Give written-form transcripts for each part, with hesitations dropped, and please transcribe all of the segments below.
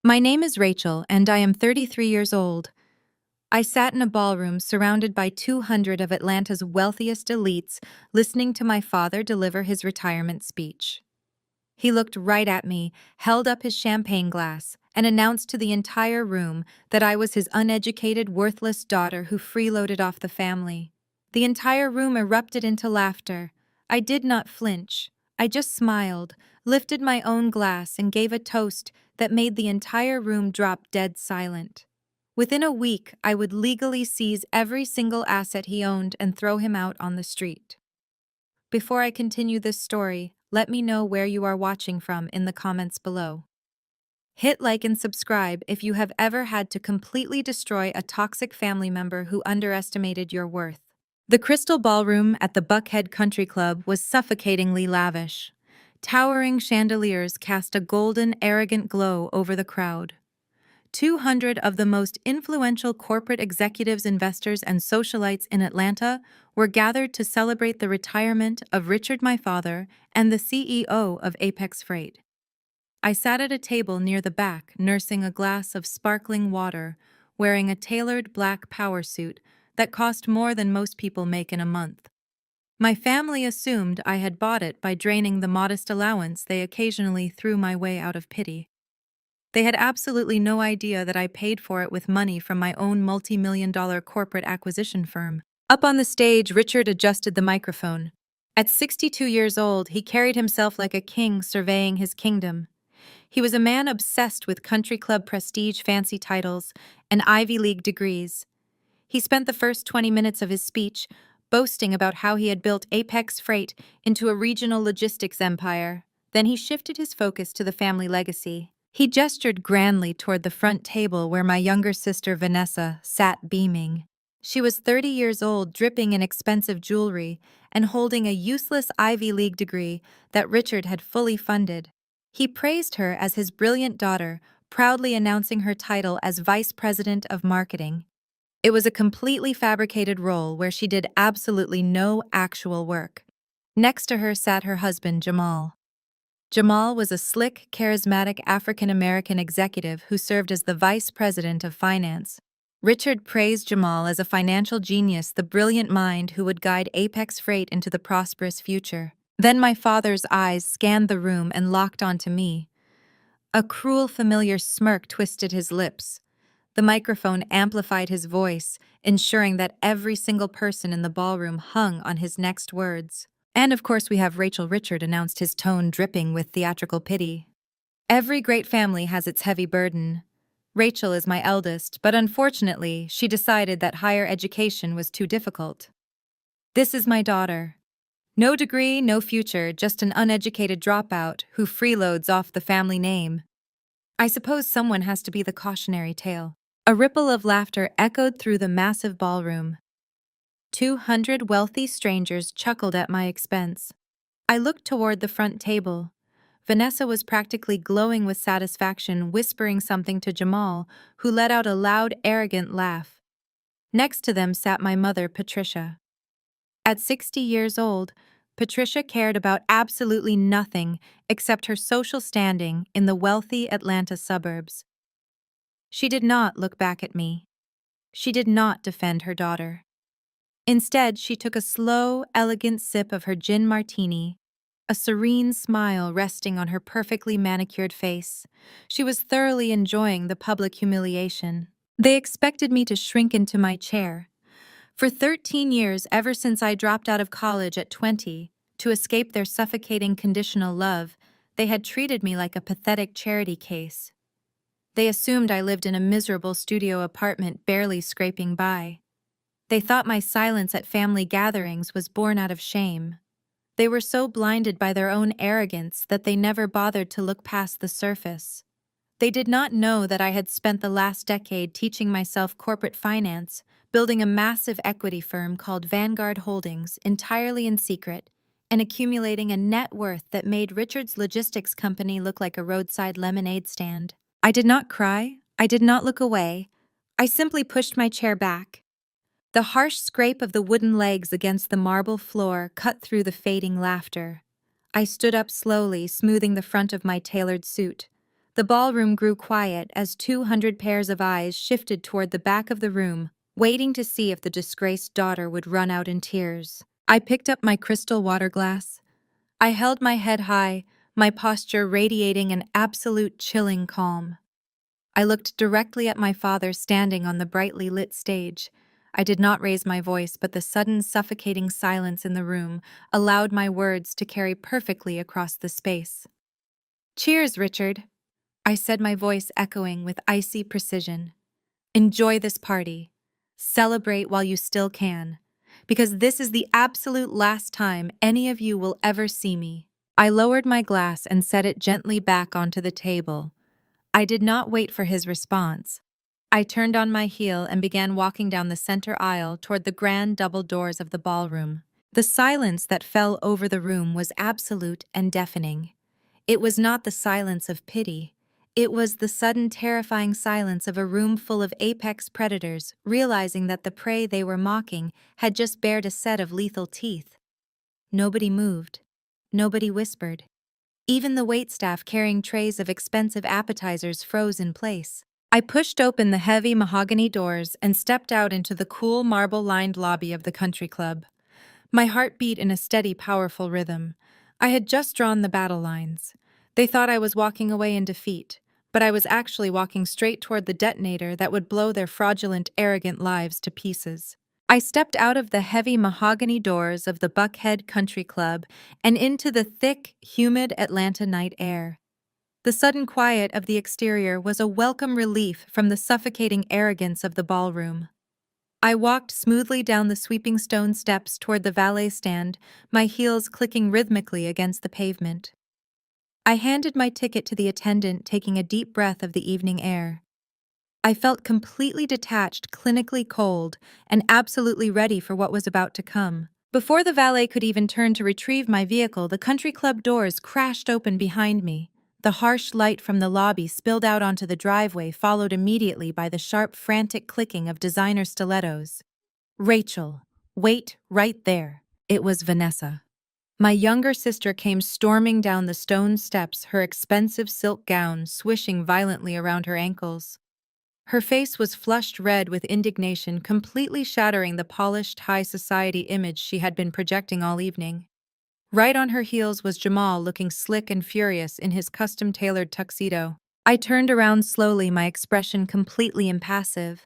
My name is Rachel, and I am 33 years old. I sat in a ballroom surrounded by 200 of Atlanta's wealthiest elites, listening to my father deliver his retirement speech. He looked right at me, held up his champagne glass, and announced to the entire room that I was his uneducated, worthless daughter who freeloaded off the family. The entire room erupted into laughter. I did not flinch. I just smiled, lifted my own glass, and gave a toast that made the entire room drop dead silent. Within a week, I would legally seize every single asset he owned and throw him out on the street. Before I continue this story, let me know where you are watching from in the comments below. Hit like and subscribe if you have ever had to completely destroy a toxic family member who underestimated your worth. The Crystal Ballroom at the Buckhead Country Club was suffocatingly lavish. Towering chandeliers cast a golden, arrogant glow over the crowd. 200 of the most influential corporate executives, investors, and socialites in Atlanta were gathered to celebrate the retirement of Richard, my father, and the CEO of Apex Freight. I sat at a table near the back, nursing a glass of sparkling water, wearing a tailored black power suit that cost more than most people make in a month. My family assumed I had bought it by draining the modest allowance they occasionally threw my way out of pity. They had absolutely no idea that I paid for it with money from my own multi-million-dollar corporate acquisition firm. Up on the stage, Richard adjusted the microphone. At 62 years old, he carried himself like a king surveying his kingdom. He was a man obsessed with country club prestige, fancy titles, and Ivy League degrees. He spent the first 20 minutes of his speech boasting about how he had built Apex Freight into a regional logistics empire. Then he shifted his focus to the family legacy. He gestured grandly toward the front table where my younger sister Vanessa sat beaming. She was 30 years old, dripping in expensive jewelry, and holding a useless Ivy League degree that Richard had fully funded. He praised her as his brilliant daughter, proudly announcing her title as Vice President of Marketing. It was a completely fabricated role where she did absolutely no actual work. Next to her sat her husband, Jamal. Jamal was a slick, charismatic African-American executive who served as the vice president of finance. Richard praised Jamal as a financial genius, the brilliant mind who would guide Apex Freight into the prosperous future. Then my father's eyes scanned the room and locked onto me. A cruel, familiar smirk twisted his lips. The microphone amplified his voice, ensuring that every single person in the ballroom hung on his next words. And of course we have Rachel. Richard announced, his tone dripping with theatrical pity. Every great family has its heavy burden. Rachel is my eldest, but unfortunately, she decided that higher education was too difficult. This is my daughter. No degree, no future, just an uneducated dropout who freeloads off the family name. I suppose someone has to be the cautionary tale. A ripple of laughter echoed through the massive ballroom. 200 wealthy strangers chuckled at my expense. I looked toward the front table. Vanessa was practically glowing with satisfaction, whispering something to Jamal, who let out a loud, arrogant laugh. Next to them sat my mother, Patricia. At 60 years old, Patricia cared about absolutely nothing except her social standing in the wealthy Atlanta suburbs. She did not look back at me. She did not defend her daughter. Instead, she took a slow, elegant sip of her gin martini, a serene smile resting on her perfectly manicured face. She was thoroughly enjoying the public humiliation. They expected me to shrink into my chair. For 13 years, ever since I dropped out of college at 20, to escape their suffocating conditional love, they had treated me like a pathetic charity case. They assumed I lived in a miserable studio apartment, barely scraping by. They thought my silence at family gatherings was born out of shame. They were so blinded by their own arrogance that they never bothered to look past the surface. They did not know that I had spent the last decade teaching myself corporate finance, building a massive equity firm called Vanguard Holdings entirely in secret, and accumulating a net worth that made Richard's logistics company look like a roadside lemonade stand. I did not cry. I did not look away. I simply pushed my chair back. The harsh scrape of the wooden legs against the marble floor cut through the fading laughter. I stood up slowly, smoothing the front of my tailored suit. The ballroom grew quiet as 200 pairs of eyes shifted toward the back of the room, waiting to see if the disgraced daughter would run out in tears. I picked up my crystal water glass. I held my head high, my posture radiating an absolute chilling calm. I looked directly at my father standing on the brightly lit stage. I did not raise my voice, but the sudden suffocating silence in the room allowed my words to carry perfectly across the space. "Cheers, Richard," I said, my voice echoing with icy precision. "Enjoy this party. Celebrate while you still can, because this is the absolute last time any of you will ever see me." I lowered my glass and set it gently back onto the table. I did not wait for his response. I turned on my heel and began walking down the center aisle toward the grand double doors of the ballroom. The silence that fell over the room was absolute and deafening. It was not the silence of pity. It was the sudden terrifying silence of a room full of apex predators realizing that the prey they were mocking had just bared a set of lethal teeth. Nobody moved. Nobody whispered. Even the waitstaff carrying trays of expensive appetizers froze in place. I pushed open the heavy mahogany doors and stepped out into the cool marble-lined lobby of the country club. My heart beat in a steady, powerful rhythm. I had just drawn the battle lines. They thought I was walking away in defeat, but I was actually walking straight toward the detonator that would blow their fraudulent, arrogant lives to pieces. I stepped out of the heavy mahogany doors of the Buckhead Country Club and into the thick, humid Atlanta night air. The sudden quiet of the exterior was a welcome relief from the suffocating arrogance of the ballroom. I walked smoothly down the sweeping stone steps toward the valet stand, my heels clicking rhythmically against the pavement. I handed my ticket to the attendant, taking a deep breath of the evening air. I felt completely detached, clinically cold, and absolutely ready for what was about to come. Before the valet could even turn to retrieve my vehicle, the country club doors crashed open behind me. The harsh light from the lobby spilled out onto the driveway, followed immediately by the sharp, frantic clicking of designer stilettos. "Rachel, wait right there." It was Vanessa. My younger sister came storming down the stone steps, her expensive silk gown swishing violently around her ankles. Her face was flushed red with indignation, completely shattering the polished high society image she had been projecting all evening. Right on her heels was Jamal, looking slick and furious in his custom-tailored tuxedo. I turned around slowly, my expression completely impassive.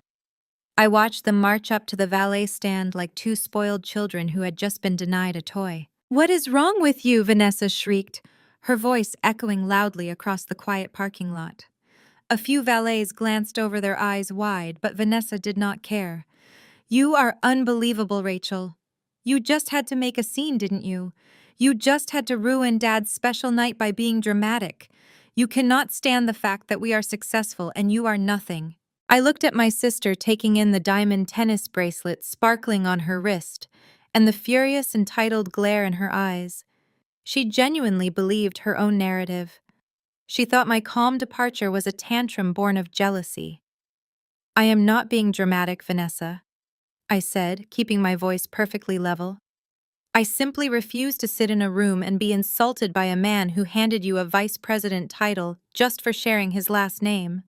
I watched them march up to the valet stand like two spoiled children who had just been denied a toy. "What is wrong with you?" Vanessa shrieked, her voice echoing loudly across the quiet parking lot. A few valets glanced over, their eyes wide, but Vanessa did not care. "You are unbelievable, Rachel. You just had to make a scene, didn't you? You just had to ruin Dad's special night by being dramatic. You cannot stand the fact that we are successful and you are nothing." I looked at my sister, taking in the diamond tennis bracelet sparkling on her wrist and the furious, entitled glare in her eyes. She genuinely believed her own narrative. She thought my calm departure was a tantrum born of jealousy. "I am not being dramatic, Vanessa," I said, keeping my voice perfectly level. "I simply refuse to sit in a room and be insulted by a man who handed you a vice president title just for sharing his last name.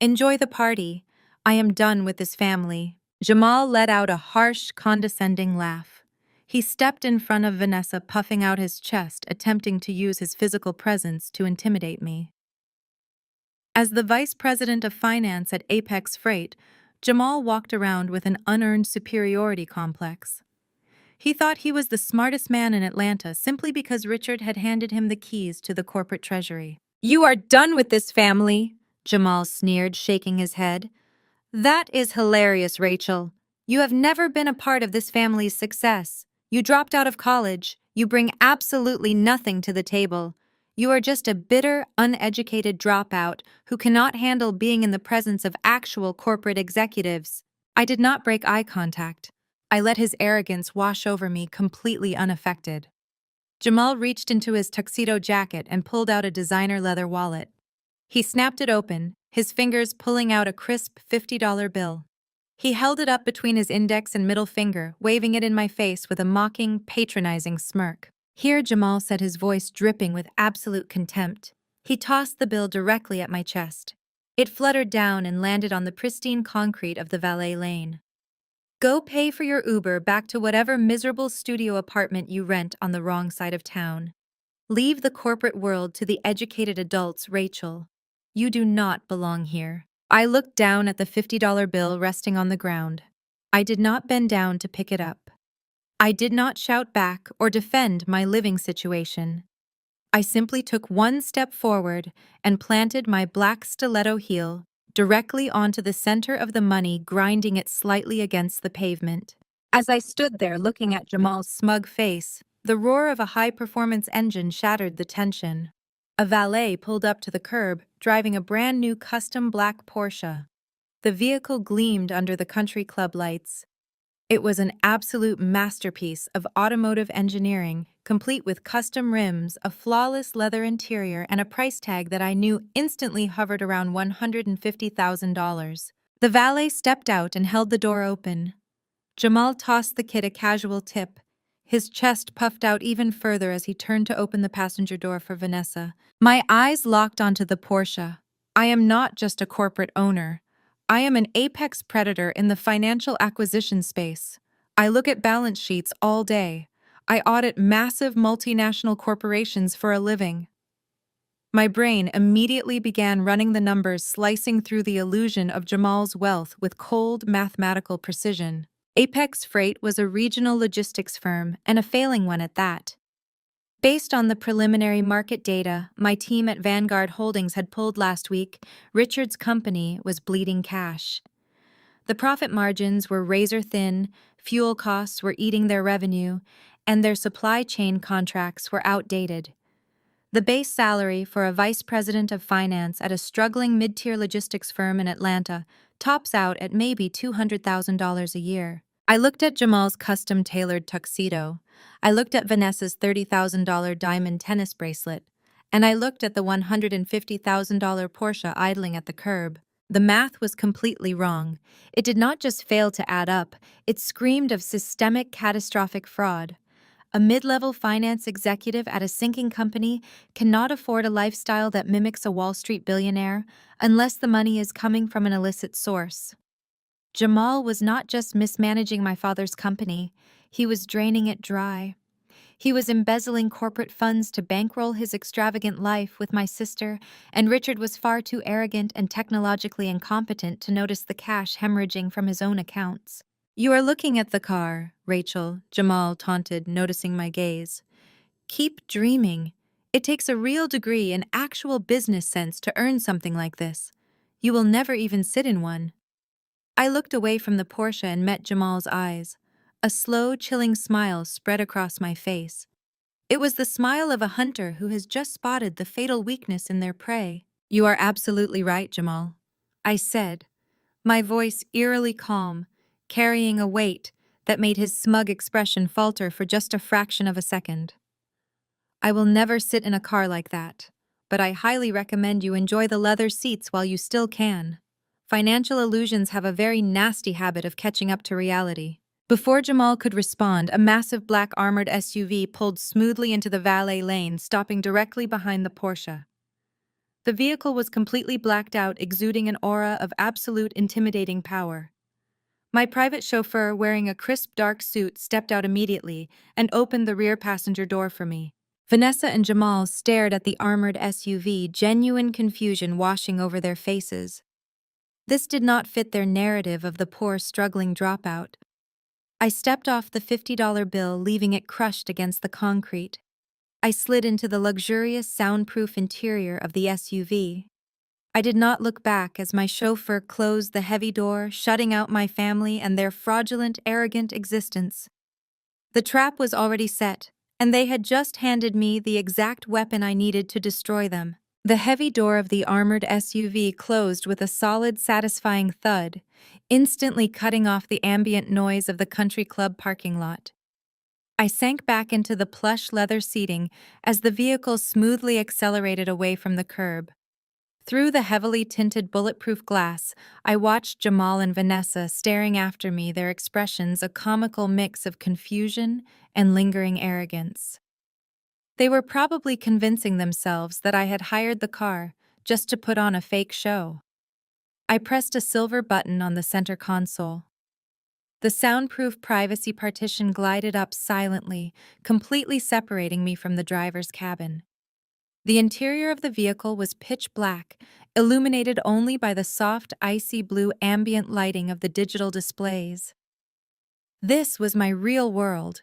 Enjoy the party. I am done with this family." Jamal let out a harsh, condescending laugh. He stepped in front of Vanessa, puffing out his chest, attempting to use his physical presence to intimidate me. As the vice president of finance at Apex Freight, Jamal walked around with an unearned superiority complex. He thought he was the smartest man in Atlanta simply because Richard had handed him the keys to the corporate treasury. "You are done with this family," Jamal sneered, shaking his head. "That is hilarious, Rachel. You have never been a part of this family's success. You dropped out of college. You bring absolutely nothing to the table. You are just a bitter, uneducated dropout who cannot handle being in the presence of actual corporate executives." I did not break eye contact. I let his arrogance wash over me, completely unaffected. Jamal reached into his tuxedo jacket and pulled out a designer leather wallet. He snapped it open, his fingers pulling out a crisp $50 bill. He held it up between his index and middle finger, waving it in my face with a mocking, patronizing smirk. "Here," Jamal said, his voice dripping with absolute contempt. He tossed the bill directly at my chest. It fluttered down and landed on the pristine concrete of the valet lane. Go pay for your Uber back to whatever miserable studio apartment you rent on the wrong side of town. Leave the corporate world to the educated adults, Rachel. You do not belong here. I looked down at the $50 bill resting on the ground. I did not bend down to pick it up. I did not shout back or defend my living situation. I simply took one step forward and planted my black stiletto heel directly onto the center of the money, grinding it slightly against the pavement. As I stood there looking at Jamal's smug face, the roar of a high-performance engine shattered the tension. A valet pulled up to the curb, driving a brand-new custom black Porsche. The vehicle gleamed under the country club lights. It was an absolute masterpiece of automotive engineering, complete with custom rims, a flawless leather interior, and a price tag that I knew instantly hovered around $150,000. The valet stepped out and held the door open. Jamal tossed the kid a casual tip. His chest puffed out even further as he turned to open the passenger door for Vanessa. My eyes locked onto the Porsche. I am not just a corporate owner. I am an apex predator in the financial acquisition space. I look at balance sheets all day. I audit massive multinational corporations for a living. My brain immediately began running the numbers, slicing through the illusion of Jamal's wealth with cold, mathematical precision. Apex Freight was a regional logistics firm, and a failing one at that. Based on the preliminary market data my team at Vanguard Holdings had pulled last week, Richard's company was bleeding cash. The profit margins were razor-thin, fuel costs were eating their revenue, and their supply chain contracts were outdated. The base salary for a vice president of finance at a struggling mid-tier logistics firm in Atlanta tops out at maybe $200,000 a year. I looked at Jamal's custom-tailored tuxedo. I looked at Vanessa's $30,000 diamond tennis bracelet. And I looked at the $150,000 Porsche idling at the curb. The math was completely wrong. It did not just fail to add up, it screamed of systemic catastrophic fraud. A mid-level finance executive at a sinking company cannot afford a lifestyle that mimics a Wall Street billionaire unless the money is coming from an illicit source. Jamal was not just mismanaging my father's company, he was draining it dry. He was embezzling corporate funds to bankroll his extravagant life with my sister, and Richard was far too arrogant and technologically incompetent to notice the cash hemorrhaging from his own accounts. You are looking at the car, Rachel, Jamal taunted, noticing my gaze. Keep dreaming. It takes a real degree in actual business sense to earn something like this. You will never even sit in one. I looked away from the Porsche and met Jamal's eyes. A slow, chilling smile spread across my face. It was the smile of a hunter who has just spotted the fatal weakness in their prey. You are absolutely right, Jamal, I said, my voice eerily calm, carrying a weight that made his smug expression falter for just a fraction of a second. I will never sit in a car like that, but I highly recommend you enjoy the leather seats while you still can. Financial illusions have a very nasty habit of catching up to reality. Before Jamal could respond, a massive black armored SUV pulled smoothly into the valet lane, stopping directly behind the Porsche. The vehicle was completely blacked out, exuding an aura of absolute intimidating power. My private chauffeur, wearing a crisp dark suit, stepped out immediately and opened the rear passenger door for me. Vanessa and Jamal stared at the armored SUV, genuine confusion washing over their faces. This did not fit their narrative of the poor, struggling dropout. I stepped off the $50 bill, leaving it crushed against the concrete. I slid into the luxurious, soundproof interior of the SUV. I did not look back as my chauffeur closed the heavy door, shutting out my family and their fraudulent, arrogant existence. The trap was already set, and they had just handed me the exact weapon I needed to destroy them. The heavy door of the armored SUV closed with a solid, satisfying thud, instantly cutting off the ambient noise of the country club parking lot. I sank back into the plush leather seating as the vehicle smoothly accelerated away from the curb. Through the heavily tinted bulletproof glass, I watched Jamal and Vanessa staring after me, their expressions a comical mix of confusion and lingering arrogance. They were probably convincing themselves that I had hired the car just to put on a fake show. I pressed a silver button on the center console. The soundproof privacy partition glided up silently, completely separating me from the driver's cabin. The interior of the vehicle was pitch black, illuminated only by the soft, icy blue ambient lighting of the digital displays. This was my real world.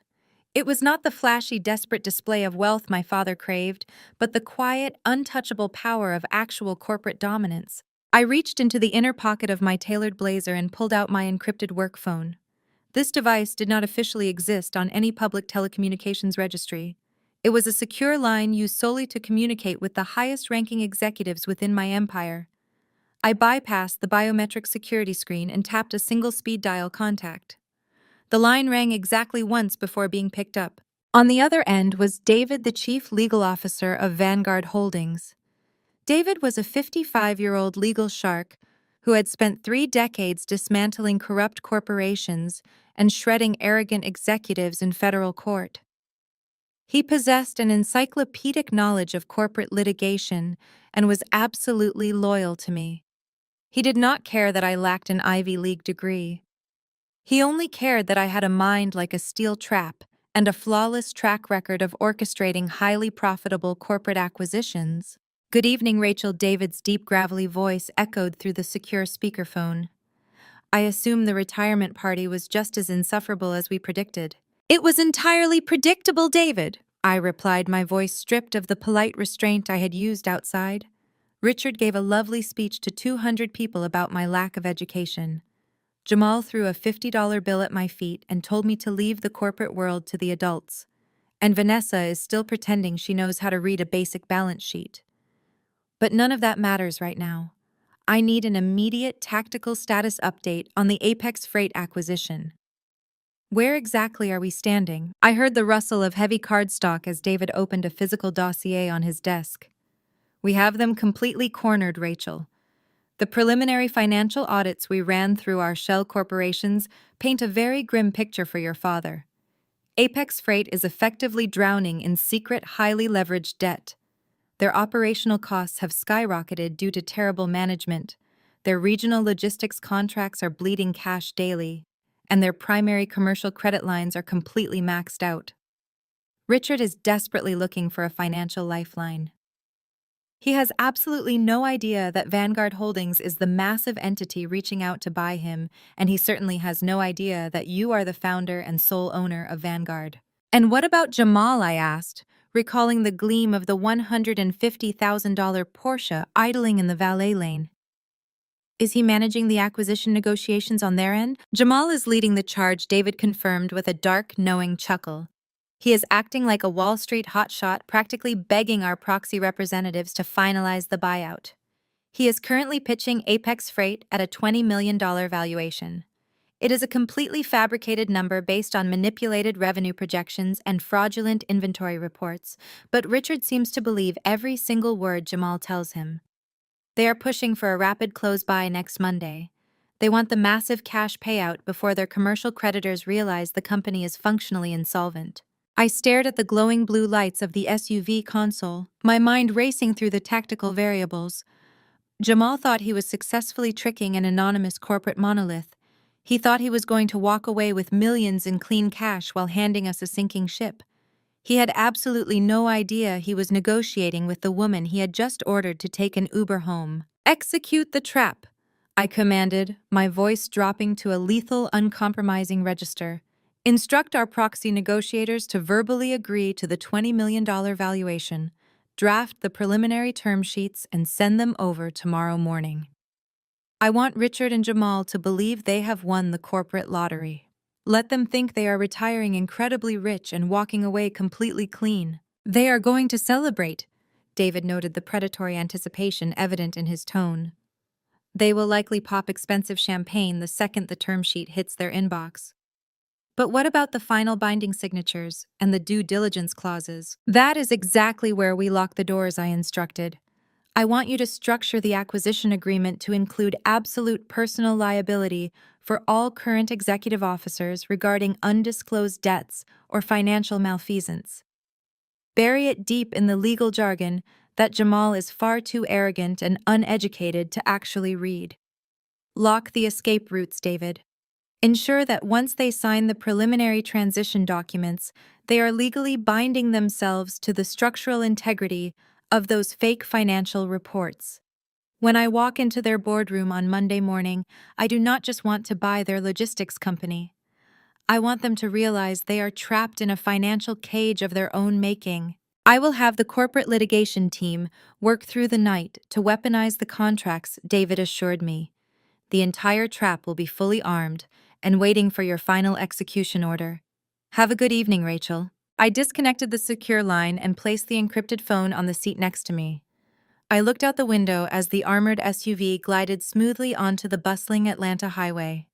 It was not the flashy, desperate display of wealth my father craved, but the quiet, untouchable power of actual corporate dominance. I reached into the inner pocket of my tailored blazer and pulled out my encrypted work phone. This device did not officially exist on any public telecommunications registry. It was a secure line used solely to communicate with the highest-ranking executives within my empire. I bypassed the biometric security screen and tapped a single speed dial contact. The line rang exactly once before being picked up. On the other end was David, the chief legal officer of Vanguard Holdings. David was a 55-year-old legal shark who had spent 3 decades dismantling corrupt corporations and shredding arrogant executives in federal court. He possessed an encyclopedic knowledge of corporate litigation and was absolutely loyal to me. He did not care that I lacked an Ivy League degree. He only cared that I had a mind like a steel trap and a flawless track record of orchestrating highly profitable corporate acquisitions. "Good evening, Rachel." David's deep, gravelly voice echoed through the secure speakerphone. "I assume the retirement party was just as insufferable as we predicted." "It was entirely predictable, David," I replied, my voice stripped of the polite restraint I had used outside. Richard gave a lovely speech to 200 people about my lack of education. Jamal threw a $50 bill at my feet and told me to leave the corporate world to the adults. And Vanessa is still pretending she knows how to read a basic balance sheet. But none of that matters right now. I need an immediate tactical status update on the Apex Freight acquisition. Where exactly are we standing? I heard the rustle of heavy cardstock as David opened a physical dossier on his desk. "We have them completely cornered, Rachel. The preliminary financial audits we ran through our shell corporations paint a very grim picture for your father. Apex Freight is effectively drowning in secret, highly leveraged debt. Their operational costs have skyrocketed due to terrible management. Their regional logistics contracts are bleeding cash daily, and their primary commercial credit lines are completely maxed out. Richard is desperately looking for a financial lifeline. He has absolutely no idea that Vanguard Holdings is the massive entity reaching out to buy him, and he certainly has no idea that you are the founder and sole owner of Vanguard." "And what about Jamal?" I asked, recalling the gleam of the $150,000 Porsche idling in the valet lane. "Is he managing the acquisition negotiations on their end?" "Jamal is leading the charge," David confirmed with a dark, knowing chuckle. "He is acting like a Wall Street hotshot, practically begging our proxy representatives to finalize the buyout. He is currently pitching Apex Freight at a $20 million valuation. It is a completely fabricated number based on manipulated revenue projections and fraudulent inventory reports, but Richard seems to believe every single word Jamal tells him. They are pushing for a rapid close by next Monday. They want the massive cash payout before their commercial creditors realize the company is functionally insolvent." I stared at the glowing blue lights of the SUV console, my mind racing through the tactical variables. Jamal thought he was successfully tricking an anonymous corporate monolith. He thought he was going to walk away with millions in clean cash while handing us a sinking ship. He had absolutely no idea he was negotiating with the woman he had just ordered to take an Uber home. "Execute the trap," I commanded, my voice dropping to a lethal, uncompromising register. "Instruct our proxy negotiators to verbally agree to the $20 million valuation, draft the preliminary term sheets, and send them over tomorrow morning. I want Richard and Jamal to believe they have won the corporate lottery. Let them think they are retiring incredibly rich and walking away completely clean. They are going to celebrate." David noted the predatory anticipation evident in his tone. "They will likely pop expensive champagne the second the term sheet hits their inbox. But what about the final binding signatures and the due diligence clauses?" "That is exactly where we lock the doors," I instructed. "I want you to structure the acquisition agreement to include absolute personal liability for all current executive officers regarding undisclosed debts or financial malfeasance. Bury it deep in the legal jargon that Jamal is far too arrogant and uneducated to actually read. Lock the escape routes, David. Ensure that once they sign the preliminary transition documents, they are legally binding themselves to the structural integrity of those fake financial reports. When I walk into their boardroom on Monday morning, I do not just want to buy their logistics company. I want them to realize they are trapped in a financial cage of their own making. I will have the corporate litigation team work through the night to weaponize the contracts, David assured me. The entire trap will be fully armed and waiting for your final execution order. Have a good evening, Rachel. I disconnected the secure line and placed the encrypted phone on the seat next to me. I looked out the window as the armored SUV glided smoothly onto the bustling Atlanta highway.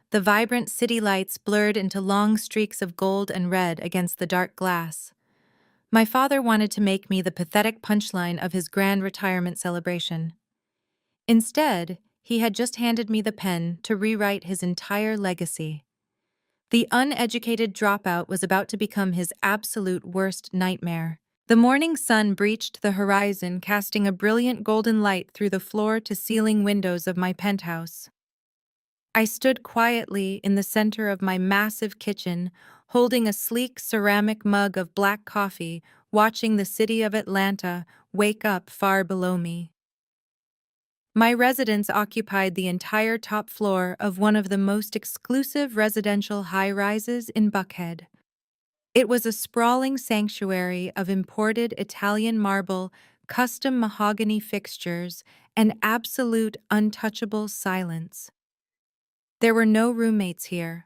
The vibrant city lights blurred into long streaks of gold and red against the dark glass. My father wanted to make me the pathetic punchline of his grand retirement celebration. Instead, he had just handed me the pen to rewrite his entire legacy. The uneducated dropout was about to become his absolute worst nightmare. The morning sun breached the horizon, casting a brilliant golden light through the floor-to-ceiling windows of my penthouse. I stood quietly in the center of my massive kitchen, holding a sleek ceramic mug of black coffee, watching the city of Atlanta wake up far below me. My residence occupied the entire top floor of one of the most exclusive residential high-rises in Buckhead. It was a sprawling sanctuary of imported Italian marble, custom mahogany fixtures, and absolute untouchable silence. There were no roommates here.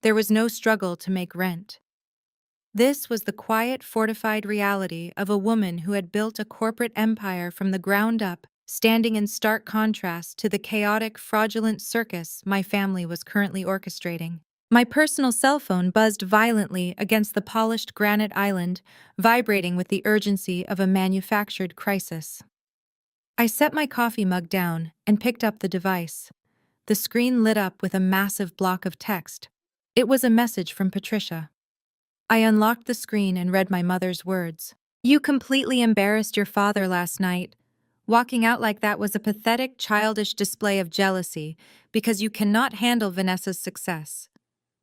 There was no struggle to make rent. This was the quiet, fortified reality of a woman who had built a corporate empire from the ground up, standing in stark contrast to the chaotic, fraudulent circus my family was currently orchestrating. My personal cell phone buzzed violently against the polished granite island, vibrating with the urgency of a manufactured crisis. I set my coffee mug down and picked up the device. The screen lit up with a massive block of text. It was a message from Patricia. I unlocked the screen and read my mother's words. "You completely embarrassed your father last night. Walking out like that was a pathetic, childish display of jealousy because you cannot handle Vanessa's success.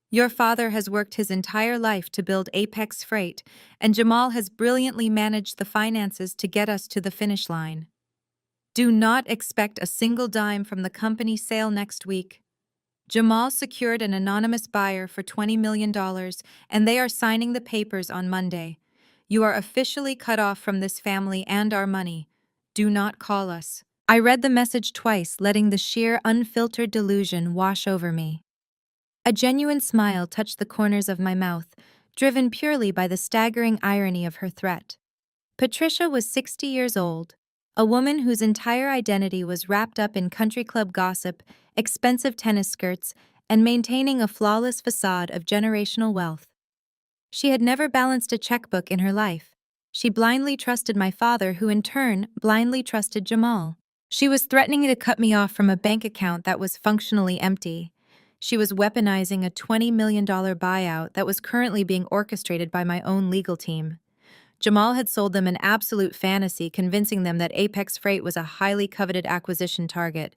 Your father has worked his entire life to build Apex Freight, and Jamal has brilliantly managed the finances to get us to the finish line. Do not expect a single dime from the company sale next week. Jamal secured an anonymous buyer for $20 million, and they are signing the papers on Monday. You are officially cut off from this family and our money. Do not call us." I read the message twice, letting the sheer, unfiltered delusion wash over me. A genuine smile touched the corners of my mouth, driven purely by the staggering irony of her threat. Patricia was 60 years old, a woman whose entire identity was wrapped up in country club gossip, expensive tennis skirts, and maintaining a flawless facade of generational wealth. She had never balanced a checkbook in her life. She blindly trusted my father, who in turn blindly trusted Jamal. She was threatening to cut me off from a bank account that was functionally empty. She was weaponizing a $20 million buyout that was currently being orchestrated by my own legal team. Jamal had sold them an absolute fantasy, convincing them that Apex Freight was a highly coveted acquisition target.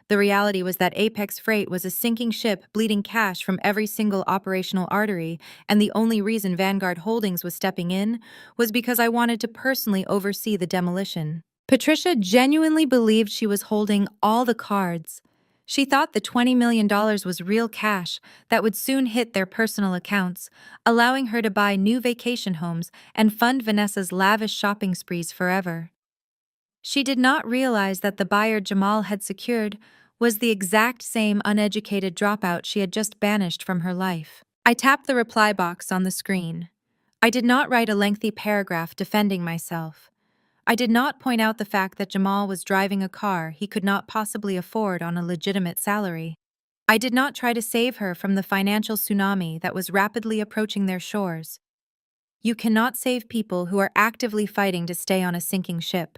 The reality was that Apex Freight was a sinking ship bleeding cash from every single operational artery, and the only reason Vanguard Holdings was stepping in was because I wanted to personally oversee the demolition. Patricia genuinely believed she was holding all the cards. She thought the $20 million was real cash that would soon hit their personal accounts, allowing her to buy new vacation homes and fund Vanessa's lavish shopping sprees forever. She did not realize that the buyer Jamal had secured was the exact same uneducated dropout she had just banished from her life. I tapped the reply box on the screen. I did not write a lengthy paragraph defending myself. I did not point out the fact that Jamal was driving a car he could not possibly afford on a legitimate salary. I did not try to save her from the financial tsunami that was rapidly approaching their shores. You cannot save people who are actively fighting to stay on a sinking ship.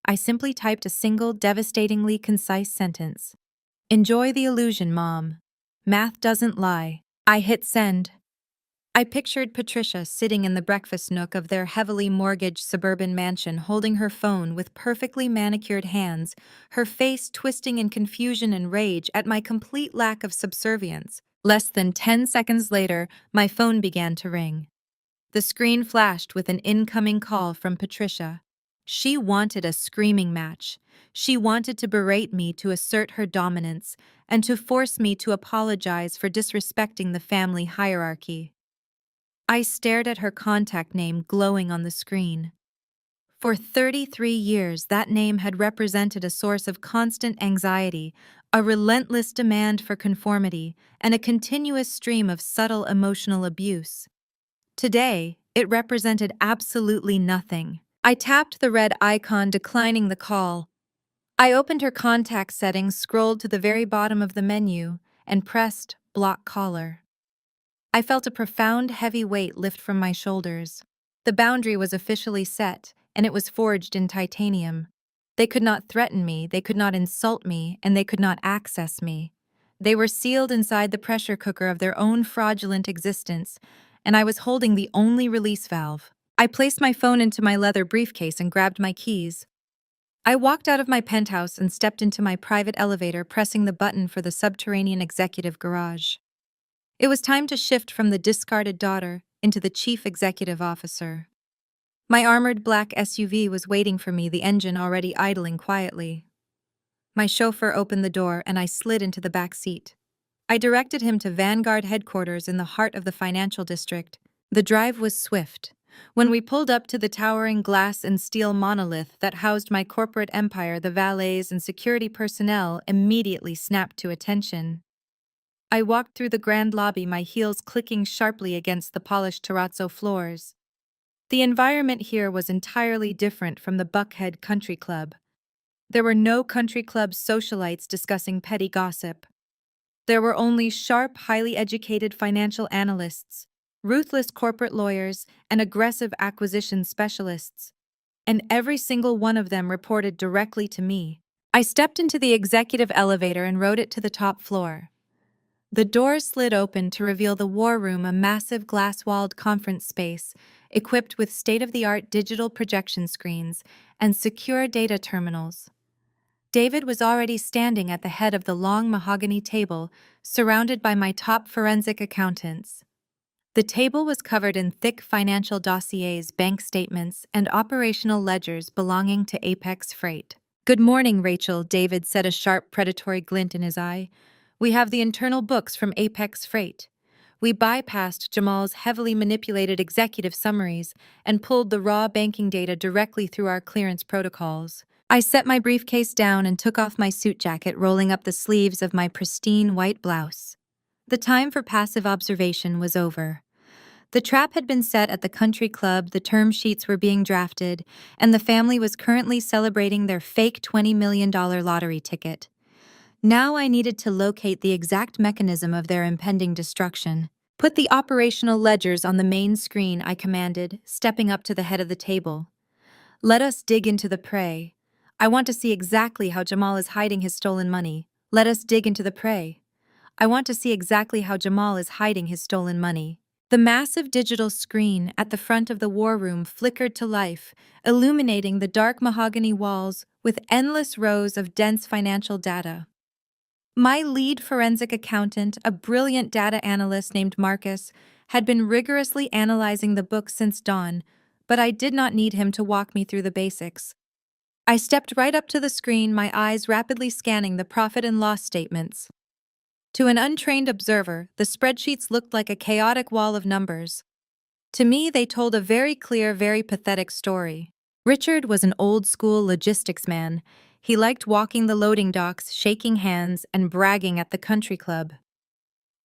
I simply typed a single, devastatingly concise sentence. "Enjoy the illusion, Mom. Math doesn't lie." I hit send. I pictured Patricia sitting in the breakfast nook of their heavily mortgaged suburban mansion holding her phone with perfectly manicured hands, her face twisting in confusion and rage at my complete lack of subservience. Less than 10 seconds later, my phone began to ring. The screen flashed with an incoming call from Patricia. She wanted a screaming match. She wanted to berate me to assert her dominance and to force me to apologize for disrespecting the family hierarchy. I stared at her contact name glowing on the screen. For 33 years, that name had represented a source of constant anxiety, a relentless demand for conformity, and a continuous stream of subtle emotional abuse. Today, it represented absolutely nothing. I tapped the red icon declining the call. I opened her contact settings, scrolled to the very bottom of the menu, and pressed block caller. I felt a profound, heavy weight lift from my shoulders. The boundary was officially set, and it was forged in titanium. They could not threaten me, they could not insult me, and they could not access me. They were sealed inside the pressure cooker of their own fraudulent existence, and I was holding the only release valve. I placed my phone into my leather briefcase and grabbed my keys. I walked out of my penthouse and stepped into my private elevator, pressing the button for the subterranean executive garage. It was time to shift from the discarded daughter into the chief executive officer. My armored black SUV was waiting for me, the engine already idling quietly. My chauffeur opened the door and I slid into the back seat. I directed him to Vanguard headquarters in the heart of the financial district. The drive was swift. When we pulled up to the towering glass and steel monolith that housed my corporate empire, the valets and security personnel immediately snapped to attention. I walked through the grand lobby, my heels clicking sharply against the polished terrazzo floors. The environment here was entirely different from the Buckhead Country Club. There were no country club socialites discussing petty gossip. There were only sharp, highly educated financial analysts, ruthless corporate lawyers, and aggressive acquisition specialists. And every single one of them reported directly to me. I stepped into the executive elevator and rode it to the top floor. The doors slid open to reveal the war room, a massive glass-walled conference space equipped with state-of-the-art digital projection screens and secure data terminals. David was already standing at the head of the long mahogany table, surrounded by my top forensic accountants. The table was covered in thick financial dossiers, bank statements, and operational ledgers belonging to Apex Freight. "Good morning, Rachel," David said, a sharp, predatory glint in his eye. "We have the internal books from Apex Freight. We bypassed Jamal's heavily manipulated executive summaries and pulled the raw banking data directly through our clearance protocols." I set my briefcase down and took off my suit jacket, rolling up the sleeves of my pristine white blouse. The time for passive observation was over. The trap had been set at the country club, the term sheets were being drafted, and the family was currently celebrating their fake $20 million lottery ticket. Now I needed to locate the exact mechanism of their impending destruction. "Put the operational ledgers on the main screen," I commanded, stepping up to the head of the table. "Let us dig into the prey. I want to see exactly how Jamal is hiding his stolen money. Let us dig into the prey. I want to see exactly how Jamal is hiding his stolen money." The massive digital screen at the front of the war room flickered to life, illuminating the dark mahogany walls with endless rows of dense financial data. My lead forensic accountant, a brilliant data analyst named Marcus, had been rigorously analyzing the book since dawn, but I did not need him to walk me through the basics. I stepped right up to the screen, my eyes rapidly scanning the profit and loss statements. To an untrained observer, the spreadsheets looked like a chaotic wall of numbers. To me, they told a very clear, very pathetic story. Richard was an old-school logistics man. He liked walking the loading docks, shaking hands, and bragging at the country club.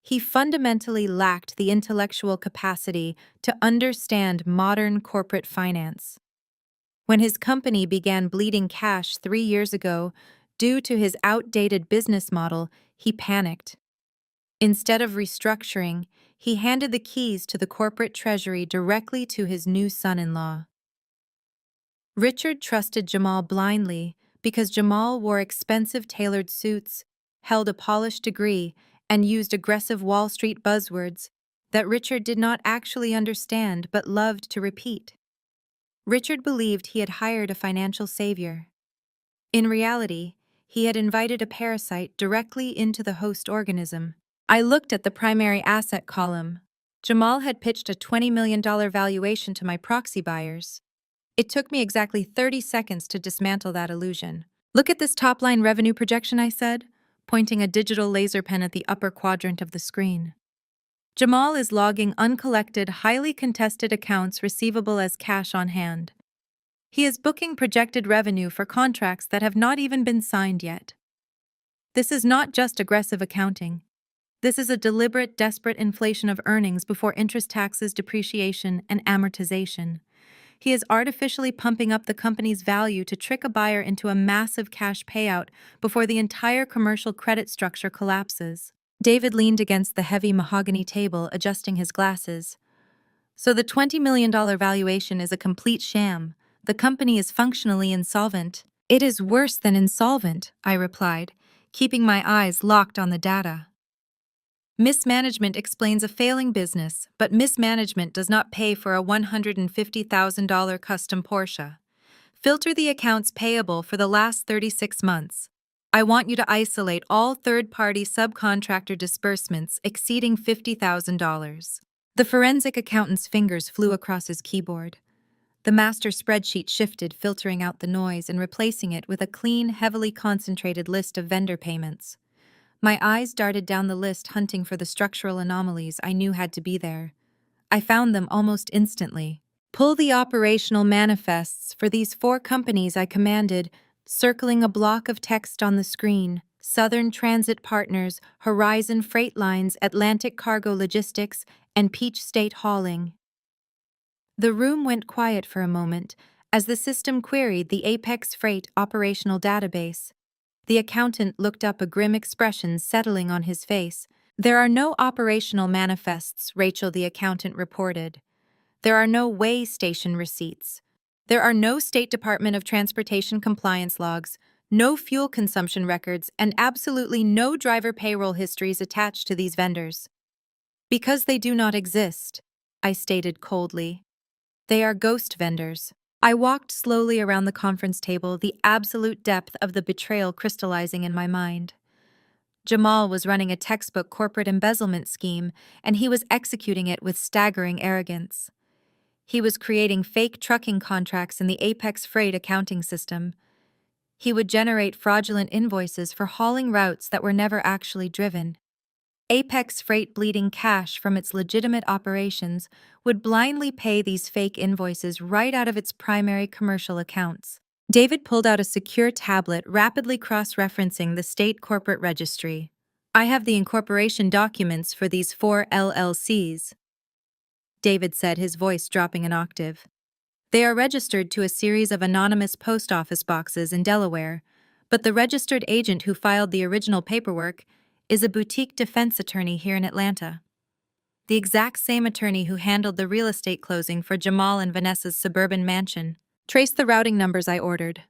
He fundamentally lacked the intellectual capacity to understand modern corporate finance. When his company began bleeding cash 3 years ago, due to his outdated business model, he panicked. Instead of restructuring, he handed the keys to the corporate treasury directly to his new son-in-law. Richard trusted Jamal blindly because Jamal wore expensive tailored suits, held a polished degree, and used aggressive Wall Street buzzwords. that Richard did not actually understand but loved to repeat. Richard believed he had hired a financial savior. In reality, he had invited a parasite directly into the host organism. I looked at the primary asset column. Jamal had pitched a $20 million valuation to my proxy buyers. It took me exactly 30 seconds to dismantle that illusion. Look at this top-line revenue projection, I said, pointing a digital laser pen at the upper quadrant of the screen. Jamal is logging uncollected, highly contested accounts receivable as cash on hand. He is booking projected revenue for contracts that have not even been signed yet. This is not just aggressive accounting. This is a deliberate, desperate inflation of earnings before interest, taxes, depreciation, and amortization. He is artificially pumping up the company's value to trick a buyer into a massive cash payout before the entire commercial credit structure collapses. David leaned against the heavy mahogany table, adjusting his glasses. So the $20 million valuation is a complete sham. The company is functionally insolvent. It is worse than insolvent, I replied, keeping my eyes locked on the data. Mismanagement explains a failing business, but mismanagement does not pay for a $150,000 custom Porsche. Filter the accounts payable for the last 36 months. I want you to isolate all third-party subcontractor disbursements exceeding $50,000. The forensic accountant's fingers flew across his keyboard. The master spreadsheet shifted, filtering out the noise and replacing it with a clean, heavily concentrated list of vendor payments. My eyes darted down the list, hunting for the structural anomalies I knew had to be there. I found them almost instantly. Pull the operational manifests for these 4 companies, I commanded, circling a block of text on the screen. Southern Transit Partners, Horizon Freight Lines, Atlantic Cargo Logistics, and Peach State Hauling. The room went quiet for a moment as the system queried the Apex Freight operational database. The accountant looked up, a grim expression settling on his face. There are no operational manifests, Rachel, the accountant reported. There are no weigh station receipts. There are no State Department of Transportation compliance logs, no fuel consumption records, and absolutely no driver payroll histories attached to these vendors. Because they do not exist, I stated coldly. They are ghost vendors. I walked slowly around the conference table, the absolute depth of the betrayal crystallizing in my mind. Jamal was running a textbook corporate embezzlement scheme, and he was executing it with staggering arrogance. He was creating fake trucking contracts in the Apex Freight accounting system. He would generate fraudulent invoices for hauling routes that were never actually driven. Apex Freight, bleeding cash from its legitimate operations, would blindly pay these fake invoices right out of its primary commercial accounts. David pulled out a secure tablet, rapidly cross-referencing the state corporate registry. I have the incorporation documents for these 4 LLCs, David said, his voice dropping an octave. They are registered to a series of anonymous post office boxes in Delaware, but the registered agent who filed the original paperwork is a boutique defense attorney here in Atlanta. The exact same attorney who handled the real estate closing for Jamal and Vanessa's suburban mansion. Trace the routing numbers, I ordered.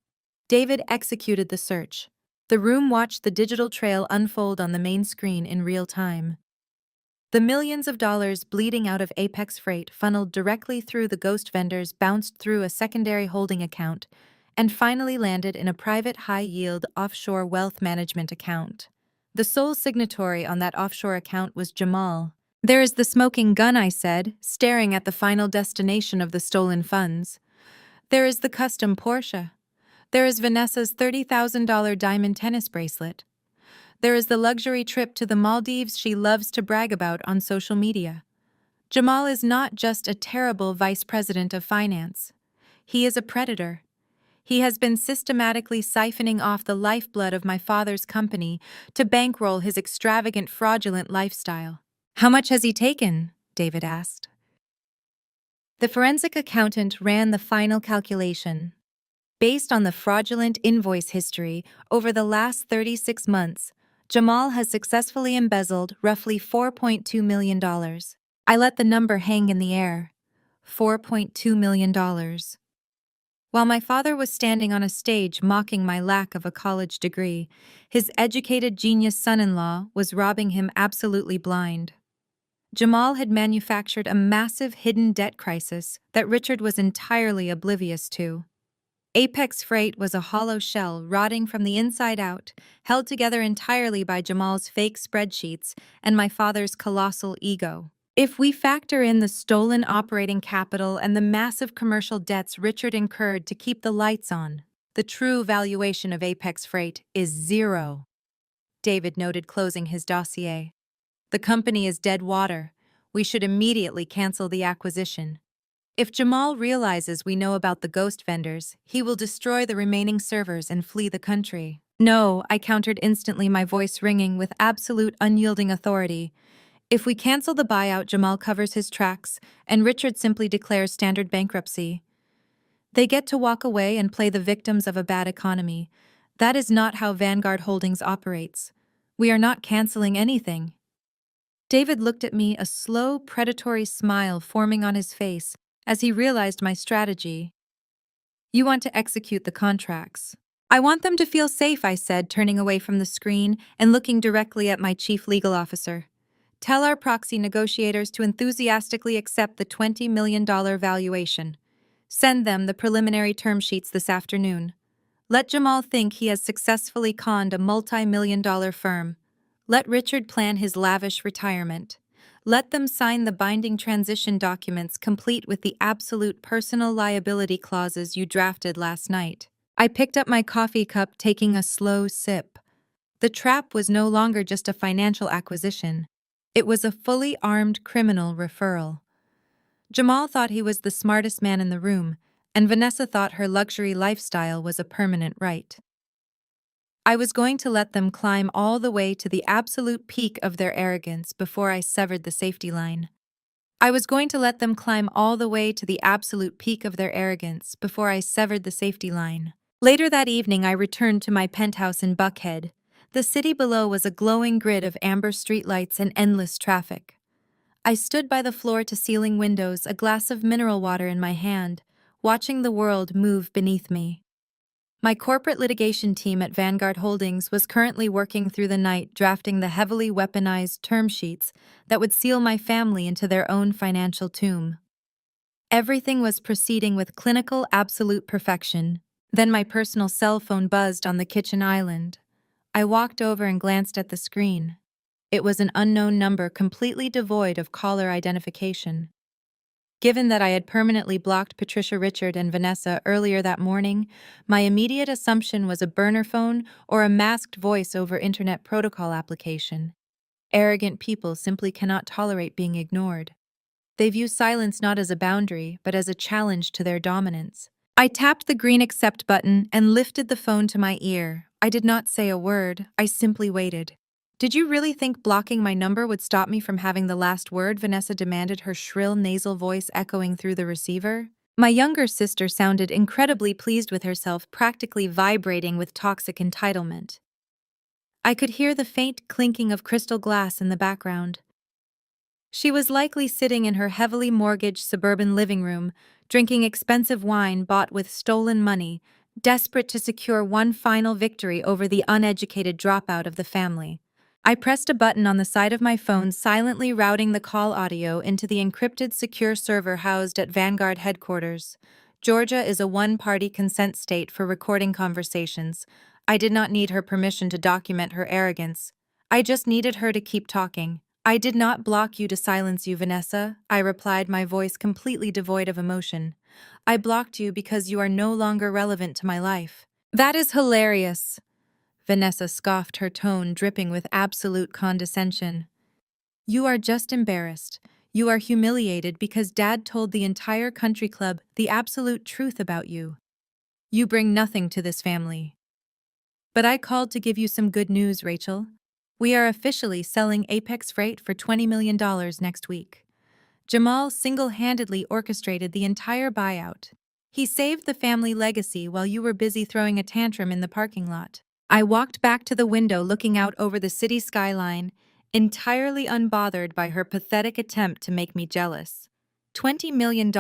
David executed the search. The room watched the digital trail unfold on the main screen in real time. The millions of dollars bleeding out of Apex Freight funneled directly through the ghost vendors, bounced through a secondary holding account, and finally landed in a private high-yield offshore wealth management account. The sole signatory on that offshore account was Jamal. There is the smoking gun, I said, staring at the final destination of the stolen funds. There is the custom Porsche. There is Vanessa's $30,000 diamond tennis bracelet. There is the luxury trip to the Maldives she loves to brag about on social media. Jamal is not just a terrible vice president of finance. He is a predator. He has been systematically siphoning off the lifeblood of my father's company to bankroll his extravagant, fraudulent lifestyle. How much has he taken? David asked. The forensic accountant ran the final calculation. Based on the fraudulent invoice history over the last 36 months, Jamal has successfully embezzled roughly $4.2 million. I let the number hang in the air. $4.2 million. While my father was standing on a stage mocking my lack of a college degree, his educated genius son-in-law was robbing him absolutely blind. Jamal had manufactured a massive hidden debt crisis that Richard was entirely oblivious to. Apex Freight was a hollow shell rotting from the inside out, held together entirely by Jamal's fake spreadsheets and my father's colossal ego. If we factor in the stolen operating capital and the massive commercial debts Richard incurred to keep the lights on, the true valuation of Apex Freight is zero. David noted, closing his dossier. The company is dead water. We should immediately cancel the acquisition. If Jamal realizes we know about the ghost vendors, he will destroy the remaining servers and flee the country. No, I countered instantly, my voice ringing with absolute unyielding authority. If we cancel the buyout, Jamal covers his tracks, and Richard simply declares standard bankruptcy. They get to walk away and play the victims of a bad economy. That is not how Vanguard Holdings operates. We are not canceling anything. David looked at me, a slow, predatory smile forming on his face as he realized my strategy. You want to execute the contracts. I want them to feel safe, I said, turning away from the screen and looking directly at my chief legal officer. Tell our proxy negotiators to enthusiastically accept the $20 million valuation. Send them the preliminary term sheets this afternoon. Let Jamal think he has successfully conned a multi-million-dollar firm. Let Richard plan his lavish retirement. Let them sign the binding transition documents complete with the absolute personal liability clauses you drafted last night. I picked up my coffee cup, taking a slow sip. The trap was no longer just a financial acquisition. It was a fully armed criminal referral. Jamal thought he was the smartest man in the room, and Vanessa thought her luxury lifestyle was a permanent right. I was going to let them climb all the way to the absolute peak of their arrogance before I severed the safety line. I was going to let them climb all the way to the absolute peak of their arrogance before I severed the safety line. Later that evening, I returned to my penthouse in Buckhead. The city below was a glowing grid of amber streetlights and endless traffic. I stood by the floor-to-ceiling windows, a glass of mineral water in my hand, watching the world move beneath me. My corporate litigation team at Vanguard Holdings was currently working through the night drafting the heavily weaponized term sheets that would seal my family into their own financial tomb. Everything was proceeding with clinical absolute perfection. Then my personal cell phone buzzed on the kitchen island. I walked over and glanced at the screen. It was an unknown number completely devoid of caller identification. Given that I had permanently blocked Patricia, Richard, and Vanessa earlier that morning, my immediate assumption was a burner phone or a masked voice over internet protocol application. Arrogant people simply cannot tolerate being ignored. They view silence not as a boundary, but as a challenge to their dominance. I tapped the green accept button and lifted the phone to my ear. I did not say a word, I simply waited. Did you really think blocking my number would stop me from having the last word? Vanessa demanded, her shrill nasal voice echoing through the receiver. My younger sister sounded incredibly pleased with herself, practically vibrating with toxic entitlement. I could hear the faint clinking of crystal glass in the background. She was likely sitting in her heavily mortgaged suburban living room, drinking expensive wine bought with stolen money, desperate to secure one final victory over the uneducated dropout of the family. I pressed a button on the side of my phone, silently routing the call audio into the encrypted secure server housed at Vanguard headquarters. Georgia is a one-party consent state for recording conversations. I did not need her permission to document her arrogance. I just needed her to keep talking. I did not block you to silence you, Vanessa, I replied, my voice completely devoid of emotion. I blocked you because you are no longer relevant to my life. That is hilarious. Vanessa scoffed, her tone dripping with absolute condescension. You are just embarrassed. You are humiliated because Dad told the entire country club the absolute truth about you. You bring nothing to this family. But I called to give you some good news, Rachel. We are officially selling Apex Freight for $20 million next week. Jamal single-handedly orchestrated the entire buyout. He saved the family legacy while you were busy throwing a tantrum in the parking lot. I walked back to the window, looking out over the city skyline, entirely unbothered by her pathetic attempt to make me jealous. $20 million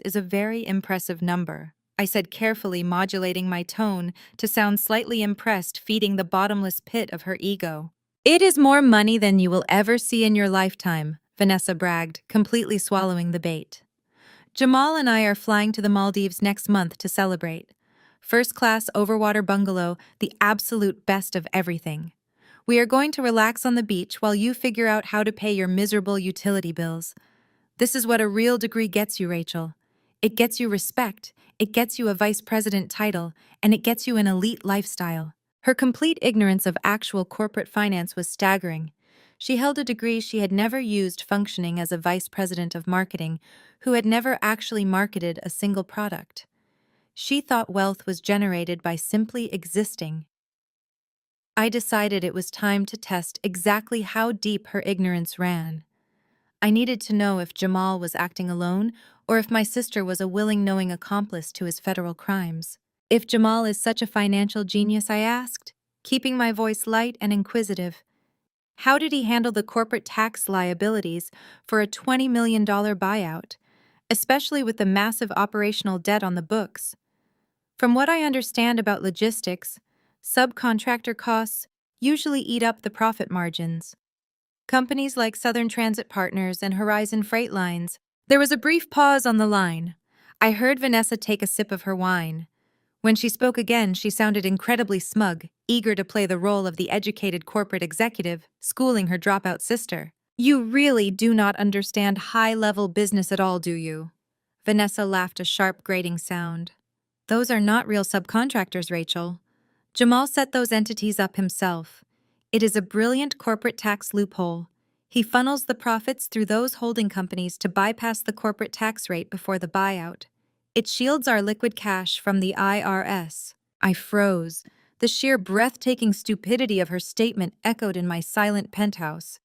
is a very impressive number, I said, carefully modulating my tone to sound slightly impressed, feeding the bottomless pit of her ego. It is more money than you will ever see in your lifetime, Vanessa bragged, completely swallowing the bait. Jamal and I are flying to the Maldives next month to celebrate. First-class overwater bungalow, the absolute best of everything. We are going to relax on the beach while you figure out how to pay your miserable utility bills. This is what a real degree gets you, Rachel. It gets you respect, it gets you a vice president title, and it gets you an elite lifestyle. Her complete ignorance of actual corporate finance was staggering. She held a degree she had never used functioning as a vice president of marketing, who had never actually marketed a single product. She thought wealth was generated by simply existing. I decided it was time to test exactly how deep her ignorance ran. I needed to know if Jamal was acting alone or if my sister was a willing, knowing accomplice to his federal crimes. If Jamal is such a financial genius, I asked, keeping my voice light and inquisitive. How did he handle the corporate tax liabilities for a $20 million buyout, especially with the massive operational debt on the books? From what I understand about logistics, subcontractor costs usually eat up the profit margins. Companies like Southern Transit Partners and Horizon Freight Lines. There was a brief pause on the line. I heard Vanessa take a sip of her wine. When she spoke again, she sounded incredibly smug, eager to play the role of the educated corporate executive, schooling her dropout sister. You really do not understand high-level business at all, do you? Vanessa laughed a sharp, grating sound. Those are not real subcontractors, Rachel. Jamal set those entities up himself. It is a brilliant corporate tax loophole. He funnels the profits through those holding companies to bypass the corporate tax rate before the buyout. It shields our liquid cash from the IRS. I froze. The sheer breathtaking stupidity of her statement echoed in my silent penthouse.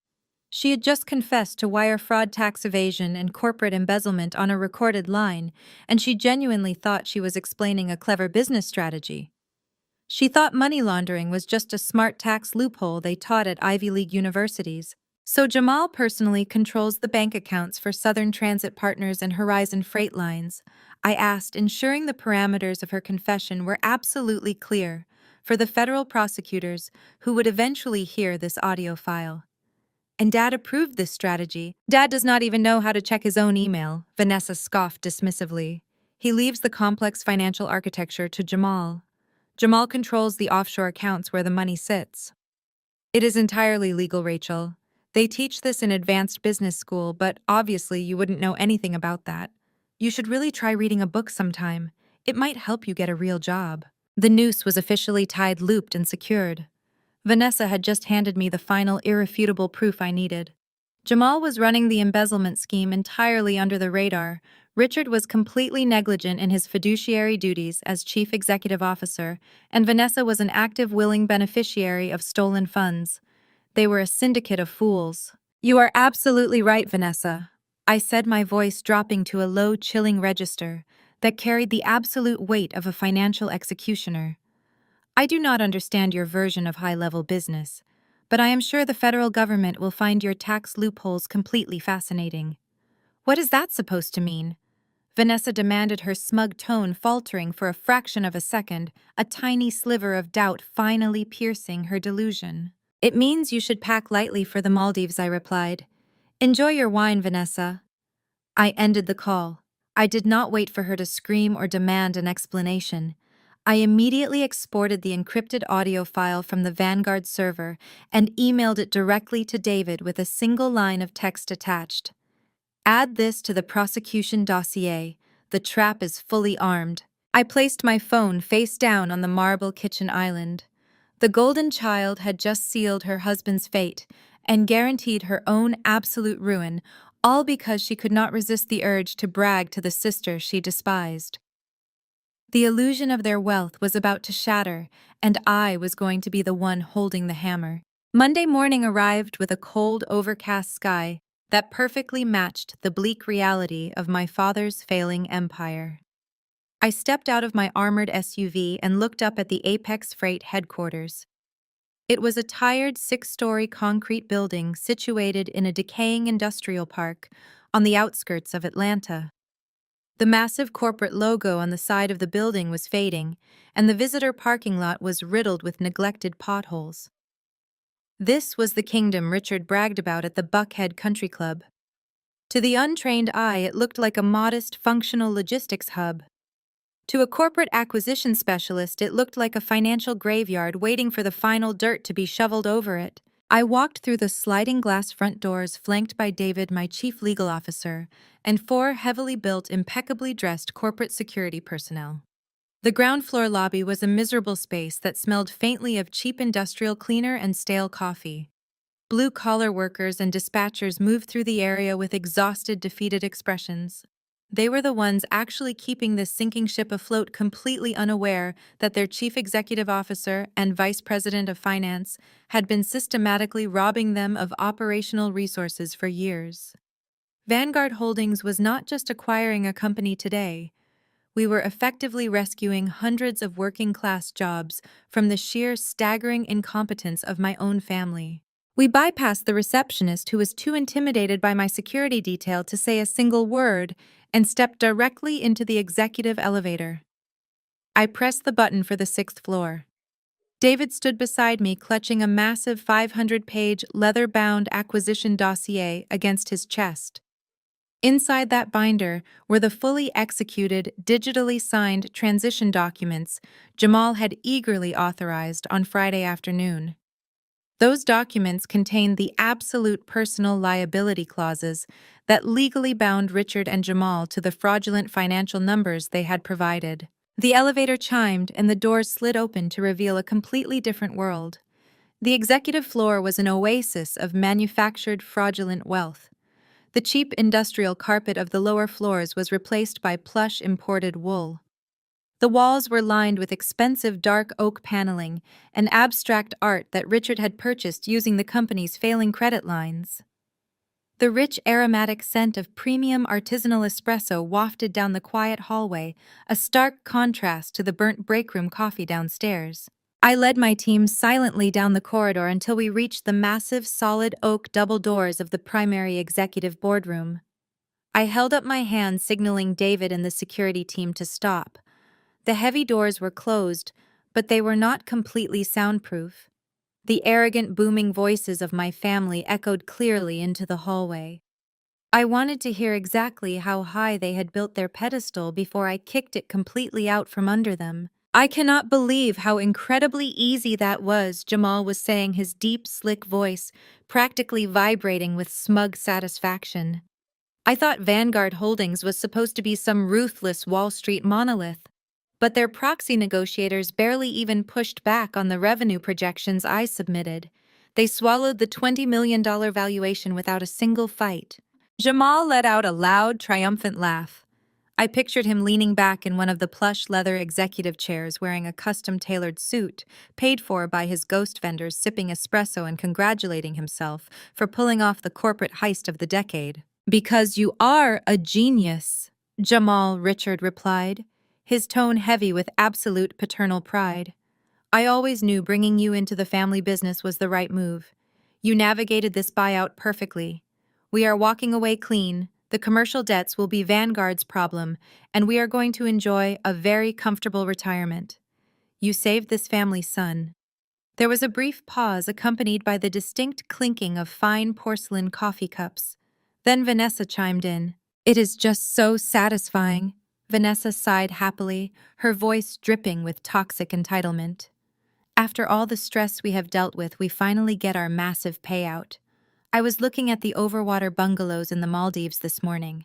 She had just confessed to wire fraud, tax evasion, and corporate embezzlement on a recorded line, and she genuinely thought she was explaining a clever business strategy. She thought money laundering was just a smart tax loophole they taught at Ivy League universities. So Jamal personally controls the bank accounts for Southern Transit Partners and Horizon Freight Lines. I asked, ensuring the parameters of her confession were absolutely clear for the federal prosecutors who would eventually hear this audio file. And Dad approved this strategy. Dad does not even know how to check his own email, Vanessa scoffed dismissively. He leaves the complex financial architecture to Jamal. Jamal controls the offshore accounts where the money sits. It is entirely legal, Rachel. They teach this in advanced business school, but obviously you wouldn't know anything about that. You should really try reading a book sometime. It might help you get a real job. The noose was officially tied, looped, and secured. Vanessa had just handed me the final irrefutable proof I needed. Jamal was running the embezzlement scheme entirely under the radar. Richard was completely negligent in his fiduciary duties as chief executive officer, and Vanessa was an active, willing beneficiary of stolen funds. They were a syndicate of fools. You are absolutely right, Vanessa, I said, my voice dropping to a low, chilling register that carried the absolute weight of a financial executioner. I do not understand your version of high-level business, but I am sure the federal government will find your tax loopholes completely fascinating. What is that supposed to mean? Vanessa demanded, her smug tone faltering for a fraction of a second, a tiny sliver of doubt finally piercing her delusion. It means you should pack lightly for the Maldives, I replied. Enjoy your wine, Vanessa. I ended the call. I did not wait for her to scream or demand an explanation. I immediately exported the encrypted audio file from the Vanguard server and emailed it directly to David with a single line of text attached. Add this to the prosecution dossier. The trap is fully armed. I placed my phone face down on the marble kitchen island. The golden child had just sealed her husband's fate and guaranteed her own absolute ruin, all because she could not resist the urge to brag to the sister she despised. The illusion of their wealth was about to shatter, and I was going to be the one holding the hammer. Monday morning arrived with a cold, overcast sky that perfectly matched the bleak reality of my father's failing empire. I stepped out of my armored SUV and looked up at the Apex Freight headquarters. It was a tired six-story concrete building situated in a decaying industrial park on the outskirts of Atlanta. The massive corporate logo on the side of the building was fading, and the visitor parking lot was riddled with neglected potholes. This was the kingdom Richard bragged about at the Buckhead Country Club. To the untrained eye, it looked like a modest, functional logistics hub. To a corporate acquisition specialist, it looked like a financial graveyard waiting for the final dirt to be shoveled over it. I walked through the sliding glass front doors flanked by David, my chief legal officer, and four heavily built, impeccably dressed corporate security personnel. The ground floor lobby was a miserable space that smelled faintly of cheap industrial cleaner and stale coffee. Blue-collar workers and dispatchers moved through the area with exhausted, defeated expressions. They were the ones actually keeping this sinking ship afloat, completely unaware that their chief executive officer and vice president of finance had been systematically robbing them of operational resources for years. Vanguard Holdings was not just acquiring a company today. We were effectively rescuing hundreds of working-class jobs from the sheer staggering incompetence of my own family. We bypassed the receptionist, who was too intimidated by my security detail to say a single word, and stepped directly into the executive elevator. I pressed the button for the 6th floor. David stood beside me, clutching a massive 500-page, leather-bound acquisition dossier against his chest. Inside that binder were the fully executed, digitally signed transition documents Jamal had eagerly authorized on Friday afternoon. Those documents contained the absolute personal liability clauses that legally bound Richard and Jamal to the fraudulent financial numbers they had provided. The elevator chimed and the doors slid open to reveal a completely different world. The executive floor was an oasis of manufactured fraudulent wealth. The cheap industrial carpet of the lower floors was replaced by plush imported wool. The walls were lined with expensive dark oak paneling and abstract art that Richard had purchased using the company's failing credit lines. The rich aromatic scent of premium artisanal espresso wafted down the quiet hallway, a stark contrast to the burnt breakroom coffee downstairs. I led my team silently down the corridor until we reached the massive solid oak double doors of the primary executive boardroom. I held up my hand, signaling David and the security team to stop. The heavy doors were closed, but they were not completely soundproof. The arrogant, booming voices of my family echoed clearly into the hallway. I wanted to hear exactly how high they had built their pedestal before I kicked it completely out from under them. "I cannot believe how incredibly easy that was," Jamal was saying, his deep, slick voice practically vibrating with smug satisfaction. "I thought Vanguard Holdings was supposed to be some ruthless Wall Street monolith. But their proxy negotiators barely even pushed back on the revenue projections I submitted. They swallowed the $20 million valuation without a single fight." Jamal let out a loud, triumphant laugh. I pictured him leaning back in one of the plush leather executive chairs wearing a custom-tailored suit, paid for by his ghost vendors, sipping espresso and congratulating himself for pulling off the corporate heist of the decade. "Because you are a genius," Jamal Richard replied, his tone heavy with absolute paternal pride. "I always knew bringing you into the family business was the right move. You navigated this buyout perfectly. We are walking away clean. The commercial debts will be Vanguard's problem, and we are going to enjoy a very comfortable retirement. You saved this family's son." There was a brief pause accompanied by the distinct clinking of fine porcelain coffee cups. Then Vanessa chimed in. "It is just so satisfying." Vanessa sighed happily, her voice dripping with toxic entitlement. "After all the stress we have dealt with, we finally get our massive payout. I was looking at the overwater bungalows in the Maldives this morning.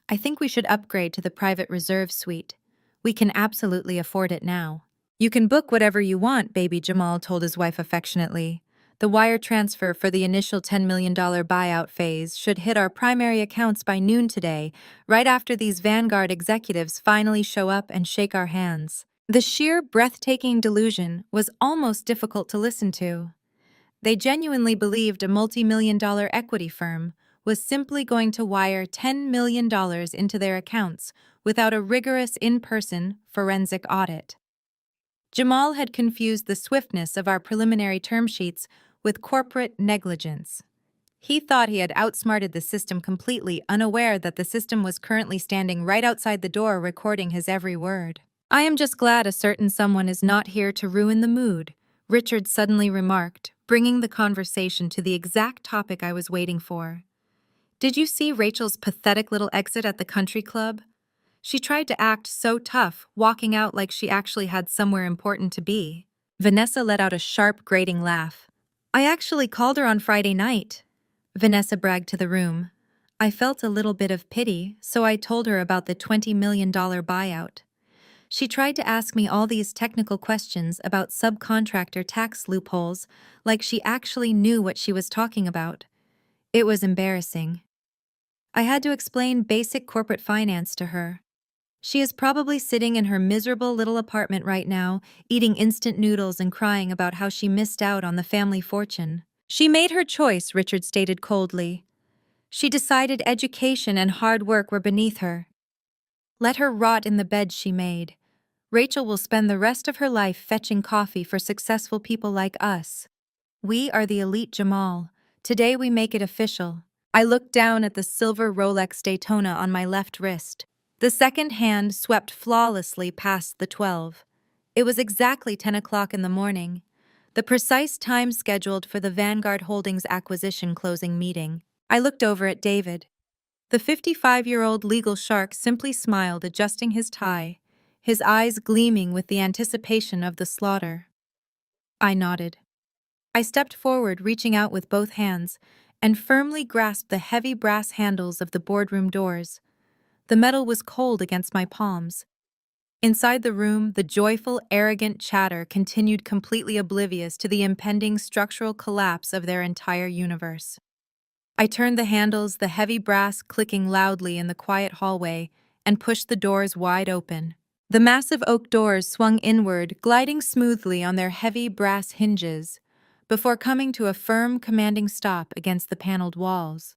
I think we should upgrade to the private reserve suite. We can absolutely afford it now." "You can book whatever you want," baby Jamal told his wife affectionately. "The wire transfer for the initial $10 million buyout phase should hit our primary accounts by noon today, right after these Vanguard executives finally show up and shake our hands." The sheer, breathtaking delusion was almost difficult to listen to. They genuinely believed a multi-million-dollar equity firm was simply going to wire $10 million into their accounts without a rigorous in-person forensic audit. Jamal had confused the swiftness of our preliminary term sheets with corporate negligence. He thought he had outsmarted the system completely, unaware that the system was currently standing right outside the door recording his every word. "I am just glad a certain someone is not here to ruin the mood," Richard suddenly remarked, bringing the conversation to the exact topic I was waiting for. Did you see Rachel's pathetic little exit at the country club? She tried to act so tough, walking out like she actually had somewhere important to be. Vanessa let out a sharp, grating laugh. I actually called her on Friday night. Vanessa bragged to the room. I felt a little bit of pity, so I told her about the $20 million buyout. She tried to ask me all these technical questions about subcontractor tax loopholes, like she actually knew what she was talking about. It was embarrassing. I had to explain basic corporate finance to her. She is probably sitting in her miserable little apartment right now, eating instant noodles and crying about how she missed out on the family fortune. She made her choice, Richard stated coldly. She decided education and hard work were beneath her. Let her rot in the bed she made. Rachel will spend the rest of her life fetching coffee for successful people like us. We are the elite Jamal. Today we make it official. I looked down at the silver Rolex Daytona on my left wrist. The second hand swept flawlessly past the 12. It was exactly 10 o'clock in the morning, the precise time scheduled for the Vanguard Holdings acquisition closing meeting. I looked over at David. The 55-year-old legal shark simply smiled, adjusting his tie, his eyes gleaming with the anticipation of the slaughter. I nodded. I stepped forward, reaching out with both hands, and firmly grasped the heavy brass handles of the boardroom doors. The metal was cold against my palms. Inside the room, the joyful, arrogant chatter continued, completely oblivious to the impending structural collapse of their entire universe. I turned the handles, the heavy brass clicking loudly in the quiet hallway, and pushed the doors wide open. The massive oak doors swung inward, gliding smoothly on their heavy brass hinges, before coming to a firm, commanding stop against the paneled walls.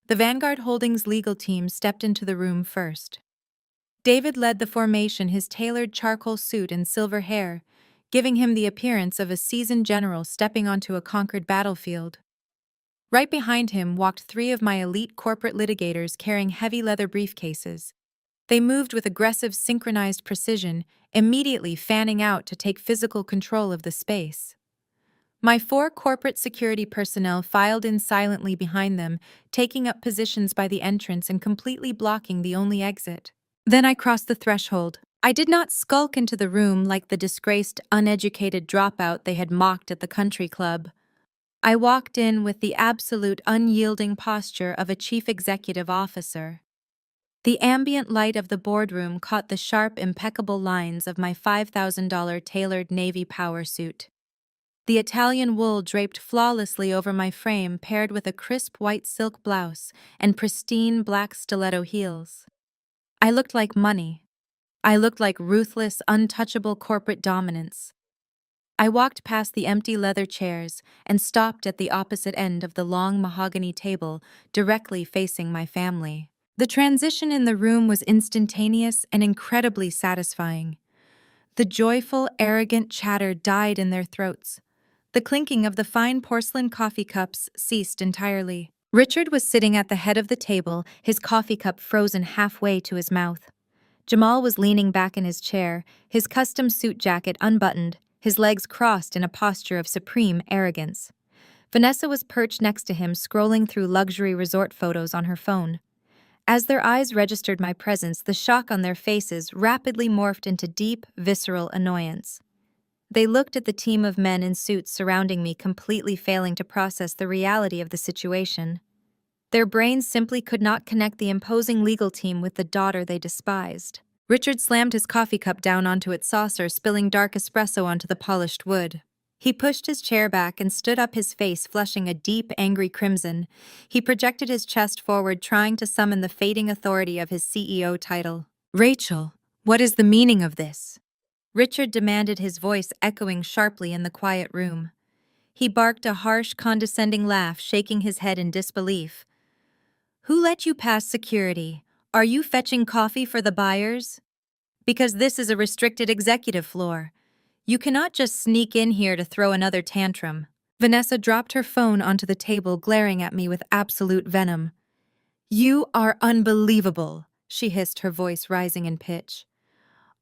The Vanguard Holdings legal team stepped into the room first. David led the formation, his tailored charcoal suit and silver hair, giving him the appearance of a seasoned general stepping onto a conquered battlefield. Right behind him walked three of my elite corporate litigators carrying heavy leather briefcases. They moved with aggressive, synchronized precision, immediately fanning out to take physical control of the space. My four corporate security personnel filed in silently behind them, taking up positions by the entrance and completely blocking the only exit. Then I crossed the threshold. I did not skulk into the room like the disgraced, uneducated dropout they had mocked at the country club. I walked in with the absolute unyielding posture of a chief executive officer. The ambient light of the boardroom caught the sharp, impeccable lines of my $5,000 tailored navy power suit. The Italian wool draped flawlessly over my frame, paired with a crisp white silk blouse and pristine black stiletto heels. I looked like money. I looked like ruthless, untouchable corporate dominance. I walked past the empty leather chairs and stopped at the opposite end of the long mahogany table, directly facing my family. The transition in the room was instantaneous and incredibly satisfying. The joyful, arrogant chatter died in their throats. The clinking of the fine porcelain coffee cups ceased entirely. Richard was sitting at the head of the table, his coffee cup frozen halfway to his mouth. Jamal was leaning back in his chair, his custom suit jacket unbuttoned, his legs crossed in a posture of supreme arrogance. Vanessa was perched next to him, scrolling through luxury resort photos on her phone. As their eyes registered my presence, the shock on their faces rapidly morphed into deep, visceral annoyance. They looked at the team of men in suits surrounding me, completely failing to process the reality of the situation. Their brains simply could not connect the imposing legal team with the daughter they despised. Richard slammed his coffee cup down onto its saucer, spilling dark espresso onto the polished wood. He pushed his chair back and stood up, his face flushing a deep, angry crimson. He projected his chest forward, trying to summon the fading authority of his CEO title. "Rachel, what is the meaning of this?" Richard demanded, his voice echoing sharply in the quiet room. He barked a harsh, condescending laugh, shaking his head in disbelief. "Who let you pass security? Are you fetching coffee for the buyers? Because this is a restricted executive floor. You cannot just sneak in here to throw another tantrum." Vanessa dropped her phone onto the table, glaring at me with absolute venom. "You are unbelievable," she hissed, her voice rising in pitch.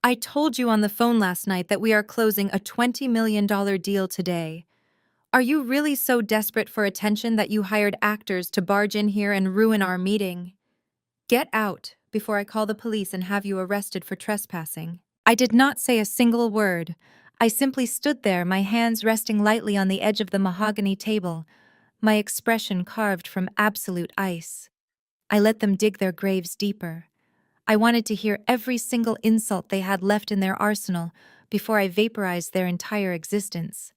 "I told you on the phone last night that we are closing a $20 million deal today. Are you really so desperate for attention that you hired actors to barge in here and ruin our meeting? Get out before I call the police and have you arrested for trespassing. I did not say a single word. I simply stood there, my hands resting lightly on the edge of the mahogany table, my expression carved from absolute ice. I let them dig their graves deeper. I wanted to hear every single insult they had left in their arsenal before I vaporized their entire existence.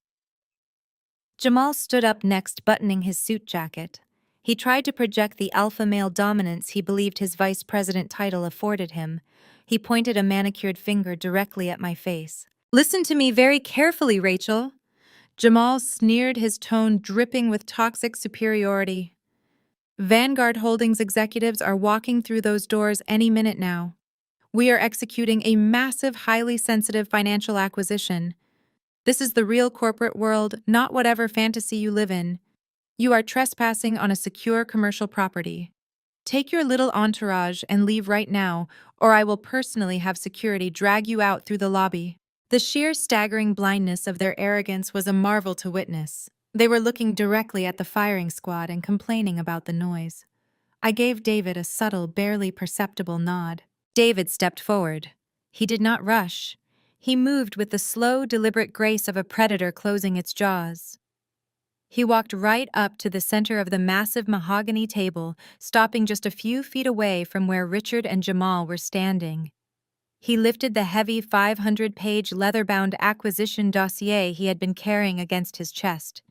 Jamal stood up next, buttoning his suit jacket. He tried to project the alpha male dominance he believed his vice president title afforded him. He pointed a manicured finger directly at my face. "Listen to me very carefully, Rachel." Jamal sneered, his tone dripping with toxic superiority. "Vanguard Holdings executives are walking through those doors any minute now. We are executing a massive, highly sensitive financial acquisition. This is the real corporate world, not whatever fantasy you live in. You are trespassing on a secure commercial property. Take your little entourage and leave right now, or I will personally have security drag you out through the lobby." The sheer staggering blindness of their arrogance was a marvel to witness. They were looking directly at the firing squad and complaining about the noise. I gave David a subtle, barely perceptible nod. David stepped forward. He did not rush. He moved with the slow, deliberate grace of a predator closing its jaws. He walked right up to the center of the massive mahogany table, stopping just a few feet away from where Richard and Jamal were standing. He lifted the heavy 500-page leather-bound acquisition dossier he had been carrying against his chest.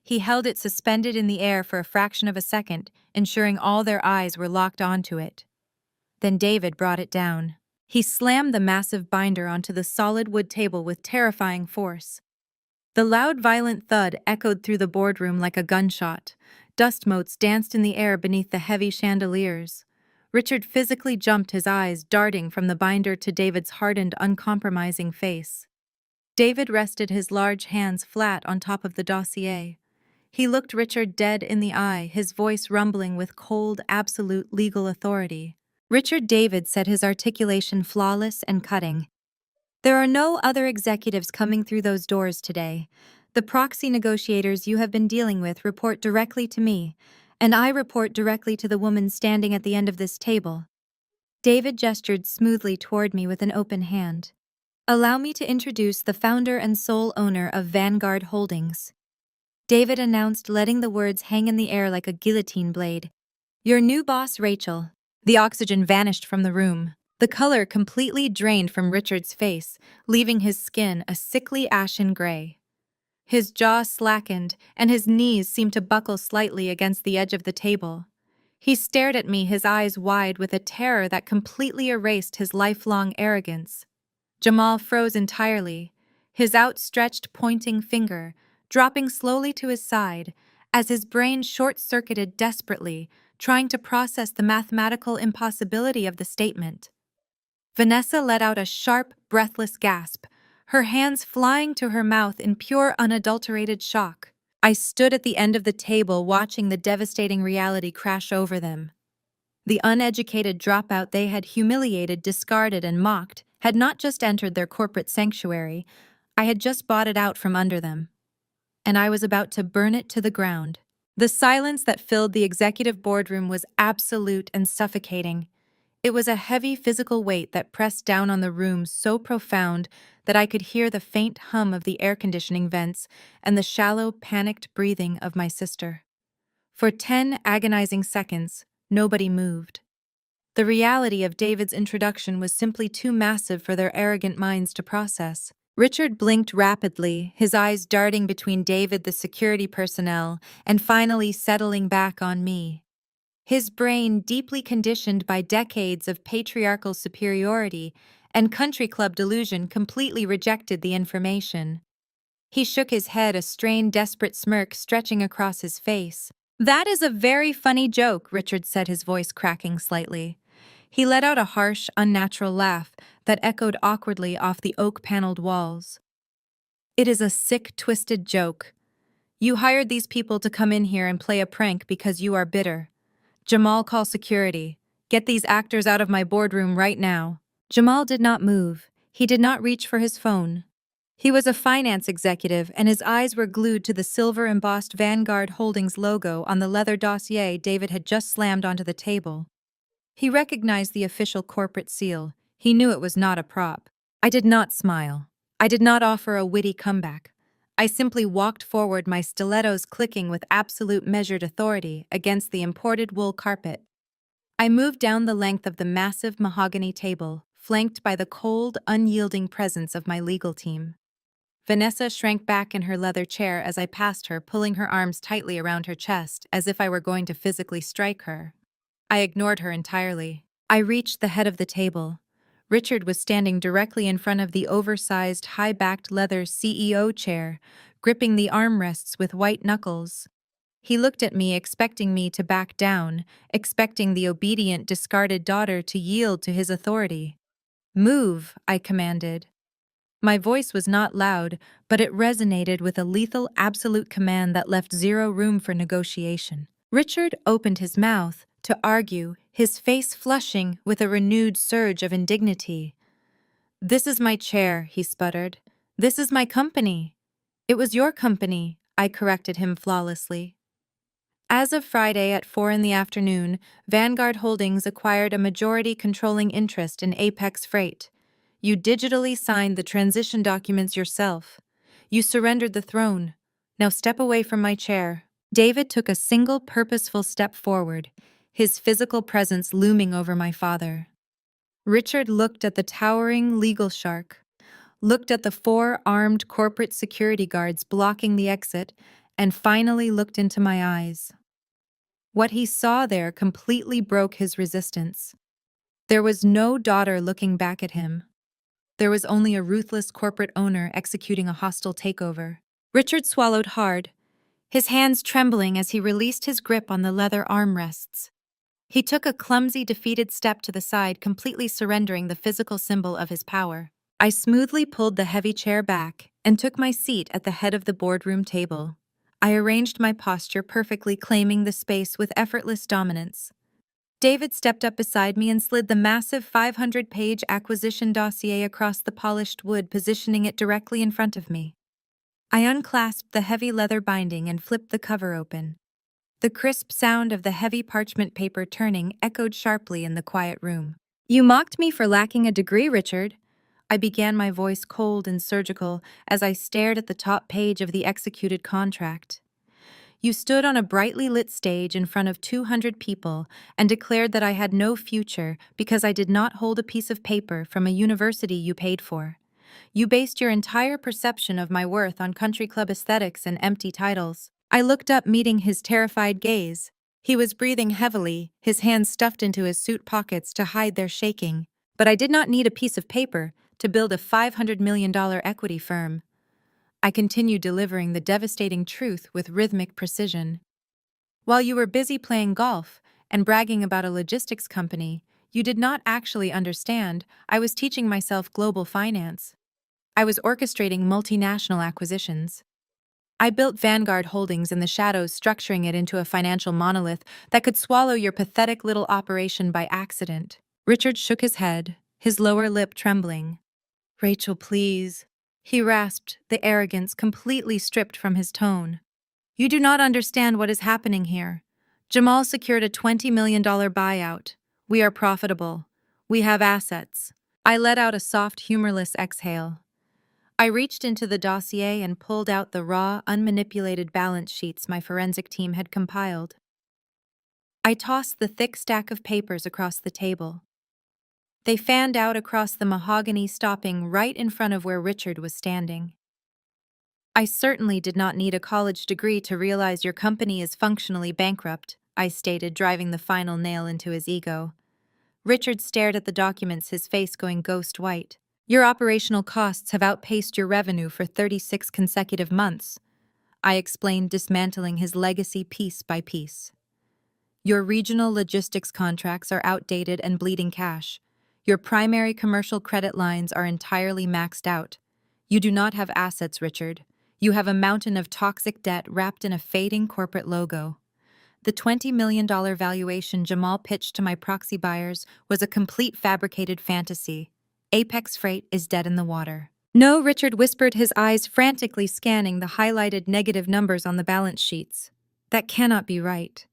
He held it suspended in the air for a fraction of a second, ensuring all their eyes were locked onto it. Then David brought it down. He slammed the massive binder onto the solid wood table with terrifying force. The loud, violent thud echoed through the boardroom like a gunshot. Dust motes danced in the air beneath the heavy chandeliers. Richard physically jumped, his eyes darting from the binder to David's hardened, uncompromising face. David rested his large hands flat on top of the dossier. He looked Richard dead in the eye, his voice rumbling with cold, absolute legal authority. Richard David said, his articulation flawless and cutting. "There are no other executives coming through those doors today. The proxy negotiators you have been dealing with report directly to me, and I report directly to the woman standing at the end of this table." David gestured smoothly toward me with an open hand. "Allow me to introduce the founder and sole owner of Vanguard Holdings," David announced, letting the words hang in the air like a guillotine blade. "Your new boss, Rachel." The oxygen vanished from the room. The color completely drained from Richard's face, leaving his skin a sickly ashen gray. His jaw slackened, and his knees seemed to buckle slightly against the edge of the table. He stared at me, his eyes wide with a terror that completely erased his lifelong arrogance. Jamal froze entirely, his outstretched pointing finger dropping slowly to his side as his brain short-circuited desperately, trying to process the mathematical impossibility of the statement. Vanessa let out a sharp, breathless gasp, her hands flying to her mouth in pure, unadulterated shock. I stood at the end of the table watching the devastating reality crash over them. The uneducated dropout they had humiliated, discarded, and mocked had not just entered their corporate sanctuary, I had just bought it out from under them. And I was about to burn it to the ground. The silence that filled the executive boardroom was absolute and suffocating. It was a heavy physical weight that pressed down on the room, so profound that I could hear the faint hum of the air conditioning vents and the shallow, panicked breathing of my sister. For 10 agonizing seconds, nobody moved. The reality of David's introduction was simply too massive for their arrogant minds to process. Richard blinked rapidly, his eyes darting between David, the security personnel, and finally settling back on me. His brain, deeply conditioned by decades of patriarchal superiority and country club delusion, completely rejected the information. He shook his head, a strained, desperate smirk stretching across his face. "That is a very funny joke," Richard said, his voice cracking slightly. He let out a harsh, unnatural laugh that echoed awkwardly off the oak-paneled walls. "It is a sick, twisted joke. You hired these people to come in here and play a prank because you are bitter. Jamal, call security. Get these actors out of my boardroom right now." Jamal did not move. He did not reach for his phone. He was a finance executive, and his eyes were glued to the silver-embossed Vanguard Holdings logo on the leather dossier David had just slammed onto the table. He recognized the official corporate seal. He knew it was not a prop. I did not smile. I did not offer a witty comeback. I simply walked forward, my stilettos clicking with absolute measured authority against the imported wool carpet. I moved down the length of the massive mahogany table, flanked by the cold, unyielding presence of my legal team. Vanessa shrank back in her leather chair as I passed her, pulling her arms tightly around her chest as if I were going to physically strike her. I ignored her entirely. I reached the head of the table. Richard was standing directly in front of the oversized, high-backed leather CEO chair, gripping the armrests with white knuckles. He looked at me, expecting me to back down, expecting the obedient, discarded daughter to yield to his authority. "Move," I commanded. My voice was not loud, but it resonated with a lethal, absolute command that left zero room for negotiation. Richard opened his mouth to argue, his face flushing with a renewed surge of indignity. "This is my chair," he sputtered. "This is my company." "It was your company," I corrected him flawlessly. As of Friday at 4 in the afternoon, Vanguard Holdings acquired a majority controlling interest in Apex Freight. You digitally signed the transition documents yourself. You surrendered the throne. Now step away from my chair. David took a single purposeful step forward, his physical presence looming over my father. Richard looked at the towering legal shark, looked at the 4 armed corporate security guards blocking the exit, and finally looked into my eyes. What he saw there completely broke his resistance. There was no daughter looking back at him. There was only a ruthless corporate owner executing a hostile takeover. Richard swallowed hard, his hands trembling as he released his grip on the leather armrests. He took a clumsy, defeated step to the side, completely surrendering the physical symbol of his power. I smoothly pulled the heavy chair back and took my seat at the head of the boardroom table. I arranged my posture perfectly, claiming the space with effortless dominance. David stepped up beside me and slid the massive 500-page acquisition dossier across the polished wood, positioning it directly in front of me. I unclasped the heavy leather binding and flipped the cover open. The crisp sound of the heavy parchment paper turning echoed sharply in the quiet room. "You mocked me for lacking a degree, Richard." I began, my voice cold and surgical, as I stared at the top page of the executed contract. "You stood on a brightly lit stage in front of 200 people and declared that I had no future because I did not hold a piece of paper from a university you paid for. You based your entire perception of my worth on country club aesthetics and empty titles." I looked up, meeting his terrified gaze. He was breathing heavily, his hands stuffed into his suit pockets to hide their shaking. "But I did not need a piece of paper to build a $500 million equity firm." I continued, delivering the devastating truth with rhythmic precision. "While you were busy playing golf and bragging about a logistics company, you did not actually understand I was teaching myself global finance. I was orchestrating multinational acquisitions. I built Vanguard Holdings in the shadows, structuring it into a financial monolith that could swallow your pathetic little operation by accident." Richard shook his head, his lower lip trembling. "Rachel, please," he rasped, the arrogance completely stripped from his tone. "You do not understand what is happening here. Jamal secured a $20 million buyout. We are profitable. We have assets." I let out a soft, humorless exhale. I reached into the dossier and pulled out the raw, unmanipulated balance sheets my forensic team had compiled. I tossed the thick stack of papers across the table. They fanned out across the mahogany, stopping right in front of where Richard was standing. "I certainly did not need a college degree to realize your company is functionally bankrupt," I stated, driving the final nail into his ego. Richard stared at the documents, his face going ghost white. "Your operational costs have outpaced your revenue for 36 consecutive months," I explained, dismantling his legacy piece by piece. "Your regional logistics contracts are outdated and bleeding cash. Your primary commercial credit lines are entirely maxed out. You do not have assets, Richard. You have a mountain of toxic debt wrapped in a fading corporate logo. The $20 million valuation Jamal pitched to my proxy buyers was a complete fabricated fantasy. Apex Freight is dead in the water." No, Richard whispered, his eyes frantically scanning the highlighted negative numbers on the balance sheets. That cannot be right.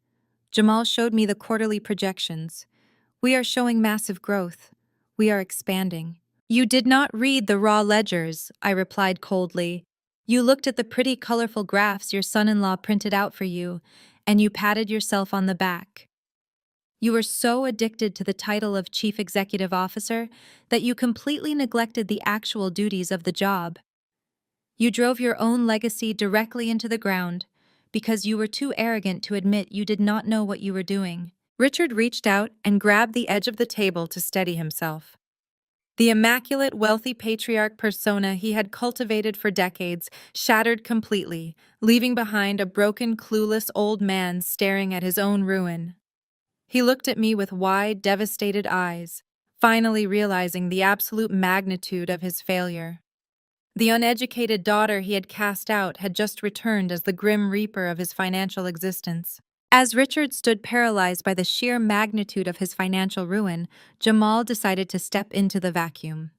Jamal showed me the quarterly projections. We are showing massive growth. We are expanding. You did not read the raw ledgers, I replied coldly. You looked at the pretty, colorful graphs your son-in-law printed out for you, and you patted yourself on the back. You were so addicted to the title of Chief Executive Officer that you completely neglected the actual duties of the job. You drove your own legacy directly into the ground because you were too arrogant to admit you did not know what you were doing. Richard reached out and grabbed the edge of the table to steady himself. The immaculate, wealthy patriarch persona he had cultivated for decades shattered completely, leaving behind a broken, clueless old man staring at his own ruin. He looked at me with wide, devastated eyes, finally realizing the absolute magnitude of his failure. The uneducated daughter he had cast out had just returned as the grim reaper of his financial existence. As Richard stood paralyzed by the sheer magnitude of his financial ruin, Jamal decided to step into the vacuum.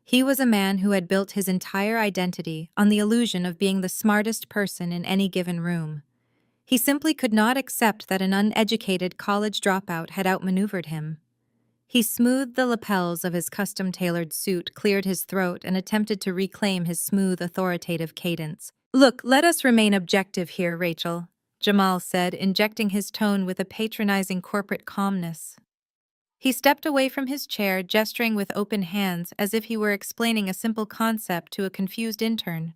He was a man who had built his entire identity on the illusion of being the smartest person in any given room. He simply could not accept that an uneducated college dropout had outmaneuvered him. He smoothed the lapels of his custom-tailored suit, cleared his throat, and attempted to reclaim his smooth, authoritative cadence. "Look, let us remain objective here, Rachel," Jamal said, injecting his tone with a patronizing corporate calmness. He stepped away from his chair, gesturing with open hands as if he were explaining a simple concept to a confused intern.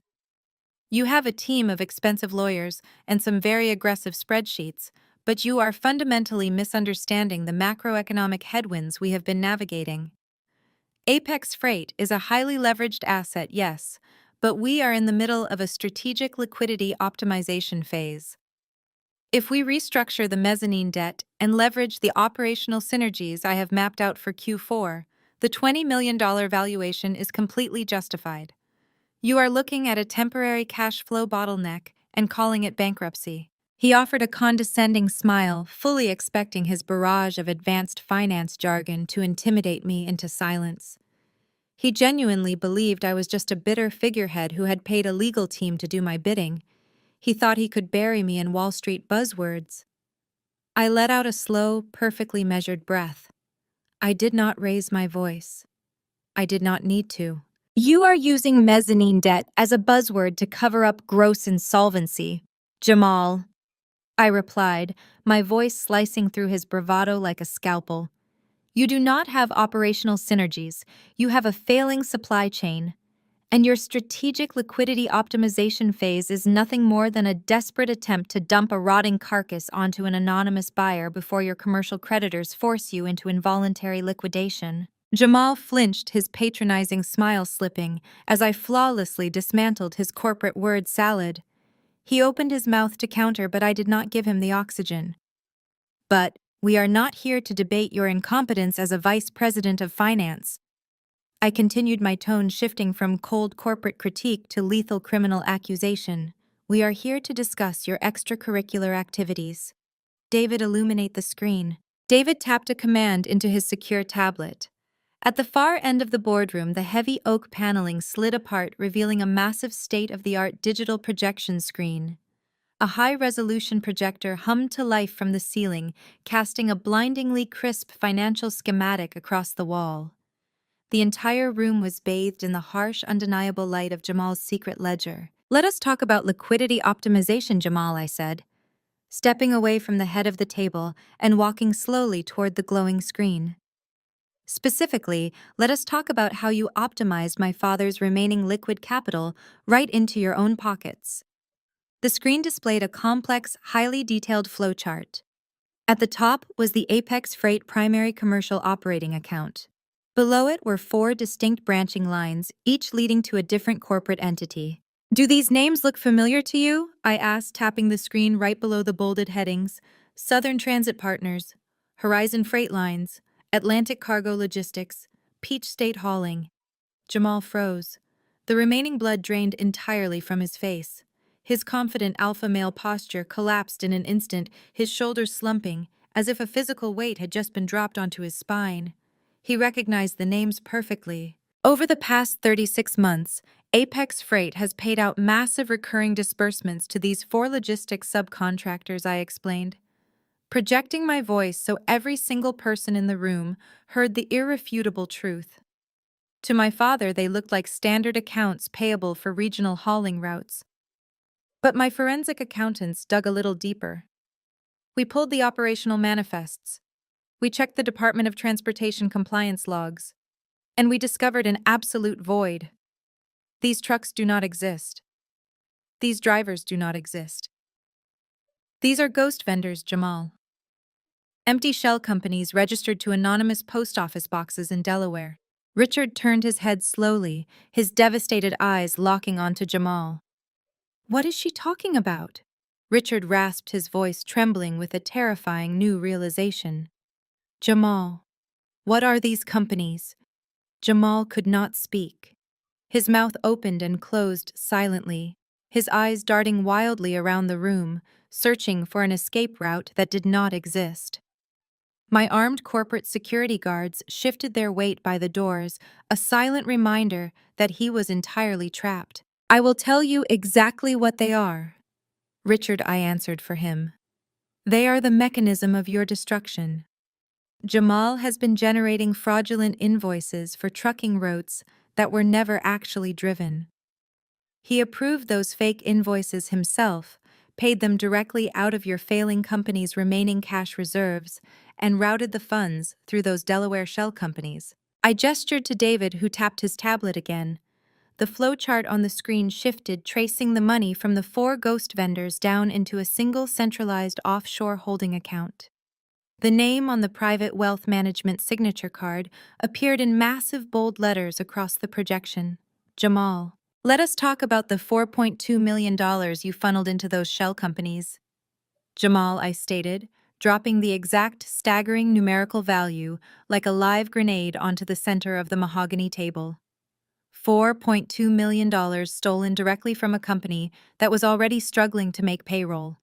"You have a team of expensive lawyers and some very aggressive spreadsheets, but you are fundamentally misunderstanding the macroeconomic headwinds we have been navigating. Apex Freight is a highly leveraged asset, yes, but we are in the middle of a strategic liquidity optimization phase. If we restructure the mezzanine debt and leverage the operational synergies I have mapped out for Q4, the $20 million valuation is completely justified. You are looking at a temporary cash flow bottleneck and calling it bankruptcy." He offered a condescending smile, fully expecting his barrage of advanced finance jargon to intimidate me into silence. He genuinely believed I was just a bitter figurehead who had paid a legal team to do my bidding. He thought he could bury me in Wall Street buzzwords. I let out a slow, perfectly measured breath. I did not raise my voice. I did not need to. "You are using mezzanine debt as a buzzword to cover up gross insolvency, Jamal," I replied, my voice slicing through his bravado like a scalpel. "You do not have operational synergies. You have a failing supply chain. And your strategic liquidity optimization phase is nothing more than a desperate attempt to dump a rotting carcass onto an anonymous buyer before your commercial creditors force you into involuntary liquidation." Jamal flinched, his patronizing smile slipping, as I flawlessly dismantled his corporate word salad. He opened his mouth to counter, but I did not give him the oxygen. "But we are not here to debate your incompetence as a vice president of finance." I continued, my tone shifting from cold corporate critique to lethal criminal accusation. "We are here to discuss your extracurricular activities." "David, illuminate the screen." David tapped a command into his secure tablet. At the far end of the boardroom, the heavy oak paneling slid apart, revealing a massive state-of-the-art digital projection screen. A high-resolution projector hummed to life from the ceiling, casting a blindingly crisp financial schematic across the wall. The entire room was bathed in the harsh, undeniable light of Jamal's secret ledger. "Let us talk about liquidity optimization, Jamal," I said, stepping away from the head of the table and walking slowly toward the glowing screen. "Specifically, let us talk about how you optimized my father's remaining liquid capital right into your own pockets." The screen displayed a complex, highly detailed flowchart. At the top was the Apex Freight primary commercial operating account. Below it were 4 distinct branching lines, each leading to a different corporate entity. "Do these names look familiar to you?" I asked, tapping the screen right below the bolded headings. "Southern Transit Partners, Horizon Freight Lines, Atlantic Cargo Logistics, Peach State Hauling." Jamal froze. The remaining blood drained entirely from his face. His confident alpha male posture collapsed in an instant, his shoulders slumping, as if a physical weight had just been dropped onto his spine. He recognized the names perfectly. Over the past 36 months, Apex Freight has paid out massive recurring disbursements to these four logistics subcontractors, I explained, projecting my voice so every single person in the room heard the irrefutable truth. To my father, they looked like standard accounts payable for regional hauling routes. But my forensic accountants dug a little deeper. We pulled the operational manifests. We checked the Department of Transportation compliance logs. And we discovered an absolute void. These trucks do not exist. These drivers do not exist. These are ghost vendors, Jamal. Empty shell companies registered to anonymous post office boxes in Delaware. Richard turned his head slowly, his devastated eyes locking onto Jamal. What is she talking about? Richard rasped, his voice trembling with a terrifying new realization. Jamal, what are these companies? Jamal could not speak. His mouth opened and closed silently, his eyes darting wildly around the room, searching for an escape route that did not exist. My armed corporate security guards shifted their weight by the doors, a silent reminder that he was entirely trapped. I will tell you exactly what they are. Richard, I answered for him. They are the mechanism of your destruction. Jamal has been generating fraudulent invoices for trucking routes that were never actually driven. He approved those fake invoices himself, paid them directly out of your failing company's remaining cash reserves, and routed the funds through those Delaware shell companies. I gestured to David, who tapped his tablet again. The flowchart on the screen shifted, tracing the money from the four ghost vendors down into a single centralized offshore holding account. The name on the private wealth management signature card appeared in massive bold letters across the projection. Jamal. Let us talk about the $4.2 million you funneled into those shell companies. Jamal, I stated, dropping the exact staggering numerical value like a live grenade onto the center of the mahogany table. $4.2 million stolen directly from a company that was already struggling to make payroll.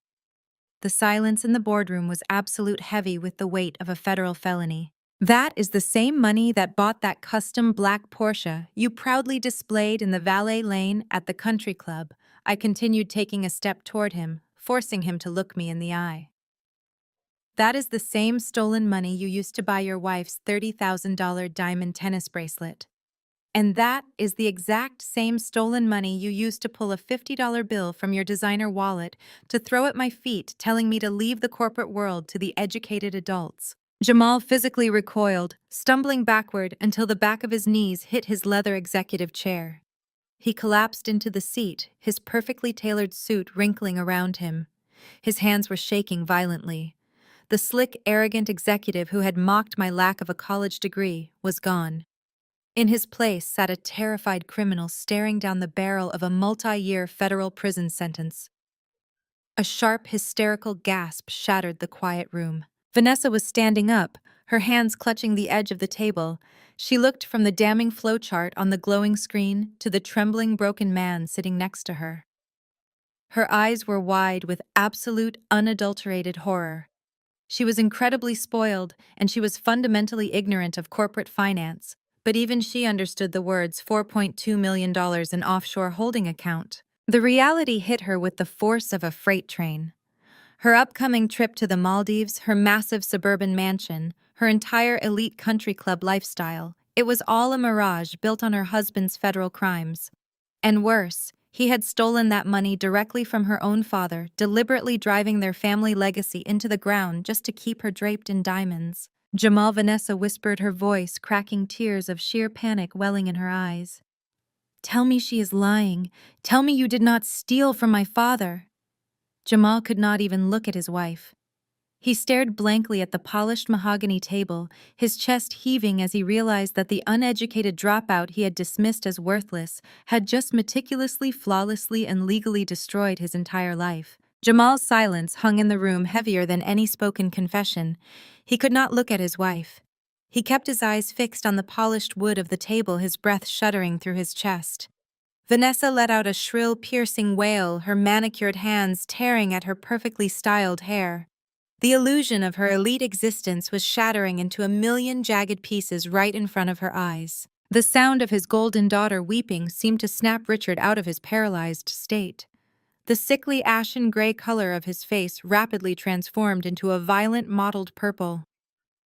The silence in the boardroom was absolute, heavy with the weight of a federal felony. That is the same money that bought that custom black Porsche you proudly displayed in the valet lane at the country club. I continued, taking a step toward him, forcing him to look me in the eye. That is the same stolen money you used to buy your wife's $30,000 diamond tennis bracelet. And that is the exact same stolen money you used to pull a $50 bill from your designer wallet to throw at my feet, telling me to leave the corporate world to the educated adults. Jamal physically recoiled, stumbling backward until the back of his knees hit his leather executive chair. He collapsed into the seat, his perfectly tailored suit wrinkling around him. His hands were shaking violently. The slick, arrogant executive who had mocked my lack of a college degree was gone. In his place sat a terrified criminal staring down the barrel of a multi-year federal prison sentence. A sharp, hysterical gasp shattered the quiet room. Vanessa was standing up, her hands clutching the edge of the table. She looked from the damning flowchart on the glowing screen to the trembling, broken man sitting next to her. Her eyes were wide with absolute, unadulterated horror. She was incredibly spoiled, and she was fundamentally ignorant of corporate finance, but even she understood the words $4.2 million in offshore holding account. The reality hit her with the force of a freight train. Her upcoming trip to the Maldives, her massive suburban mansion, her entire elite country club lifestyle, it was all a mirage built on her husband's federal crimes. And worse, he had stolen that money directly from her own father, deliberately driving their family legacy into the ground just to keep her draped in diamonds. Jamal, Vanessa whispered, her voice cracking, tears of sheer panic welling in her eyes. Tell me she is lying. Tell me you did not steal from my father. Jamal could not even look at his wife. He stared blankly at the polished mahogany table, his chest heaving as he realized that the uneducated dropout he had dismissed as worthless had just meticulously, flawlessly, and legally destroyed his entire life. Jamal's silence hung in the room, heavier than any spoken confession. He could not look at his wife. He kept his eyes fixed on the polished wood of the table, his breath shuddering through his chest. Vanessa let out a shrill, piercing wail, her manicured hands tearing at her perfectly styled hair. The illusion of her elite existence was shattering into a million jagged pieces right in front of her eyes. The sound of his golden daughter weeping seemed to snap Richard out of his paralyzed state. The sickly ashen gray color of his face rapidly transformed into a violent mottled purple.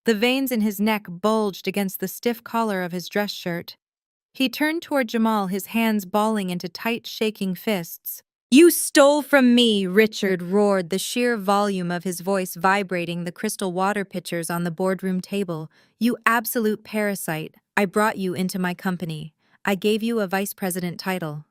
The veins in his neck bulged against the stiff collar of his dress shirt. He turned toward Jamal, his hands balling into tight, shaking fists. "You stole from me!" Richard roared, the sheer volume of his voice vibrating the crystal water pitchers on the boardroom table. "You absolute parasite! I brought you into my company. I gave you a vice president title.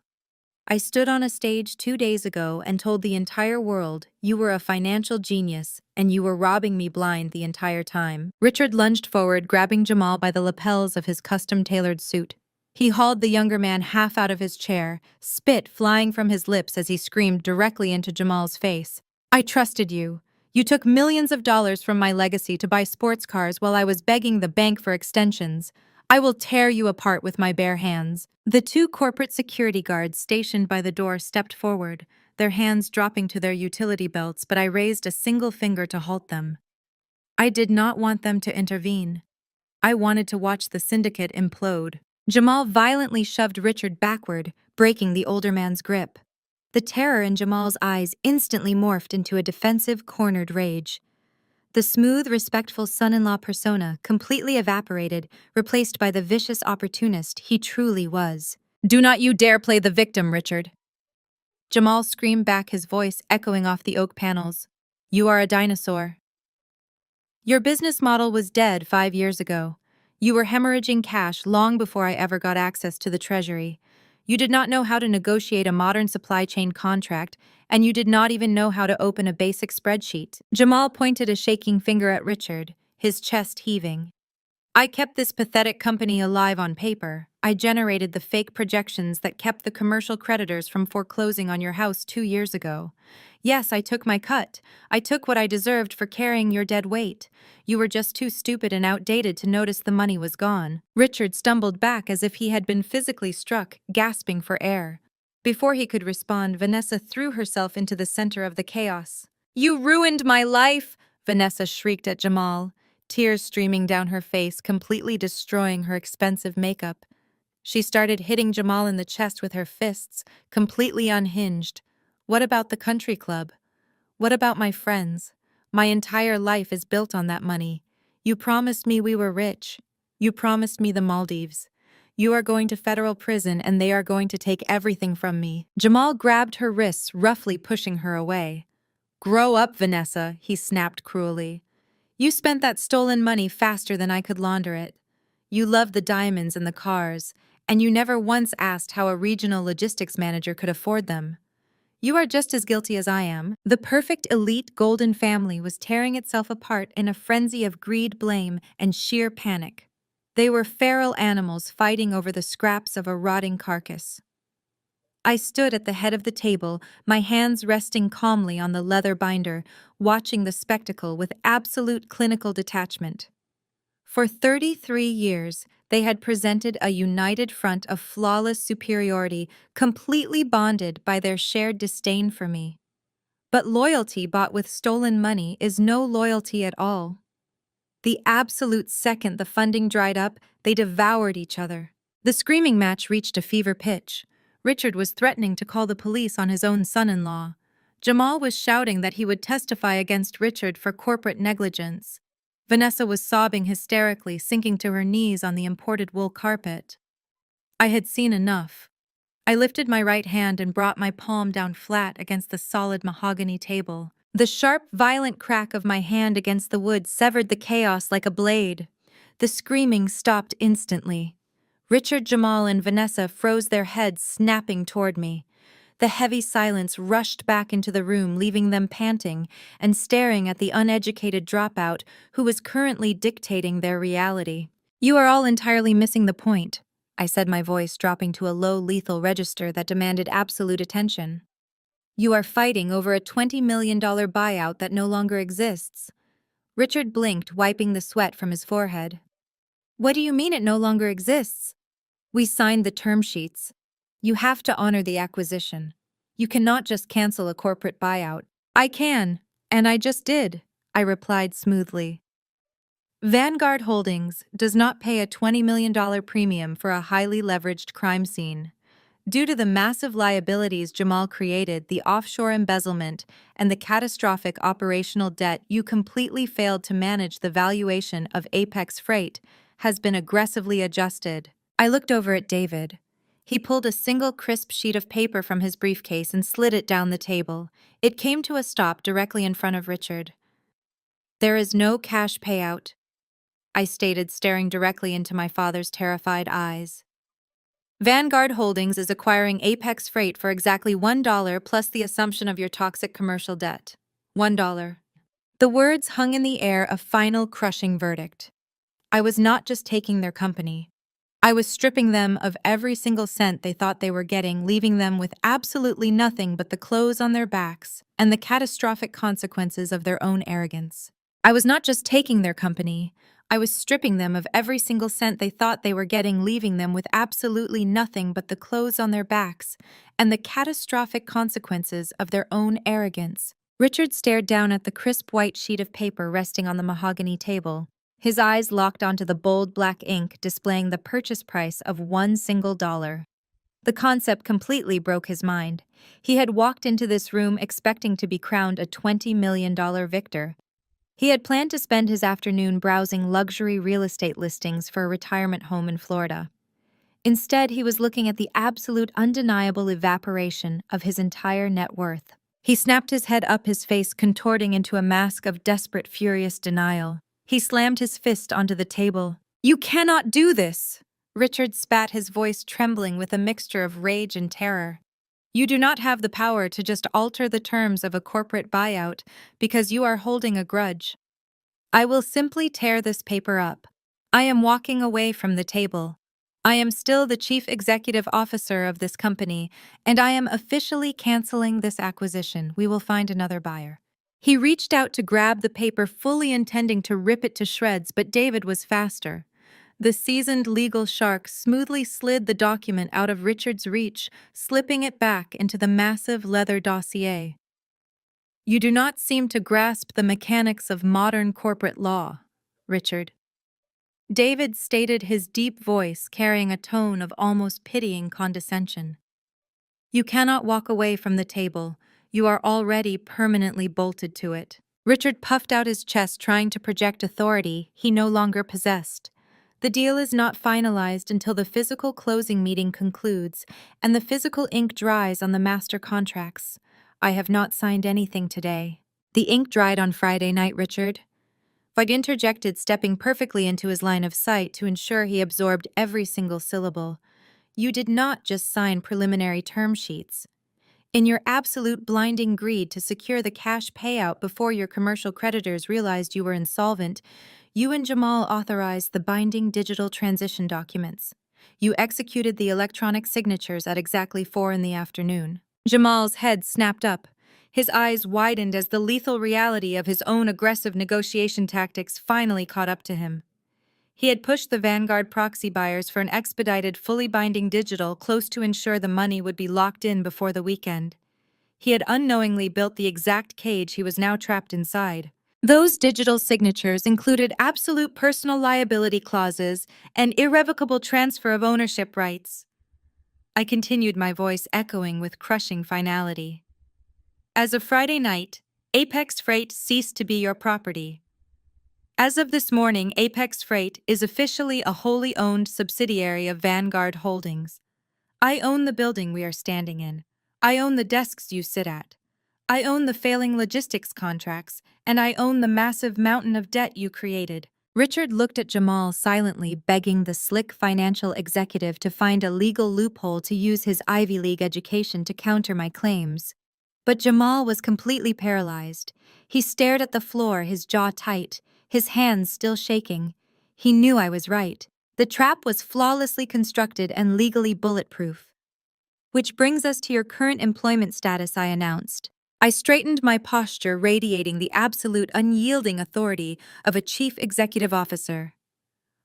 I stood on a stage 2 days ago and told the entire world you were a financial genius and you were robbing me blind the entire time." Richard lunged forward, grabbing Jamal by the lapels of his custom-tailored suit. He hauled the younger man half out of his chair, spit flying from his lips as he screamed directly into Jamal's face. "I trusted you. You took millions of dollars from my legacy to buy sports cars while I was begging the bank for extensions. I will tear you apart with my bare hands." The two corporate security guards stationed by the door stepped forward, their hands dropping to their utility belts, but I raised a single finger to halt them. I did not want them to intervene. I wanted to watch the syndicate implode. Jamal violently shoved Richard backward, breaking the older man's grip. The terror in Jamal's eyes instantly morphed into a defensive, cornered rage. The smooth, respectful son-in-law persona completely evaporated, replaced by the vicious opportunist he truly was. "Do not you dare play the victim, Richard!" Jamal screamed back, his voice echoing off the oak panels. "You are a dinosaur. Your business model was dead 5 years ago. You were hemorrhaging cash long before I ever got access to the treasury. You did not know how to negotiate a modern supply chain contract, and you did not even know how to open a basic spreadsheet." Jamal pointed a shaking finger at Richard, his chest heaving. "I kept this pathetic company alive on paper. I generated the fake projections that kept the commercial creditors from foreclosing on your house 2 years ago. Yes, I took my cut. I took what I deserved for carrying your dead weight. You were just too stupid and outdated to notice the money was gone." Richard stumbled back as if he had been physically struck, gasping for air. Before he could respond, Vanessa threw herself into the center of the chaos. "You ruined my life!" Vanessa shrieked at Jamal, tears streaming down her face, completely destroying her expensive makeup. She started hitting Jamal in the chest with her fists, completely unhinged. "What about the country club? What about my friends? My entire life is built on that money. You promised me we were rich. You promised me the Maldives. You are going to federal prison and they are going to take everything from me." Jamal grabbed her wrists, roughly pushing her away. "Grow up, Vanessa," he snapped cruelly. "You spent that stolen money faster than I could launder it. You loved the diamonds and the cars, and you never once asked how a regional logistics manager could afford them. You are just as guilty as I am." The perfect elite golden family was tearing itself apart in a frenzy of greed, blame, and sheer panic. They were feral animals fighting over the scraps of a rotting carcass. I stood at the head of the table, my hands resting calmly on the leather binder, watching the spectacle with absolute clinical detachment. For 33 years, they had presented a united front of flawless superiority, completely bonded by their shared disdain for me. But loyalty bought with stolen money is no loyalty at all. The absolute second the funding dried up, they devoured each other. The screaming match reached a fever pitch. Richard was threatening to call the police on his own son-in-law. Jamal was shouting that he would testify against Richard for corporate negligence. Vanessa was sobbing hysterically, sinking to her knees on the imported wool carpet. I had seen enough. I lifted my right hand and brought my palm down flat against the solid mahogany table. The sharp, violent crack of my hand against the wood severed the chaos like a blade. The screaming stopped instantly. Richard, Jamal, and Vanessa froze, their heads snapping toward me. The heavy silence rushed back into the room, leaving them panting and staring at the uneducated dropout who was currently dictating their reality. "You are all entirely missing the point," I said, my voice dropping to a low, lethal register that demanded absolute attention. "You are fighting over a $20 million buyout that no longer exists." Richard blinked, wiping the sweat from his forehead. "What do you mean it no longer exists?" "We signed the term sheets. You have to honor the acquisition. You cannot just cancel a corporate buyout." "I can, and I just did," I replied smoothly. Vanguard Holdings does not pay a $20 million premium for a highly leveraged crime scene. Due to the massive liabilities Jamal created, the offshore embezzlement, and the catastrophic operational debt you completely failed to manage, the valuation of Apex Freight has been aggressively adjusted. I looked over at David. He pulled a single crisp sheet of paper from his briefcase and slid it down the table. It came to a stop directly in front of Richard. "There is no cash payout," I stated, staring directly into my father's terrified eyes. "Vanguard Holdings is acquiring Apex Freight for exactly $1 plus the assumption of your toxic commercial debt. $1. The words hung in the air, a final crushing verdict. I was not just taking their company. I was stripping them of every single cent they thought they were getting, leaving them with absolutely nothing but the clothes on their backs and the catastrophic consequences of their own arrogance. I was not just taking their company. I was stripping them of every single cent they thought they were getting, leaving them with absolutely nothing but the clothes on their backs and the catastrophic consequences of their own arrogance." Richard stared down at the crisp white sheet of paper resting on the mahogany table. His eyes locked onto the bold black ink displaying the purchase price of $1. The concept completely broke his mind. He had walked into this room expecting to be crowned a $20 million victor. He had planned to spend his afternoon browsing luxury real estate listings for a retirement home in Florida. Instead, he was looking at the absolute undeniable evaporation of his entire net worth. He snapped his head up, his face contorting into a mask of desperate, furious denial. He slammed his fist onto the table. "You cannot do this!" Richard spat, his voice trembling with a mixture of rage and terror. "You do not have the power to just alter the terms of a corporate buyout because you are holding a grudge. I will simply tear this paper up. I am walking away from the table. I am still the chief executive officer of this company, and I am officially canceling this acquisition. We will find another buyer." He reached out to grab the paper, fully intending to rip it to shreds, but David was faster. The seasoned legal shark smoothly slid the document out of Richard's reach, slipping it back into the massive leather dossier. "You do not seem to grasp the mechanics of modern corporate law, Richard," David stated, his deep voice carrying a tone of almost pitying condescension. "You cannot walk away from the table. You are already permanently bolted to it." Richard puffed out his chest, trying to project authority he no longer possessed. "The deal is not finalized until the physical closing meeting concludes and the physical ink dries on the master contracts. I have not signed anything today." "The ink dried on Friday night, Richard," Voigt interjected, stepping perfectly into his line of sight to ensure he absorbed every single syllable. "You did not just sign preliminary term sheets. In your absolute blinding greed to secure the cash payout before your commercial creditors realized you were insolvent, you and Jamal authorized the binding digital transition documents. You executed the electronic signatures at exactly 4 in the afternoon." Jamal's head snapped up. His eyes widened as the lethal reality of his own aggressive negotiation tactics finally caught up to him. He had pushed the Vanguard proxy buyers for an expedited, fully binding digital close to ensure the money would be locked in before the weekend. He had unknowingly built the exact cage he was now trapped inside. Those digital signatures included absolute personal liability clauses and irrevocable transfer of ownership rights. I continued, my voice echoing with crushing finality. "As of Friday night, Apex Freight ceased to be your property. As of this morning, Apex Freight is officially a wholly owned subsidiary of Vanguard Holdings. I own the building we are standing in. I own the desks you sit at. I own the failing logistics contracts, and I own the massive mountain of debt you created." Richard looked at Jamal silently, begging the slick financial executive to find a legal loophole to use his Ivy League education to counter my claims. But Jamal was completely paralyzed. He stared at the floor, his jaw tight, his hands still shaking. He knew I was right. The trap was flawlessly constructed and legally bulletproof. "Which brings us to your current employment status," I announced. I straightened my posture, radiating the absolute unyielding authority of a chief executive officer.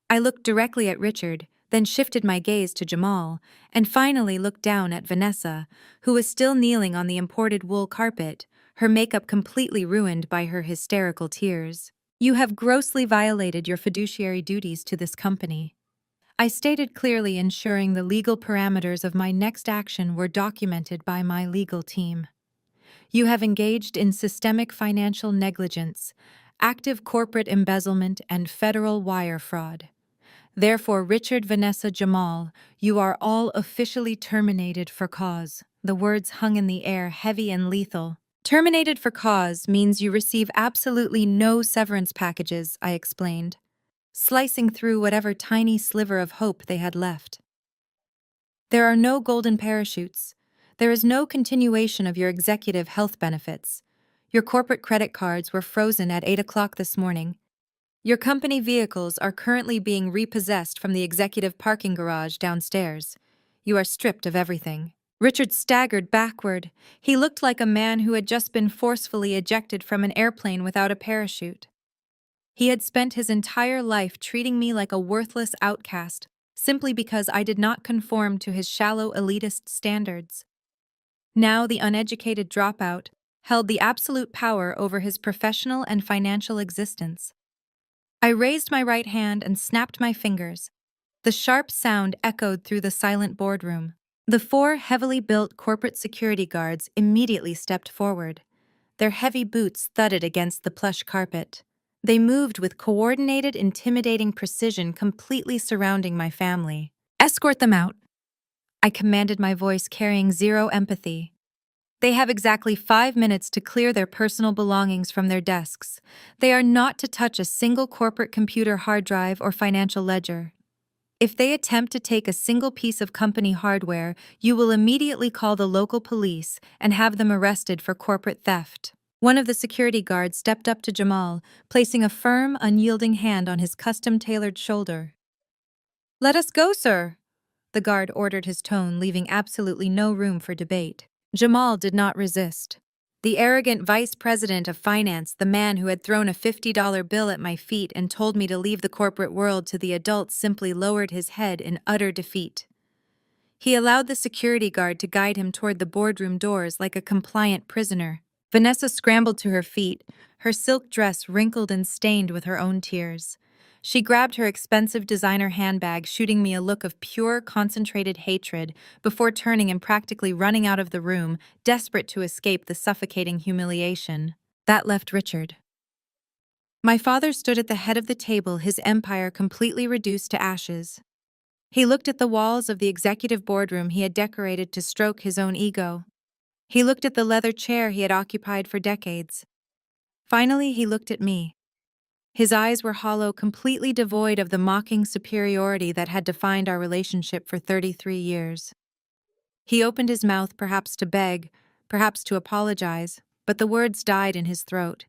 I looked directly at Richard, then shifted my gaze to Jamal, and finally looked down at Vanessa, who was still kneeling on the imported wool carpet, her makeup completely ruined by her hysterical tears. You have grossly violated your fiduciary duties to this company. I stated clearly, ensuring the legal parameters of my next action were documented by my legal team. You have engaged in systemic financial negligence, active corporate embezzlement, and federal wire fraud. Therefore, Richard, Vanessa, Jamal, you are all officially terminated for cause. The words hung in the air, heavy and lethal. Terminated for cause means you receive absolutely no severance packages, I explained, slicing through whatever tiny sliver of hope they had left. There are no golden parachutes. There is no continuation of your executive health benefits. Your corporate credit cards were frozen at 8 o'clock this morning. Your company vehicles are currently being repossessed from the executive parking garage downstairs. You are stripped of everything. Richard staggered backward. He looked like a man who had just been forcefully ejected from an airplane without a parachute. He had spent his entire life treating me like a worthless outcast, simply because I did not conform to his shallow elitist standards. Now the uneducated dropout held the absolute power over his professional and financial existence. I raised my right hand and snapped my fingers. The sharp sound echoed through the silent boardroom. The four heavily built corporate security guards immediately stepped forward. Their heavy boots thudded against the plush carpet. They moved with coordinated, intimidating precision, completely surrounding my family. Escort them out, I commanded, my voice carrying zero empathy. They have exactly 5 minutes to clear their personal belongings from their desks. They are not to touch a single corporate computer hard drive or financial ledger. If they attempt to take a single piece of company hardware, you will immediately call the local police and have them arrested for corporate theft. One of the security guards stepped up to Jamal, placing a firm, unyielding hand on his custom-tailored shoulder. "Let us go, sir," the guard ordered, his tone leaving absolutely no room for debate. Jamal did not resist. The arrogant vice president of finance, the man who had thrown a $50 bill at my feet and told me to leave the corporate world to the adults, simply lowered his head in utter defeat. He allowed the security guard to guide him toward the boardroom doors like a compliant prisoner. Vanessa scrambled to her feet, her silk dress wrinkled and stained with her own tears. She grabbed her expensive designer handbag, shooting me a look of pure, concentrated hatred, before turning and practically running out of the room, desperate to escape the suffocating humiliation. That left Richard. My father stood at the head of the table, his empire completely reduced to ashes. He looked at the walls of the executive boardroom he had decorated to stroke his own ego. He looked at the leather chair he had occupied for decades. Finally, he looked at me. His eyes were hollow, completely devoid of the mocking superiority that had defined our relationship for 33 years. He opened his mouth, perhaps to beg, perhaps to apologize, but the words died in his throat.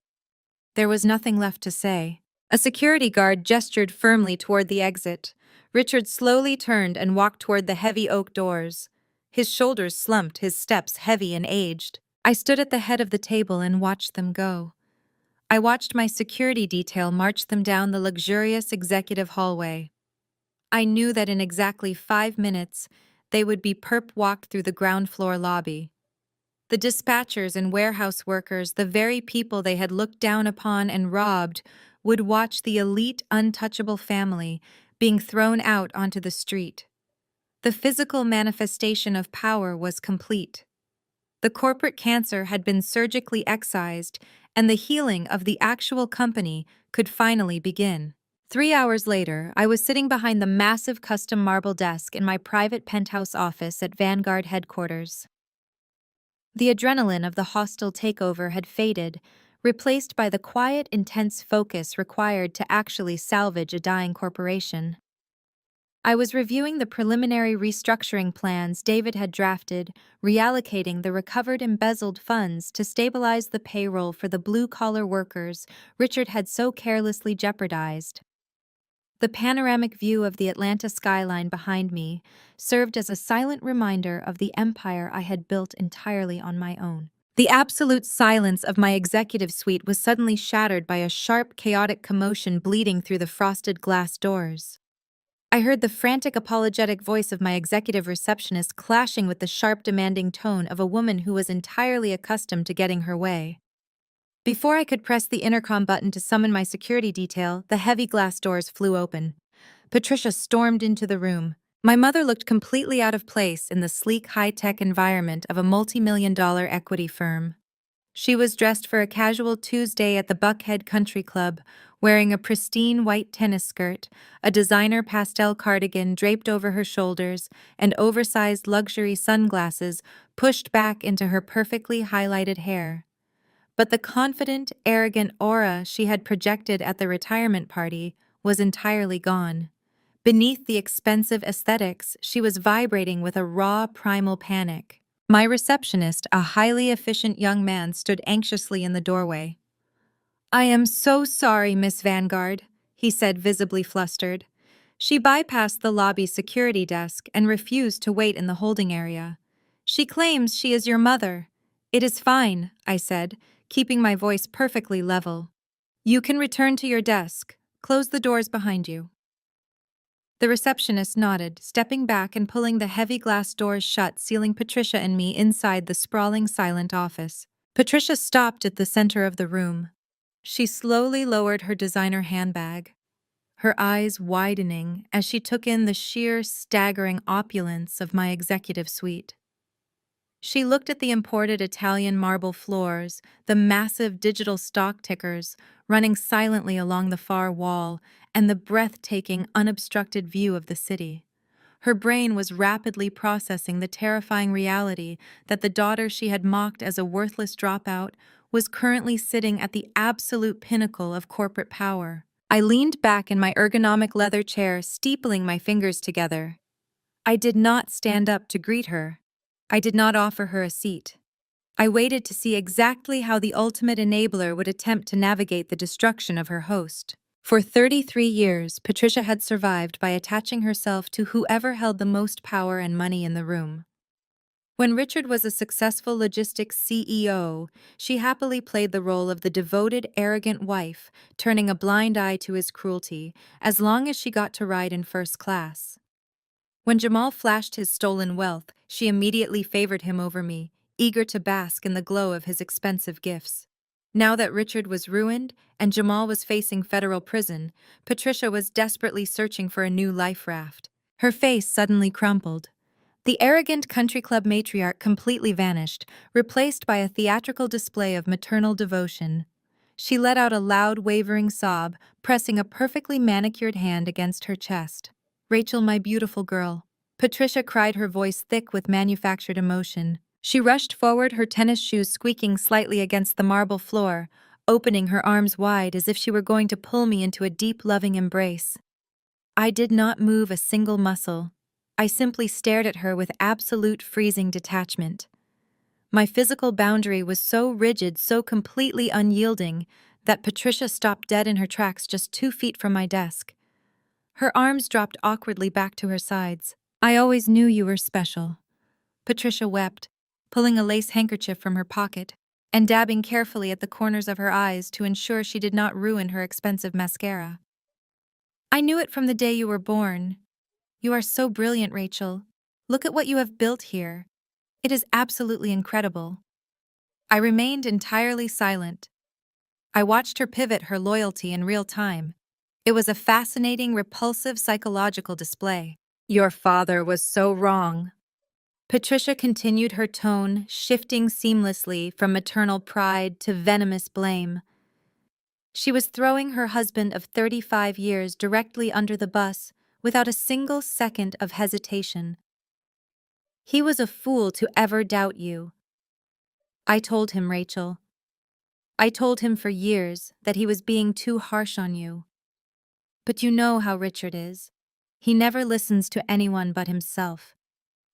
There was nothing left to say. A security guard gestured firmly toward the exit. Richard slowly turned and walked toward the heavy oak doors. His shoulders slumped, his steps heavy and aged. I stood at the head of the table and watched them go. I watched my security detail march them down the luxurious executive hallway. I knew that in exactly 5 minutes, they would be perp-walked through the ground floor lobby. The dispatchers and warehouse workers, the very people they had looked down upon and robbed, would watch the elite, untouchable family being thrown out onto the street. The physical manifestation of power was complete. The corporate cancer had been surgically excised, and the healing of the actual company could finally begin. 3 hours later, I was sitting behind the massive custom marble desk in my private penthouse office at Vanguard headquarters. The adrenaline of the hostile takeover had faded, replaced by the quiet, intense focus required to actually salvage a dying corporation. I was reviewing the preliminary restructuring plans David had drafted, reallocating the recovered embezzled funds to stabilize the payroll for the blue-collar workers Richard had so carelessly jeopardized. The panoramic view of the Atlanta skyline behind me served as a silent reminder of the empire I had built entirely on my own. The absolute silence of my executive suite was suddenly shattered by a sharp, chaotic commotion bleeding through the frosted glass doors. I heard the frantic, apologetic voice of my executive receptionist clashing with the sharp, demanding tone of a woman who was entirely accustomed to getting her way. Before I could press the intercom button to summon my security detail, the heavy glass doors flew open. Patricia stormed into the room. My mother looked completely out of place in the sleek, high-tech environment of a multi-million-dollar equity firm. She was dressed for a casual Tuesday at the Buckhead Country Club, wearing a pristine white tennis skirt, a designer pastel cardigan draped over her shoulders, and oversized luxury sunglasses pushed back into her perfectly highlighted hair. But the confident, arrogant aura she had projected at the retirement party was entirely gone. Beneath the expensive aesthetics, she was vibrating with a raw, primal panic. My receptionist, a highly efficient young man, stood anxiously in the doorway. "I am so sorry, Miss Vanguard," he said, visibly flustered. She bypassed the lobby security desk and refused to wait in the holding area. "She claims she is your mother." "It is fine," I said, keeping my voice perfectly level. "You can return to your desk. Close the doors behind you." The receptionist nodded, stepping back and pulling the heavy glass doors shut, sealing Patricia and me inside the sprawling, silent office. Patricia stopped at the center of the room. She slowly lowered her designer handbag, her eyes widening as she took in the sheer, staggering opulence of my executive suite. She looked at the imported Italian marble floors, the massive digital stock tickers running silently along the far wall, and the breathtaking, unobstructed view of the city. Her brain was rapidly processing the terrifying reality that the daughter she had mocked as a worthless dropout was currently sitting at the absolute pinnacle of corporate power. I leaned back in my ergonomic leather chair, steepling my fingers together. I did not stand up to greet her. I did not offer her a seat. I waited to see exactly how the ultimate enabler would attempt to navigate the destruction of her host. For 33 years, Patricia had survived by attaching herself to whoever held the most power and money in the room. When Richard was a successful logistics CEO, she happily played the role of the devoted, arrogant wife, turning a blind eye to his cruelty, as long as she got to ride in first class. When Jamal flashed his stolen wealth, she immediately favored him over me, eager to bask in the glow of his expensive gifts. Now that Richard was ruined and Jamal was facing federal prison, Patricia was desperately searching for a new life raft. Her face suddenly crumpled. The arrogant country club matriarch completely vanished, replaced by a theatrical display of maternal devotion. She let out a loud, wavering sob, pressing a perfectly manicured hand against her chest. "Rachel, my beautiful girl." Patricia cried, her voice thick with manufactured emotion. She rushed forward, her tennis shoes squeaking slightly against the marble floor, opening her arms wide as if she were going to pull me into a deep, loving embrace. I did not move a single muscle. I simply stared at her with absolute freezing detachment. My physical boundary was so rigid, so completely unyielding, that Patricia stopped dead in her tracks just 2 feet from my desk. Her arms dropped awkwardly back to her sides. "I always knew you were special." Patricia wept, pulling a lace handkerchief from her pocket and dabbing carefully at the corners of her eyes to ensure she did not ruin her expensive mascara. "I knew it from the day you were born. You are so brilliant, Rachel. Look at what you have built here. It is absolutely incredible." I remained entirely silent. I watched her pivot her loyalty in real time. It was a fascinating, repulsive psychological display. "Your father was so wrong." Patricia continued, her tone shifting seamlessly from maternal pride to venomous blame. She was throwing her husband of 35 years directly under the bus without a single second of hesitation. "He was a fool to ever doubt you." I told him, Rachel. I told him for years that he was being too harsh on you. But you know how Richard is. He never listens to anyone but himself.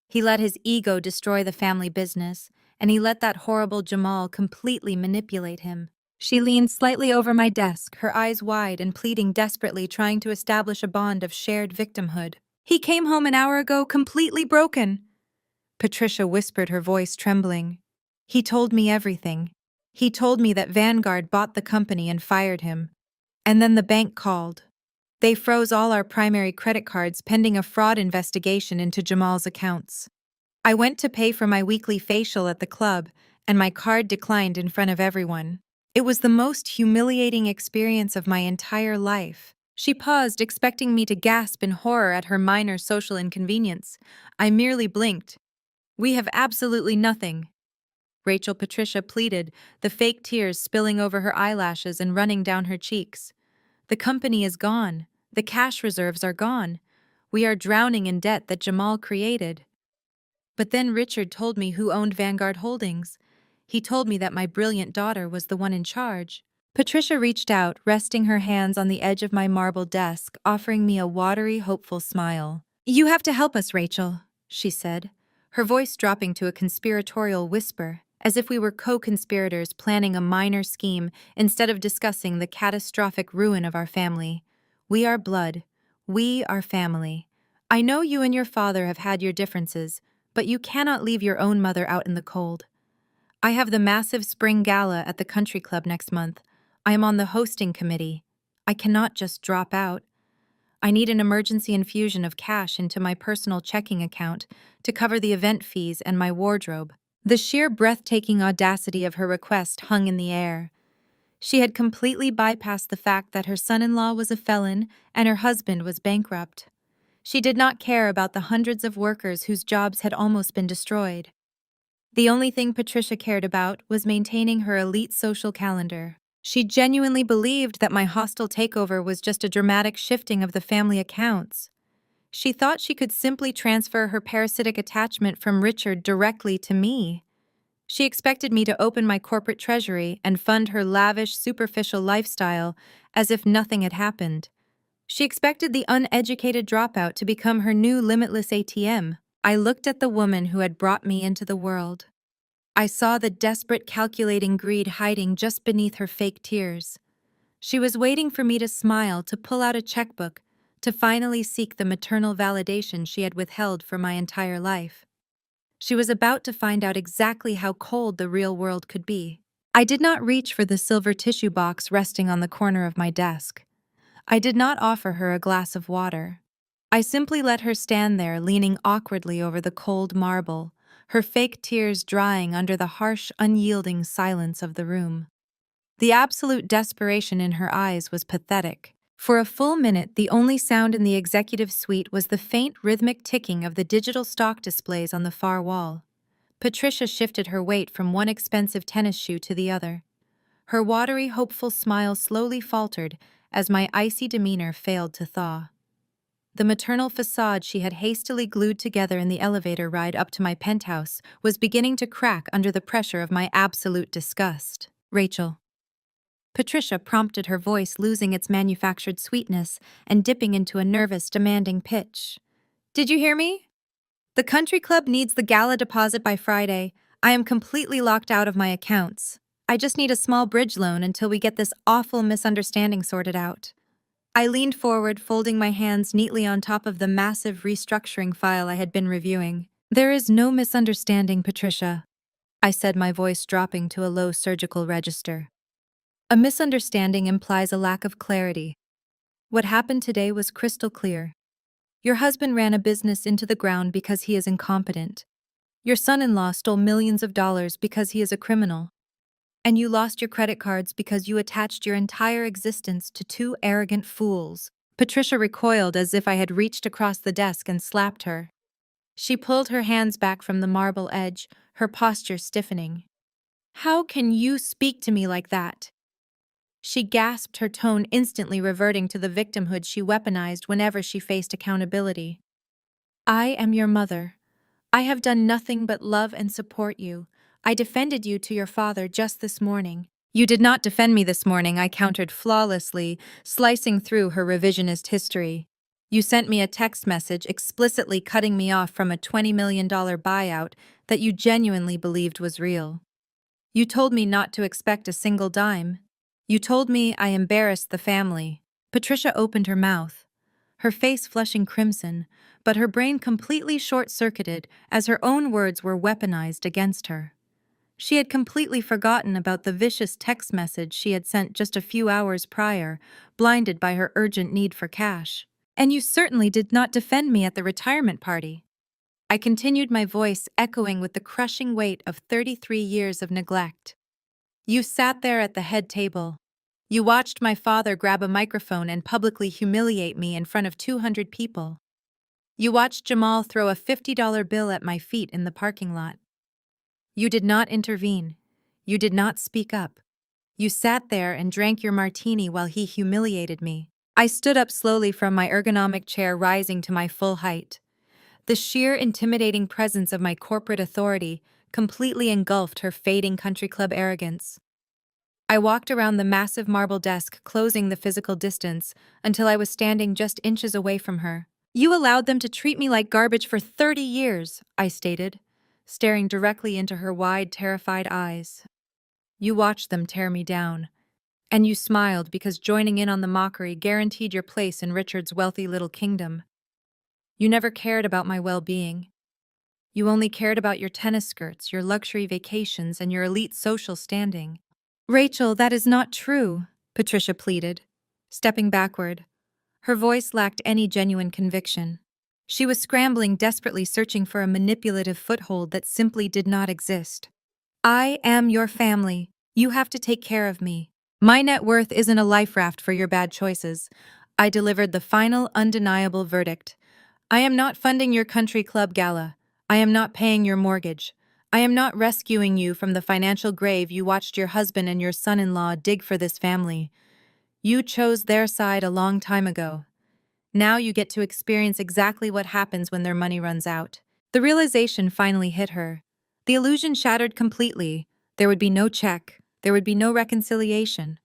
He let his ego destroy the family business, and he let that horrible Jamal completely manipulate him. She leaned slightly over my desk, her eyes wide and pleading desperately, trying to establish a bond of shared victimhood. "He came home an hour ago completely broken." Patricia whispered, her voice trembling. "He told me everything. He told me that Vanguard bought the company and fired him. And then the bank called. They froze all our primary credit cards pending a fraud investigation into Jamal's accounts. I went to pay for my weekly facial at the club, and my card declined in front of everyone. It was the most humiliating experience of my entire life. She paused, expecting me to gasp in horror at her minor social inconvenience. I merely blinked. "We have absolutely nothing," Rachel Patricia pleaded, the fake tears spilling over her eyelashes and running down her cheeks. "The company is gone. The cash reserves are gone. We are drowning in debt that Jamal created." But then Richard told me who owned Vanguard Holdings. He told me that my brilliant daughter was the one in charge. Patricia reached out, resting her hands on the edge of my marble desk, offering me a watery, hopeful smile. "You have to help us, Rachel," she said, her voice dropping to a conspiratorial whisper, as if we were co-conspirators planning a minor scheme instead of discussing the catastrophic ruin of our family. "We are blood. We are family. I know you and your father have had your differences, but you cannot leave your own mother out in the cold. I have the massive spring gala at the country club next month. I am on the hosting committee. I cannot just drop out. I need an emergency infusion of cash into my personal checking account to cover the event fees and my wardrobe." The sheer breathtaking audacity of her request hung in the air. She had completely bypassed the fact that her son-in-law was a felon and her husband was bankrupt. She did not care about the hundreds of workers whose jobs had almost been destroyed. The only thing Patricia cared about was maintaining her elite social calendar. She genuinely believed that my hostile takeover was just a dramatic shifting of the family accounts. She thought she could simply transfer her parasitic attachment from Richard directly to me. She expected me to open my corporate treasury and fund her lavish, superficial lifestyle as if nothing had happened. She expected the uneducated dropout to become her new limitless ATM. I looked at the woman who had brought me into the world. I saw the desperate, calculating greed hiding just beneath her fake tears. She was waiting for me to smile, to pull out a checkbook, to finally seek the maternal validation she had withheld for my entire life. She was about to find out exactly how cold the real world could be. I did not reach for the silver tissue box resting on the corner of my desk. I did not offer her a glass of water. I simply let her stand there, leaning awkwardly over the cold marble, her fake tears drying under the harsh, unyielding silence of the room. The absolute desperation in her eyes was pathetic. For a full minute, the only sound in the executive suite was the faint, rhythmic ticking of the digital stock displays on the far wall. Patricia shifted her weight from one expensive tennis shoe to the other. Her watery, hopeful smile slowly faltered as my icy demeanor failed to thaw. The maternal facade she had hastily glued together in the elevator ride up to my penthouse was beginning to crack under the pressure of my absolute disgust. "Rachel." Patricia prompted, her voice losing its manufactured sweetness and dipping into a nervous, demanding pitch. "Did you hear me? The country club needs the gala deposit by Friday. I am completely locked out of my accounts. I just need a small bridge loan until we get this awful misunderstanding sorted out." I leaned forward, folding my hands neatly on top of the massive restructuring file I had been reviewing. "There is no misunderstanding, Patricia," I said, my voice dropping to a low surgical register. "A misunderstanding implies a lack of clarity. What happened today was crystal clear. Your husband ran a business into the ground because he is incompetent. Your son-in-law stole millions of dollars because he is a criminal. And you lost your credit cards because you attached your entire existence to two arrogant fools." Patricia recoiled as if I had reached across the desk and slapped her. She pulled her hands back from the marble edge, her posture stiffening. "How can you speak to me like that?" She gasped, her tone instantly reverting to the victimhood she weaponized whenever she faced accountability. "I am your mother. I have done nothing but love and support you. I defended you to your father just this morning." "You did not defend me this morning," I countered flawlessly, slicing through her revisionist history. "You sent me a text message explicitly cutting me off from a $20 million buyout that you genuinely believed was real. You told me not to expect a single dime. You told me I embarrassed the family." Patricia opened her mouth, her face flushing crimson, but her brain completely short-circuited as her own words were weaponized against her. She had completely forgotten about the vicious text message she had sent just a few hours prior, blinded by her urgent need for cash. "And you certainly did not defend me at the retirement party." I continued, my voice echoing with the crushing weight of 33 years of neglect. You sat there at the head table. You watched my father grab a microphone and publicly humiliate me in front of 200 people. You watched Jamal throw a $50 bill at my feet in the parking lot. You did not intervene. You did not speak up. You sat there and drank your martini while he humiliated me. I stood up slowly from my ergonomic chair, rising to my full height. The sheer intimidating presence of my corporate authority completely engulfed her fading country club arrogance. I walked around the massive marble desk, closing the physical distance, until I was standing just inches away from her. You allowed them to treat me like garbage for 30 years, I stated, staring directly into her wide, terrified eyes. You watched them tear me down. And you smiled because joining in on the mockery guaranteed your place in Richard's wealthy little kingdom. You never cared about my well-being. You only cared about your tennis skirts, your luxury vacations, and your elite social standing. Rachel, that is not true, Patricia pleaded, stepping backward. Her voice lacked any genuine conviction. She was scrambling, desperately searching for a manipulative foothold that simply did not exist. I am your family. You have to take care of me. My net worth isn't a life raft for your bad choices. I delivered the final, undeniable verdict. I am not funding your country club gala. I am not paying your mortgage. I am not rescuing you from the financial grave you watched your husband and your son-in-law dig for this family. You chose their side a long time ago. Now you get to experience exactly what happens when their money runs out. The realization finally hit her. The illusion shattered completely. There would be no check. There would be no reconciliation.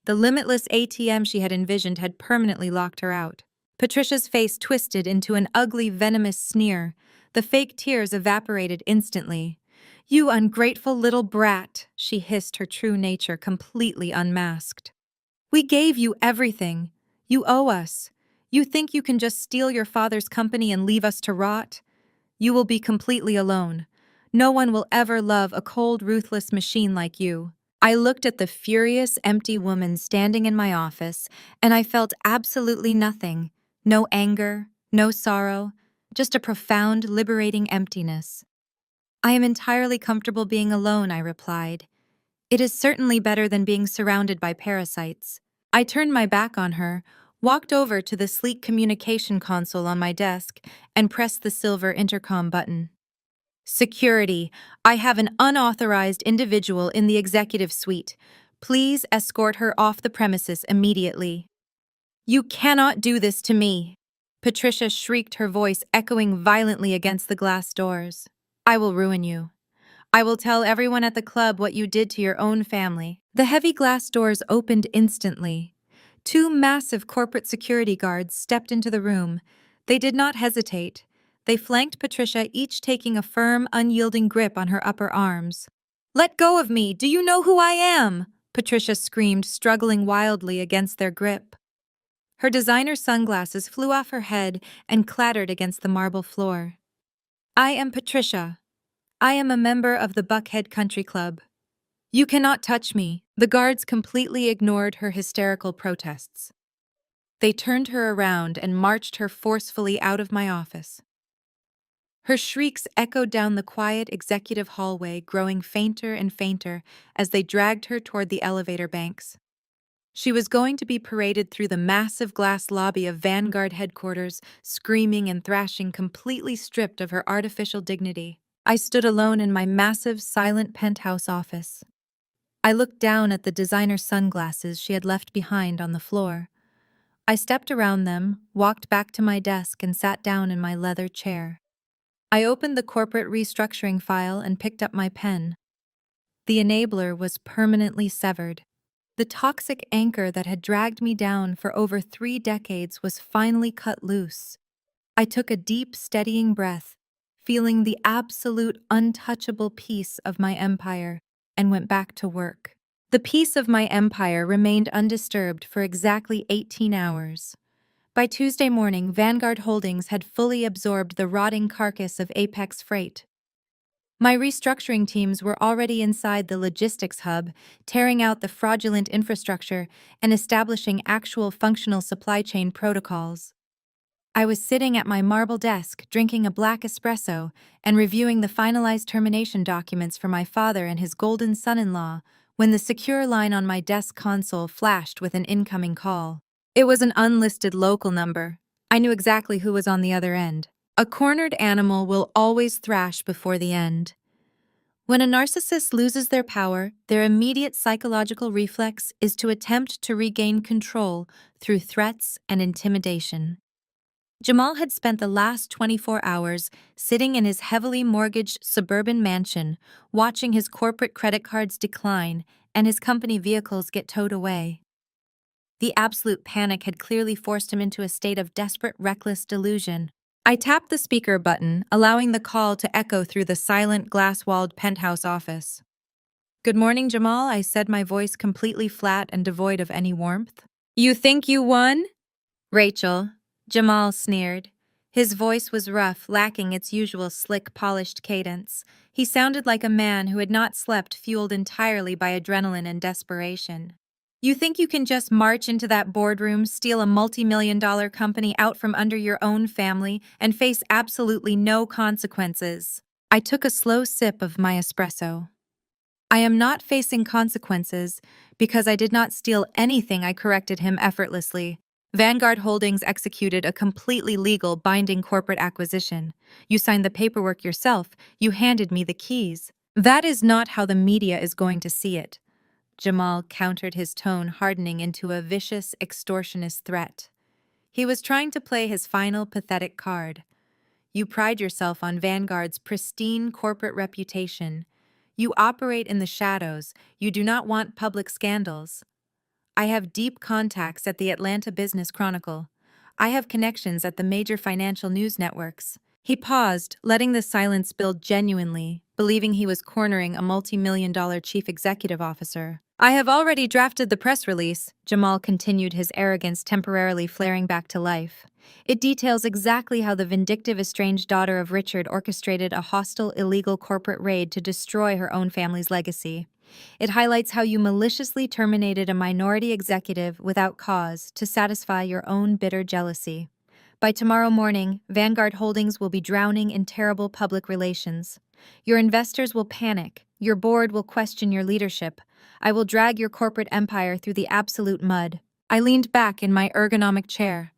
The limitless ATM she had envisioned had permanently locked her out. Patricia's face twisted into an ugly, venomous sneer. The fake tears evaporated instantly. You ungrateful little brat, she hissed, her true nature completely unmasked. We gave you everything. You owe us. You think you can just steal your father's company and leave us to rot? You will be completely alone. No one will ever love a cold, ruthless machine like you. I looked at the furious, empty woman standing in my office, and I felt absolutely nothing. No anger, no sorrow, just a profound, liberating emptiness. I am entirely comfortable being alone, I replied. It is certainly better than being surrounded by parasites. I turned my back on her, walked over to the sleek communication console on my desk, and pressed the silver intercom button. Security. I have an unauthorized individual in the executive suite. Please escort her off the premises immediately. You cannot do this to me. Patricia shrieked, her voice echoing violently against the glass doors. I will ruin you. I will tell everyone at the club what you did to your own family. The heavy glass doors opened instantly. Two massive corporate security guards stepped into the room. They did not hesitate. They flanked Patricia, each taking a firm, unyielding grip on her upper arms. Let go of me! Do you know who I am? Patricia screamed, struggling wildly against their grip. Her designer sunglasses flew off her head and clattered against the marble floor. I am Patricia. I am a member of the Buckhead Country Club. You cannot touch me. The guards completely ignored her hysterical protests. They turned her around and marched her forcefully out of my office. Her shrieks echoed down the quiet executive hallway, growing fainter and fainter as they dragged her toward the elevator banks. She was going to be paraded through the massive glass lobby of Vanguard headquarters, screaming and thrashing, completely stripped of her artificial dignity. I stood alone in my massive, silent penthouse office. I looked down at the designer sunglasses she had left behind on the floor. I stepped around them, walked back to my desk, and sat down in my leather chair. I opened the corporate restructuring file and picked up my pen. The enabler was permanently severed. The toxic anchor that had dragged me down for over 3 decades was finally cut loose. I took a deep, steadying breath, feeling the absolute untouchable peace of my empire, and went back to work. The peace of my empire remained undisturbed for exactly 18 hours. By Tuesday morning, Vanguard Holdings had fully absorbed the rotting carcass of Apex Freight. My restructuring teams were already inside the logistics hub, tearing out the fraudulent infrastructure and establishing actual functional supply chain protocols. I was sitting at my marble desk, drinking a black espresso and reviewing the finalized termination documents for my father and his golden son-in-law, when the secure line on my desk console flashed with an incoming call. It was an unlisted local number. I knew exactly who was on the other end. A cornered animal will always thrash before the end. When a narcissist loses their power, their immediate psychological reflex is to attempt to regain control through threats and intimidation. Jamal had spent the last 24 hours sitting in his heavily mortgaged suburban mansion, watching his corporate credit cards decline and his company vehicles get towed away. The absolute panic had clearly forced him into a state of desperate, reckless delusion. I tapped the speaker button, allowing the call to echo through the silent, glass-walled penthouse office. "Good morning, Jamal," I said, my voice completely flat and devoid of any warmth. "You think you won?" "Rachel," Jamal sneered. His voice was rough, lacking its usual slick, polished cadence. He sounded like a man who had not slept, fueled entirely by adrenaline and desperation. "You think you can just march into that boardroom, steal a multi-million-dollar company out from under your own family, and face absolutely no consequences?" I took a slow sip of my espresso. "I am not facing consequences because I did not steal anything," I corrected him effortlessly. "Vanguard Holdings executed a completely legal, binding corporate acquisition. You signed the paperwork yourself. You handed me the keys. That is not how the media is going to see it." Jamal countered, his tone hardening into a vicious, extortionist threat. He was trying to play his final pathetic card. "You pride yourself on Vanguard's pristine corporate reputation. You operate in the shadows. You do not want public scandals. I have deep contacts at the Atlanta Business Chronicle. I have connections at the major financial news networks." He paused, letting the silence build genuinely, believing he was cornering a multi-million-dollar chief executive officer. "I have already drafted the press release," Jamal continued, his arrogance temporarily flaring back to life. "It details exactly how the vindictive estranged daughter of Richard orchestrated a hostile, illegal corporate raid to destroy her own family's legacy. It highlights how you maliciously terminated a minority executive without cause to satisfy your own bitter jealousy. By tomorrow morning, Vanguard Holdings will be drowning in terrible public relations. Your investors will panic. Your board will question your leadership. I will drag your corporate empire through the absolute mud." I leaned back in my ergonomic chair.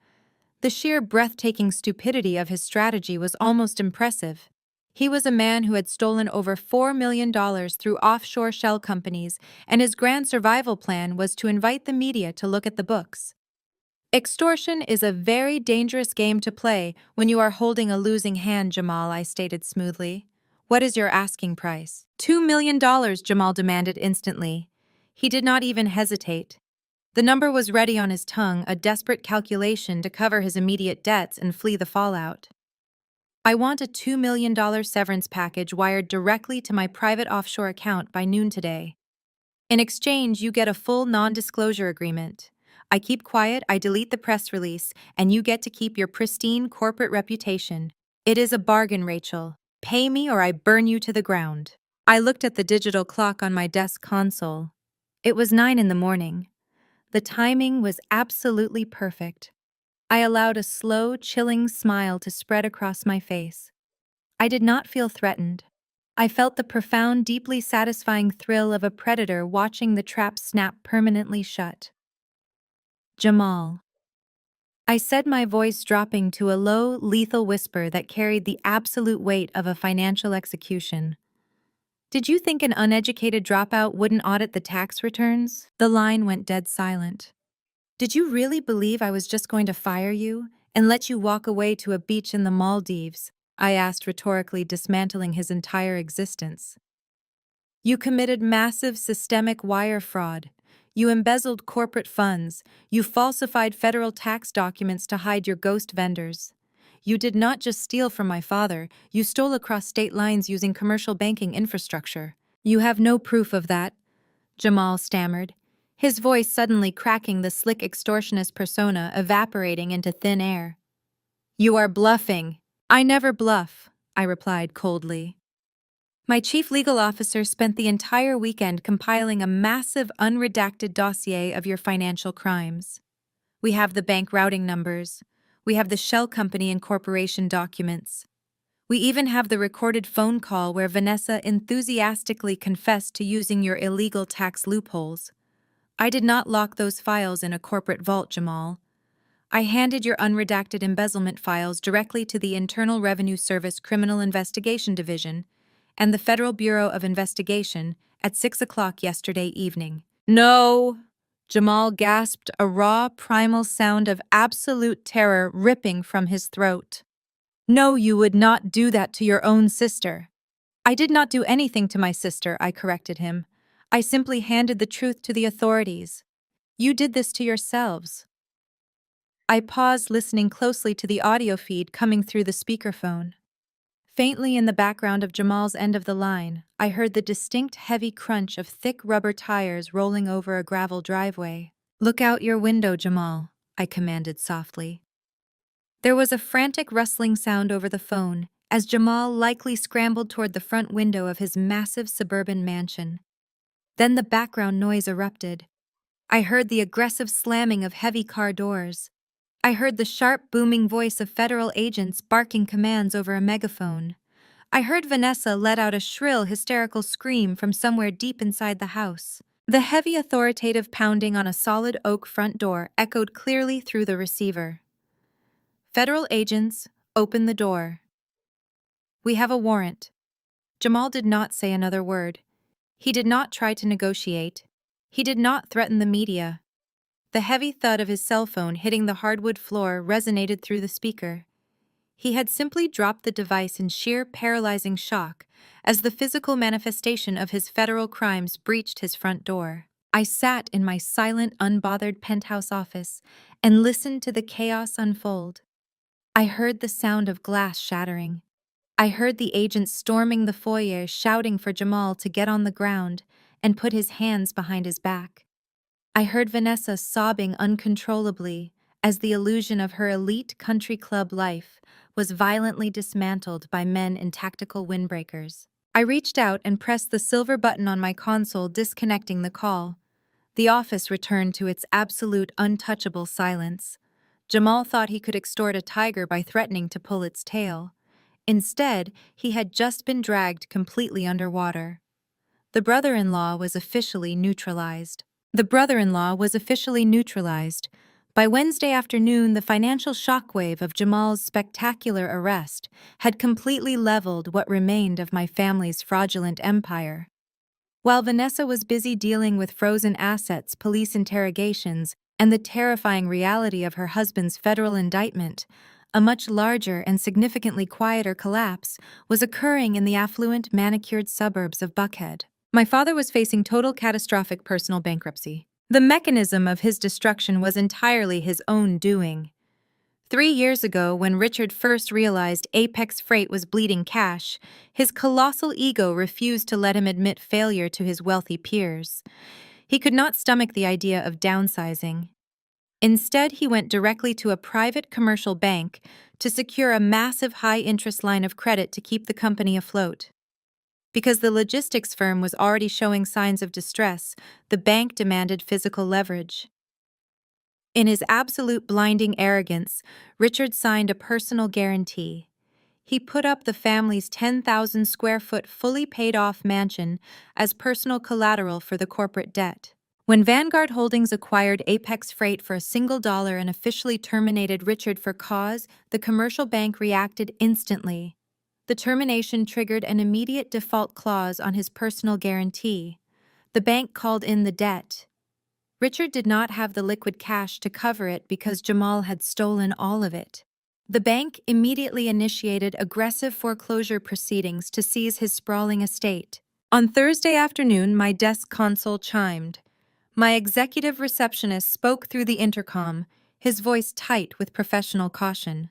The sheer breathtaking stupidity of his strategy was almost impressive. He was a man who had stolen over $4 million through offshore shell companies, and his grand survival plan was to invite the media to look at the books. "Extortion is a very dangerous game to play when you are holding a losing hand, Jamal," I stated smoothly. "What is your asking price?" $2 million, Jamal demanded instantly. He did not even hesitate. The number was ready on his tongue, a desperate calculation to cover his immediate debts and flee the fallout. "I want a $2 million severance package wired directly to my private offshore account by noon today. In exchange, you get a full non-disclosure agreement. I keep quiet, I delete the press release, and you get to keep your pristine corporate reputation. It is a bargain, Rachel. Pay me or I burn you to the ground." I looked at the digital clock on my desk console. It was 9 in the morning. The timing was absolutely perfect. I allowed a slow, chilling smile to spread across my face. I did not feel threatened. I felt the profound, deeply satisfying thrill of a predator watching the trap snap permanently shut. "Jamal," I said, my voice dropping to a low, lethal whisper that carried the absolute weight of a financial execution. "Did you think an uneducated dropout wouldn't audit the tax returns?" The line went dead silent. "Did you really believe I was just going to fire you and let you walk away to a beach in the Maldives?" I asked rhetorically, dismantling his entire existence. "You committed massive systemic wire fraud. You embezzled corporate funds. You falsified federal tax documents to hide your ghost vendors. You did not just steal from my father, you stole across state lines using commercial banking infrastructure." "You have no proof of that," Jamal stammered, his voice suddenly cracking, the slick extortionist persona evaporating into thin air. "You are bluffing." "I never bluff," I replied coldly. "My chief legal officer spent the entire weekend compiling a massive unredacted dossier of your financial crimes. We have the bank routing numbers. We have the shell company and corporation documents. We even have the recorded phone call where Vanessa enthusiastically confessed to using your illegal tax loopholes. I did not lock those files in a corporate vault, Jamal. I handed your unredacted embezzlement files directly to the Internal Revenue Service Criminal Investigation Division and the Federal Bureau of Investigation at 6 o'clock yesterday evening. No! Jamal gasped, a raw, primal sound of absolute terror ripping from his throat. No, you would not do that to your own sister. I did not do anything to my sister, I corrected him. I simply handed the truth to the authorities. You did this to yourselves. I paused, listening closely to the audio feed coming through the speakerphone. Faintly in the background of Jamal's end of the line, I heard the distinct heavy crunch of thick rubber tires rolling over a gravel driveway. Look out your window, Jamal, I commanded softly. There was a frantic rustling sound over the phone as Jamal likely scrambled toward the front window of his massive suburban mansion. Then the background noise erupted. I heard the aggressive slamming of heavy car doors. I heard the sharp, booming voice of federal agents barking commands over a megaphone. I heard Vanessa let out a shrill, hysterical scream from somewhere deep inside the house. The heavy, authoritative pounding on a solid oak front door echoed clearly through the receiver. Federal agents, open the door. We have a warrant. Jamal did not say another word. He did not try to negotiate. He did not threaten the media. The heavy thud of his cell phone hitting the hardwood floor resonated through the speaker. He had simply dropped the device in sheer paralyzing shock as the physical manifestation of his federal crimes breached his front door. I sat in my silent, unbothered penthouse office and listened to the chaos unfold. I heard the sound of glass shattering. I heard the agents storming the foyer shouting for Jamal to get on the ground and put his hands behind his back. I heard Vanessa sobbing uncontrollably as the illusion of her elite country club life was violently dismantled by men in tactical windbreakers. I reached out and pressed the silver button on my console, disconnecting the call. The office returned to its absolute, untouchable silence. Jamal thought he could extort a tiger by threatening to pull its tail. Instead, he had just been dragged completely underwater. The brother-in-law was officially neutralized. By Wednesday afternoon, the financial shockwave of Jamal's spectacular arrest had completely leveled what remained of my family's fraudulent empire. While Vanessa was busy dealing with frozen assets, police interrogations, and the terrifying reality of her husband's federal indictment, a much larger and significantly quieter collapse was occurring in the affluent, manicured suburbs of Buckhead. My father was facing total catastrophic personal bankruptcy. The mechanism of his destruction was entirely his own doing. 3 years ago, when Richard first realized Apex Freight was bleeding cash, his colossal ego refused to let him admit failure to his wealthy peers. He could not stomach the idea of downsizing. Instead, he went directly to a private commercial bank to secure a massive high-interest line of credit to keep the company afloat. Because the logistics firm was already showing signs of distress, the bank demanded physical leverage. In his absolute blinding arrogance, Richard signed a personal guarantee. He put up the family's 10,000 square foot fully paid off mansion as personal collateral for the corporate debt. When Vanguard Holdings acquired Apex Freight for $1 and officially terminated Richard for cause, the commercial bank reacted instantly. The termination triggered an immediate default clause on his personal guarantee. The bank called in the debt. Richard did not have the liquid cash to cover it because Jamal had stolen all of it. The bank immediately initiated aggressive foreclosure proceedings to seize his sprawling estate. On Thursday afternoon, my desk console chimed. My executive receptionist spoke through the intercom, his voice tight with professional caution.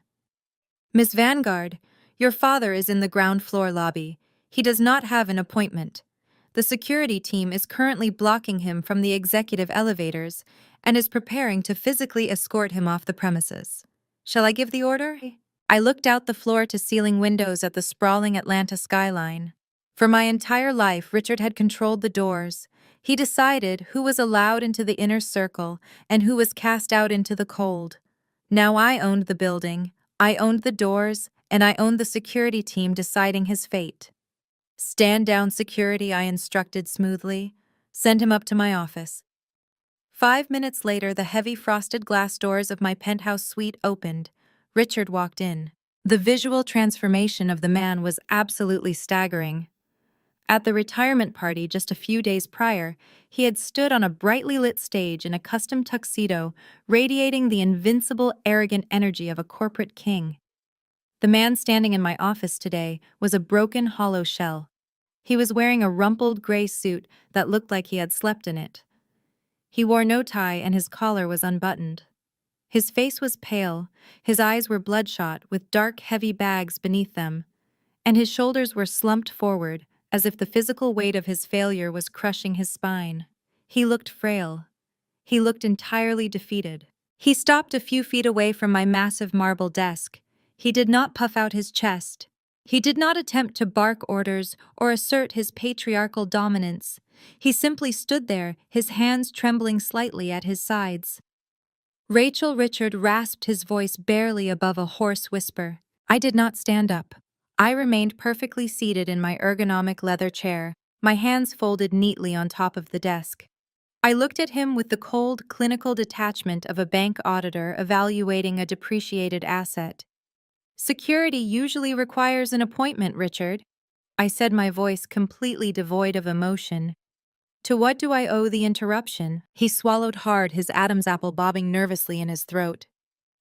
Miss Vanguard, your father is in the ground floor lobby. He does not have an appointment. The security team is currently blocking him from the executive elevators and is preparing to physically escort him off the premises. Shall I give the order? I looked out the floor-to-ceiling windows at the sprawling Atlanta skyline. For my entire life, Richard had controlled the doors. He decided who was allowed into the inner circle and who was cast out into the cold. Now I owned the building, I owned the doors, and I owned the security team deciding his fate. Stand down, security, I instructed smoothly. Send him up to my office. 5 minutes later, the heavy frosted glass doors of my penthouse suite opened. Richard walked in. The visual transformation of the man was absolutely staggering. At the retirement party just a few days prior, he had stood on a brightly lit stage in a custom tuxedo, radiating the invincible, arrogant energy of a corporate king. The man standing in my office today was a broken, hollow shell. He was wearing a rumpled gray suit that looked like he had slept in it. He wore no tie and his collar was unbuttoned. His face was pale, his eyes were bloodshot with dark, heavy bags beneath them, and his shoulders were slumped forward, as if the physical weight of his failure was crushing his spine. He looked frail. He looked entirely defeated. He stopped a few feet away from my massive marble desk. He did not puff out his chest. He did not attempt to bark orders or assert his patriarchal dominance. He simply stood there, his hands trembling slightly at his sides. Rachel, Richard rasped his voice barely above a hoarse whisper. I did not stand up. I remained perfectly seated in my ergonomic leather chair, my hands folded neatly on top of the desk. I looked at him with the cold, clinical detachment of a bank auditor evaluating a depreciated asset. Security usually requires an appointment, Richard. I said, my voice completely devoid of emotion. To what do I owe the interruption? He swallowed hard, his Adam's apple bobbing nervously in his throat.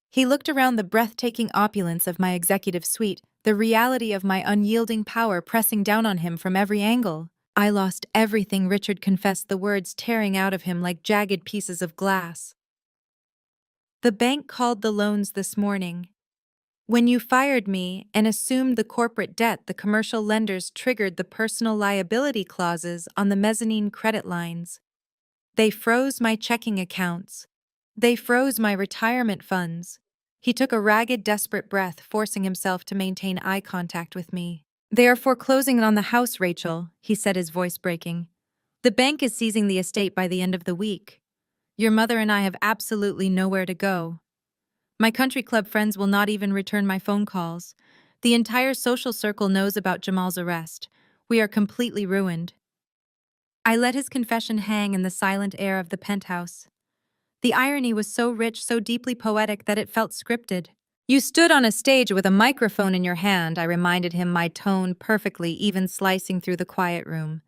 He looked around the breathtaking opulence of my executive suite, the reality of my unyielding power pressing down on him from every angle. I lost everything, Richard confessed, the words tearing out of him like jagged pieces of glass. The bank called the loans this morning. When you fired me and assumed the corporate debt, the commercial lenders triggered the personal liability clauses on the mezzanine credit lines. They froze my checking accounts. They froze my retirement funds. He took a ragged, desperate breath, forcing himself to maintain eye contact with me. They are foreclosing on the house, Rachel, he said, his voice breaking. The bank is seizing the estate by the end of the week. Your mother and I have absolutely nowhere to go. My country club friends will not even return my phone calls. The entire social circle knows about Jamal's arrest. We are completely ruined. I let his confession hang in the silent air of the penthouse. The irony was so rich, so deeply poetic that it felt scripted. You stood on a stage with a microphone in your hand, I reminded him, my tone perfectly even slicing through the quiet room.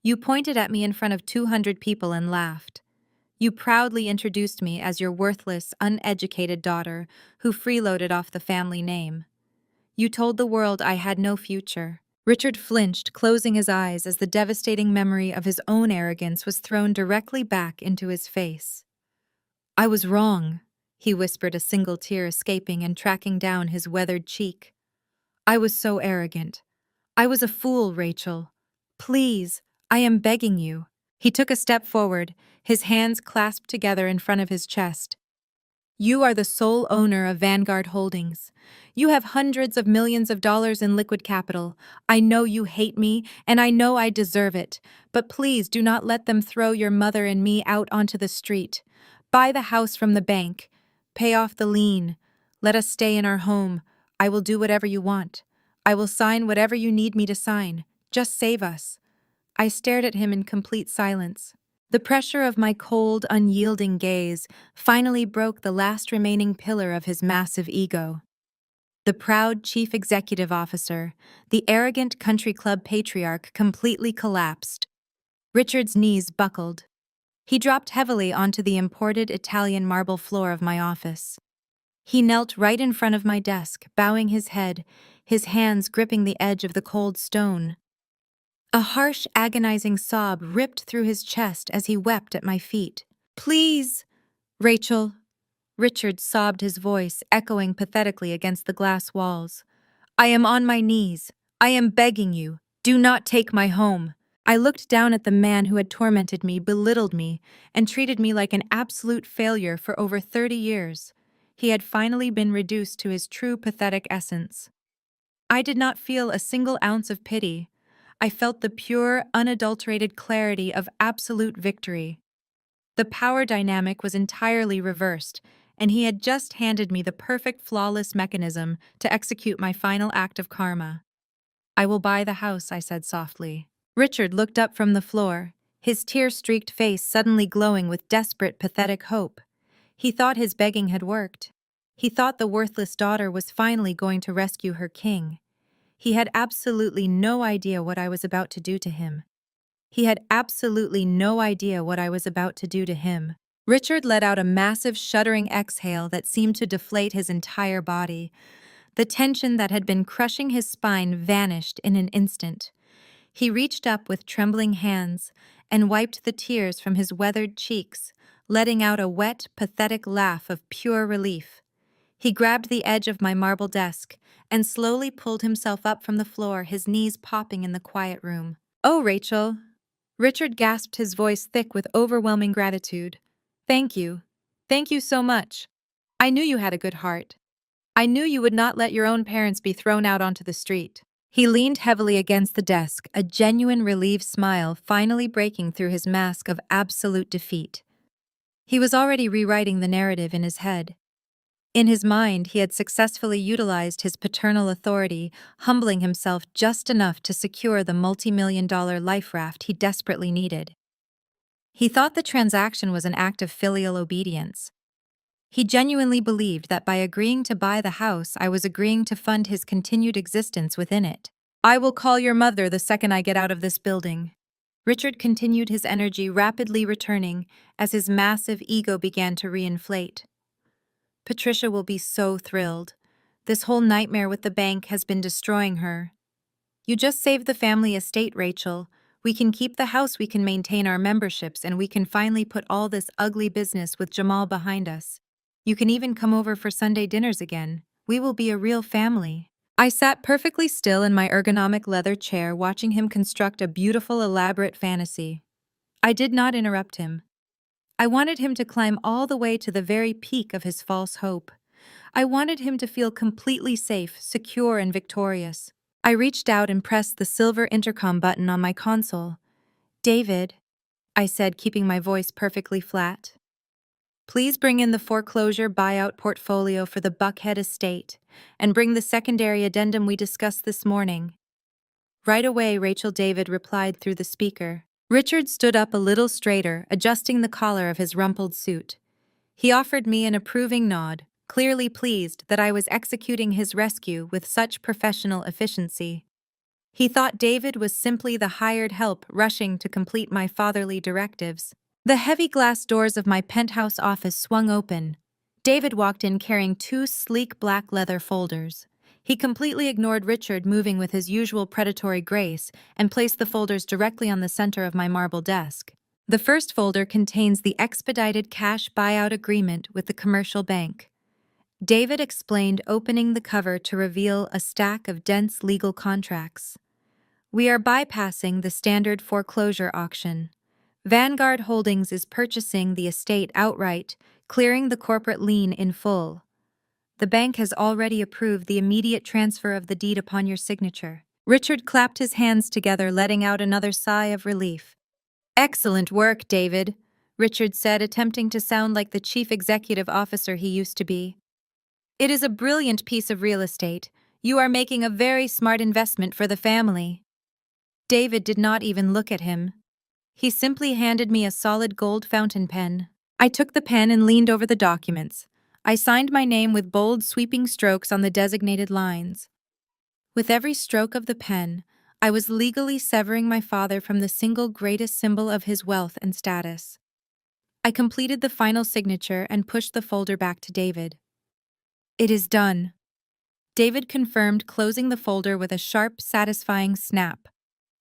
You pointed at me in front of 200 people and laughed. You proudly introduced me as your worthless, uneducated daughter who freeloaded off the family name. You told the world I had no future. Richard flinched, closing his eyes as the devastating memory of his own arrogance was thrown directly back into his face. I was wrong, he whispered, a single tear escaping and tracking down his weathered cheek. I was so arrogant. I was a fool, Rachel. Please, I am begging you. He took a step forward, his hands clasped together in front of his chest. You are the sole owner of Vanguard Holdings. You have hundreds of millions of dollars in liquid capital. I know you hate me, and I know I deserve it. But please do not let them throw your mother and me out onto the street. Buy the house from the bank. Pay off the lien. Let us stay in our home. I will do whatever you want. I will sign whatever you need me to sign. Just save us. I stared at him in complete silence. The pressure of my cold, unyielding gaze finally broke the last remaining pillar of his massive ego. The proud chief executive officer, the arrogant country club patriarch, completely collapsed. Richard's knees buckled. He dropped heavily onto the imported Italian marble floor of my office. He knelt right in front of my desk, bowing his head, his hands gripping the edge of the cold stone. A harsh, agonizing sob ripped through his chest as he wept at my feet. Please, Rachel. Richard sobbed, his voice echoing pathetically against the glass walls. I am on my knees. I am begging you. Do not take my home. I looked down at the man who had tormented me, belittled me, and treated me like an absolute failure for over 30 years. He had finally been reduced to his true pathetic essence. I did not feel a single ounce of pity. I felt the pure, unadulterated clarity of absolute victory. The power dynamic was entirely reversed, and he had just handed me the perfect flawless mechanism to execute my final act of karma. "I will buy the house," I said softly. Richard looked up from the floor, his tear-streaked face suddenly glowing with desperate, pathetic hope. He thought his begging had worked. He thought the worthless daughter was finally going to rescue her king. He had absolutely no idea what I was about to do to him. He had absolutely no idea what I was about to do to him. Richard let out a massive, shuddering exhale that seemed to deflate his entire body. The tension that had been crushing his spine vanished in an instant. He reached up with trembling hands and wiped the tears from his weathered cheeks, letting out a wet, pathetic laugh of pure relief. He grabbed the edge of my marble desk and slowly pulled himself up from the floor, his knees popping in the quiet room. "Oh, Rachel." Richard gasped, his voice thick with overwhelming gratitude. "Thank you. Thank you so much. I knew you had a good heart. I knew you would not let your own parents be thrown out onto the street." He leaned heavily against the desk, a genuine relieved smile finally breaking through his mask of absolute defeat. He was already rewriting the narrative in his head. In his mind, he had successfully utilized his paternal authority, humbling himself just enough to secure the multi-million-dollar life raft he desperately needed. He thought the transaction was an act of filial obedience. He genuinely believed that by agreeing to buy the house, I was agreeing to fund his continued existence within it. "I will call your mother the second I get out of this building." Richard continued, his energy rapidly returning as his massive ego began to reinflate. "Patricia will be so thrilled. This whole nightmare with the bank has been destroying her. You just saved the family estate, Rachel. We can keep the house, we can maintain our memberships, and we can finally put all this ugly business with Jamal behind us. You can even come over for Sunday dinners again. We will be a real family." I sat perfectly still in my ergonomic leather chair, watching him construct a beautiful, elaborate fantasy. I did not interrupt him. I wanted him to climb all the way to the very peak of his false hope. I wanted him to feel completely safe, secure, and victorious. I reached out and pressed the silver intercom button on my console. "David," I said, keeping my voice perfectly flat, "please bring in the foreclosure buyout portfolio for the Buckhead estate, and bring the secondary addendum we discussed this morning." "Right away," Rachel. David replied through the speaker. Richard stood up a little straighter, adjusting the collar of his rumpled suit. He offered me an approving nod, clearly pleased that I was executing his rescue with such professional efficiency. He thought David was simply the hired help rushing to complete my fatherly directives. The heavy glass doors of my penthouse office swung open. David walked in carrying two sleek black leather folders. He completely ignored Richard moving with his usual predatory grace and placed the folders directly on the center of my marble desk. The first folder contains the expedited cash buyout agreement with the commercial bank. David explained, opening the cover to reveal a stack of dense legal contracts. "We are bypassing the standard foreclosure auction. Vanguard Holdings is purchasing the estate outright, clearing the corporate lien in full. The bank has already approved the immediate transfer of the deed upon your signature." Richard clapped his hands together, letting out another sigh of relief. "Excellent work, David," Richard said, attempting to sound like the chief executive officer he used to be. "It is a brilliant piece of real estate. You are making a very smart investment for the family." David did not even look at him. He simply handed me a solid gold fountain pen. I took the pen and leaned over the documents. I signed my name with bold, sweeping strokes on the designated lines. With every stroke of the pen, I was legally severing my father from the single greatest symbol of his wealth and status. I completed the final signature and pushed the folder back to David. "It is done," David confirmed, closing the folder with a sharp, satisfying snap.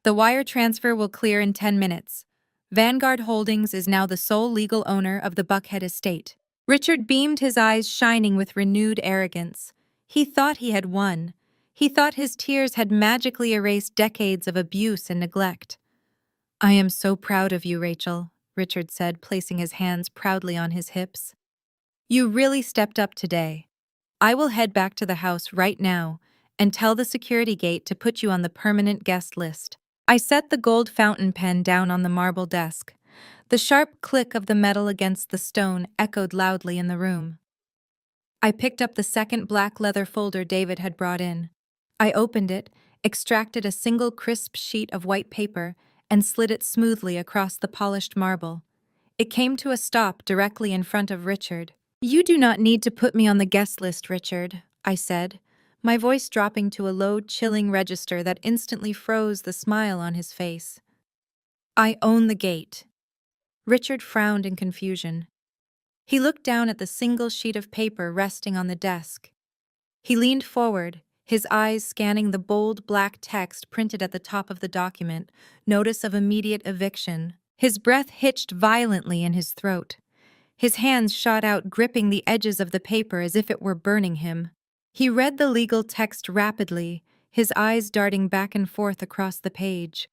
"The wire transfer will clear in 10 minutes. Vanguard Holdings is now the sole legal owner of the Buckhead estate." Richard beamed, his eyes shining with renewed arrogance. He thought he had won. He thought his tears had magically erased decades of abuse and neglect. "I am so proud of you, Rachel," Richard said, placing his hands proudly on his hips. "You really stepped up today. I will head back to the house right now and tell the security gate to put you on the permanent guest list." I set the gold fountain pen down on the marble desk. The sharp click of the metal against the stone echoed loudly in the room. I picked up the second black leather folder David had brought in. I opened it, extracted a single crisp sheet of white paper, and slid it smoothly across the polished marble. It came to a stop directly in front of Richard. "You do not need to put me on the guest list, Richard," I said, my voice dropping to a low, chilling register that instantly froze the smile on his face. "I own the gate." Richard frowned in confusion. He looked down at the single sheet of paper resting on the desk. He leaned forward, his eyes scanning the bold black text printed at the top of the document, notice of immediate eviction. His breath hitched violently in his throat. His hands shot out, gripping the edges of the paper as if it were burning him. He read the legal text rapidly, his eyes darting back and forth across the page.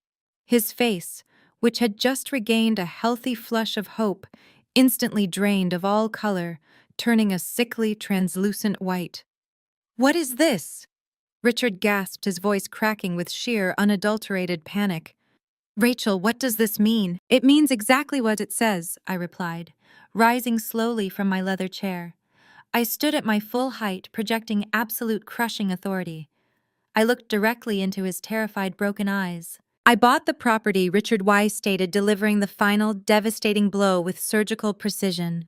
His face, which had just regained a healthy flush of hope, instantly drained of all color, turning a sickly, translucent white. "What is this?" Richard gasped, his voice cracking with sheer, unadulterated panic. "Rachel, what does this mean?" "It means exactly what it says," I replied, rising slowly from my leather chair. I stood at my full height, projecting absolute crushing authority. I looked directly into his terrified, broken eyes. "I bought the property," Richard Wise stated, delivering the final, devastating blow with surgical precision.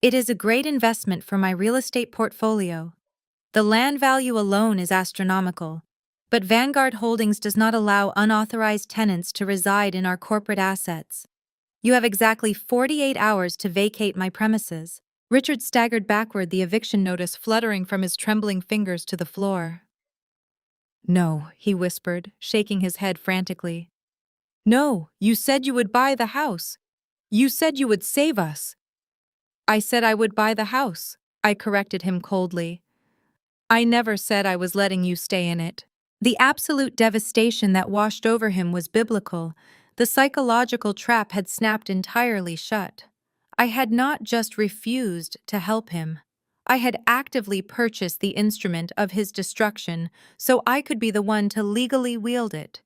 "It is a great investment for my real estate portfolio. The land value alone is astronomical, but Vanguard Holdings does not allow unauthorized tenants to reside in our corporate assets. You have exactly 48 hours to vacate my premises." Richard staggered backward, the eviction notice fluttering from his trembling fingers to the floor. "No," he whispered, shaking his head frantically. "No, you said you would buy the house. You said you would save us." "I said I would buy the house," I corrected him coldly. "I never said I was letting you stay in it." The absolute devastation that washed over him was biblical. The psychological trap had snapped entirely shut. I had not just refused to help him. I had actively purchased the instrument of his destruction so I could be the one to legally wield it.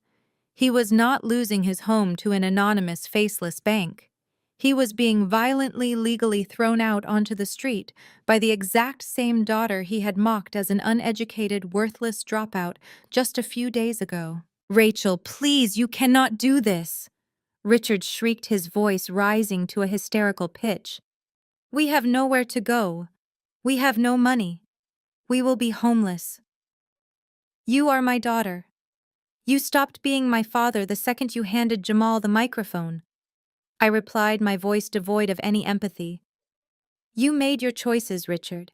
He was not losing his home to an anonymous, faceless bank. He was being violently legally thrown out onto the street by the exact same daughter he had mocked as an uneducated, worthless dropout just a few days ago. "Rachel, please, you cannot do this!" Richard shrieked, his voice rising to a hysterical pitch. "We have nowhere to go. We have no money. We will be homeless. You are my daughter. You stopped being my father the second you handed Jamal the microphone." I replied, my voice devoid of any empathy. "You made your choices, Richard.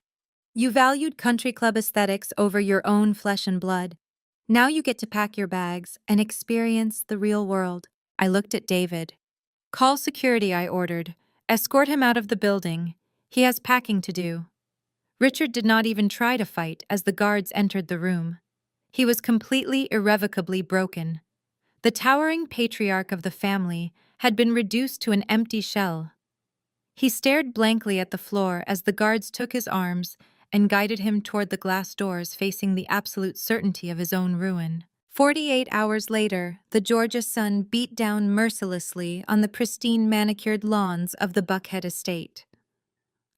You valued country club aesthetics over your own flesh and blood. Now you get to pack your bags and experience the real world." I looked at David. "Call security," I ordered. "Escort him out of the building. He has packing to do." Richard did not even try to fight as the guards entered the room. He was completely, irrevocably broken. The towering patriarch of the family had been reduced to an empty shell. He stared blankly at the floor as the guards took his arms and guided him toward the glass doors, facing the absolute certainty of his own ruin. 48 hours later, the Georgia sun beat down mercilessly on the pristine manicured lawns of the Buckhead estate.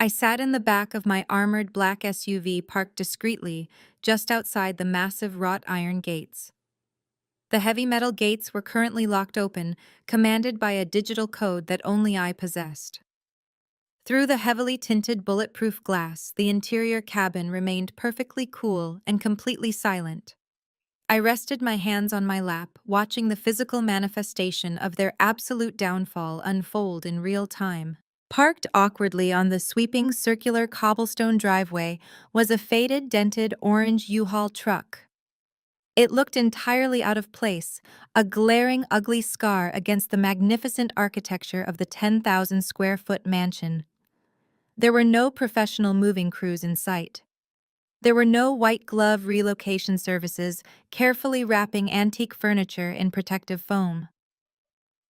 I sat in the back of my armored black SUV parked discreetly just outside the massive wrought iron gates. The heavy metal gates were currently locked open, commanded by a digital code that only I possessed. Through the heavily tinted bulletproof glass, the interior cabin remained perfectly cool and completely silent. I rested my hands on my lap, watching the physical manifestation of their absolute downfall unfold in real time. Parked awkwardly on the sweeping circular cobblestone driveway was a faded, dented orange U-Haul truck. It looked entirely out of place, a glaring, ugly scar against the magnificent architecture of the 10,000-square-foot mansion. There were no professional moving crews in sight. There were no white-glove relocation services carefully wrapping antique furniture in protective foam.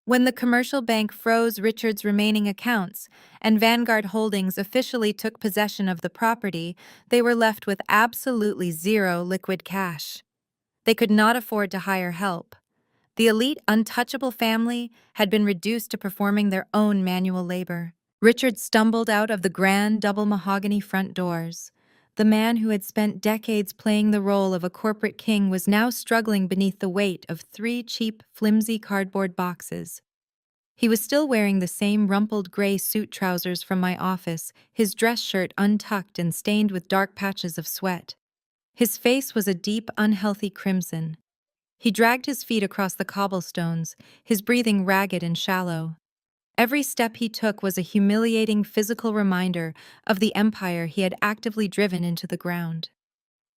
When the commercial bank froze Richard's remaining accounts and Vanguard Holdings officially took possession of the property, they were left with absolutely zero liquid cash. They could not afford to hire help. The elite, untouchable family had been reduced to performing their own manual labor. Richard stumbled out of the grand double mahogany front doors. The man who had spent decades playing the role of a corporate king was now struggling beneath the weight of 3 cheap, flimsy cardboard boxes. He was still wearing the same rumpled gray suit trousers from my office, his dress shirt untucked and stained with dark patches of sweat. His face was a deep, unhealthy crimson. He dragged his feet across the cobblestones, his breathing ragged and shallow. Every step he took was a humiliating physical reminder of the empire he had actively driven into the ground.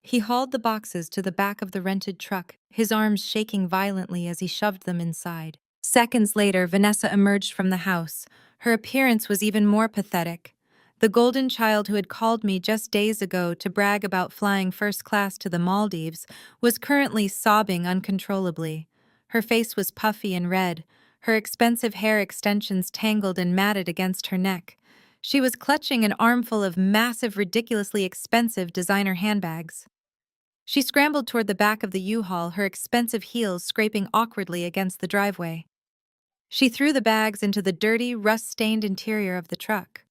He hauled the boxes to the back of the rented truck, his arms shaking violently as he shoved them inside. Seconds later, Vanessa emerged from the house. Her appearance was even more pathetic. The golden child who had called me just days ago to brag about flying first class to the Maldives was currently sobbing uncontrollably. Her face was puffy and red, her expensive hair extensions tangled and matted against her neck. She was clutching an armful of massive, ridiculously expensive designer handbags. She scrambled toward the back of the U-Haul, her expensive heels scraping awkwardly against the driveway. She threw the bags into the dirty, rust-stained interior of the truck.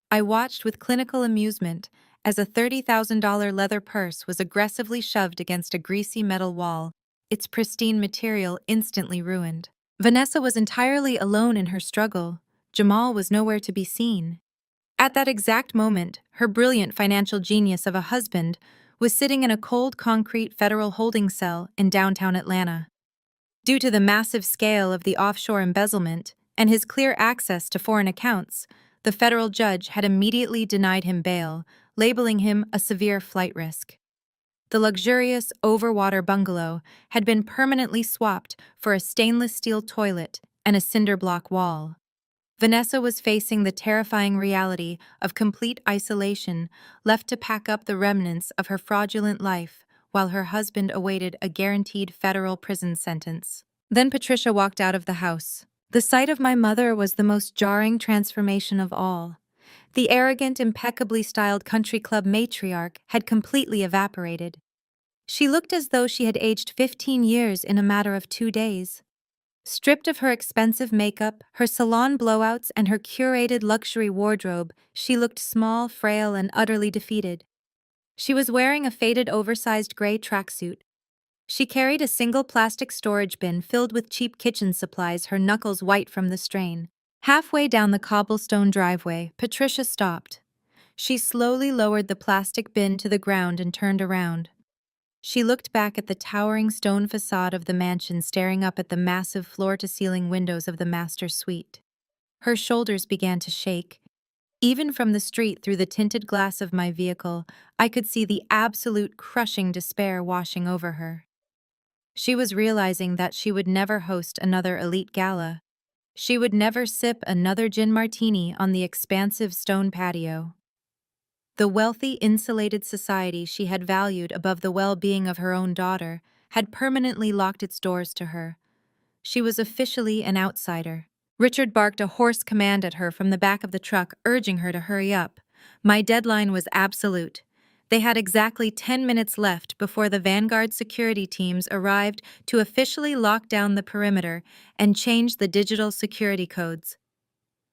I watched with clinical amusement as a $30,000 leather purse was aggressively shoved against a greasy metal wall, its pristine material instantly ruined. Vanessa was entirely alone in her struggle. Jamal was nowhere to be seen. At that exact moment, her brilliant financial genius of a husband was sitting in a cold concrete federal holding cell in downtown Atlanta. Due to the massive scale of the offshore embezzlement and his clear access to foreign accounts, the federal judge had immediately denied him bail, labeling him a severe flight risk. The luxurious overwater bungalow had been permanently swapped for a stainless steel toilet and a cinder block wall. Vanessa was facing the terrifying reality of complete isolation, left to pack up the remnants of her fraudulent life while her husband awaited a guaranteed federal prison sentence. Then Patricia walked out of the house. The sight of my mother was the most jarring transformation of all. The arrogant, impeccably styled country club matriarch had completely evaporated. She looked as though she had aged 15 years in a matter of 2 days. Stripped of her expensive makeup, her salon blowouts, and her curated luxury wardrobe, she looked small, frail, and utterly defeated. She was wearing a faded, oversized gray tracksuit. She carried a single plastic storage bin filled with cheap kitchen supplies, her knuckles white from the strain. Halfway down the cobblestone driveway, Patricia stopped. She slowly lowered the plastic bin to the ground and turned around. She looked back at the towering stone facade of the mansion, staring up at the massive floor-to-ceiling windows of the master suite. Her shoulders began to shake. Even from the street through the tinted glass of my vehicle, I could see the absolute crushing despair washing over her. She was realizing that she would never host another elite gala. She would never sip another gin martini on the expansive stone patio. The wealthy, insulated society she had valued above the well-being of her own daughter had permanently locked its doors to her. She was officially an outsider. Richard barked a hoarse command at her from the back of the truck, urging her to hurry up. My deadline was absolute. They had exactly 10 minutes left before the Vanguard security teams arrived to officially lock down the perimeter and change the digital security codes.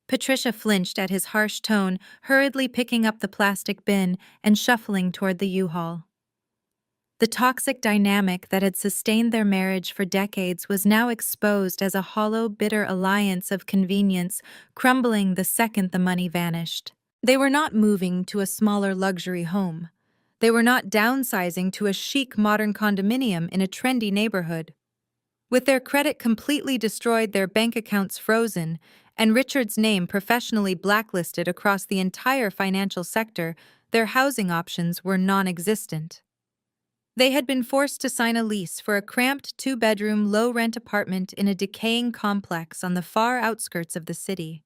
Patricia flinched at his harsh tone, hurriedly picking up the plastic bin and shuffling toward the U-Haul. The toxic dynamic that had sustained their marriage for decades was now exposed as a hollow, bitter alliance of convenience, crumbling the second the money vanished. They were not moving to a smaller luxury home. They were not downsizing to a chic modern condominium in a trendy neighborhood. With their credit completely destroyed, their bank accounts frozen, and Richard's name professionally blacklisted across the entire financial sector, their housing options were non-existent. They had been forced to sign a lease for a cramped 2-bedroom, low-rent apartment in a decaying complex on the far outskirts of the city.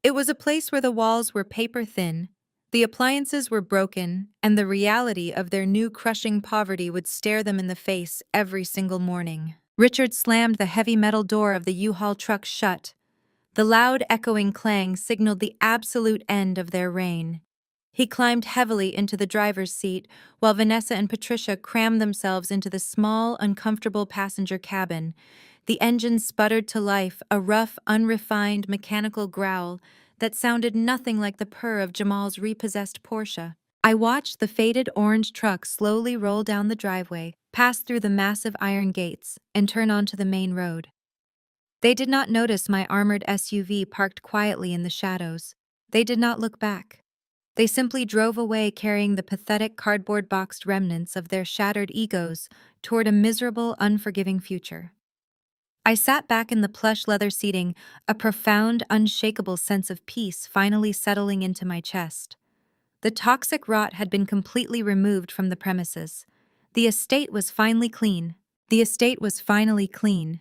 It was a place where the walls were paper-thin, the appliances were broken, and the reality of their new crushing poverty would stare them in the face every single morning. Richard slammed the heavy metal door of the U-Haul truck shut. The loud, echoing clang signaled the absolute end of their reign. He climbed heavily into the driver's seat, while Vanessa and Patricia crammed themselves into the small, uncomfortable passenger cabin. The engine sputtered to life, a rough, unrefined, mechanical growl that sounded nothing like the purr of Jamal's repossessed Porsche. I watched the faded orange truck slowly roll down the driveway, pass through the massive iron gates, and turn onto the main road. They did not notice my armored SUV parked quietly in the shadows. They did not look back. They simply drove away carrying the pathetic cardboard-boxed remnants of their shattered egos toward a miserable, unforgiving future. I sat back in the plush leather seating, a profound, unshakable sense of peace finally settling into my chest. The toxic rot had been completely removed from the premises. The estate was finally clean. The estate was finally clean.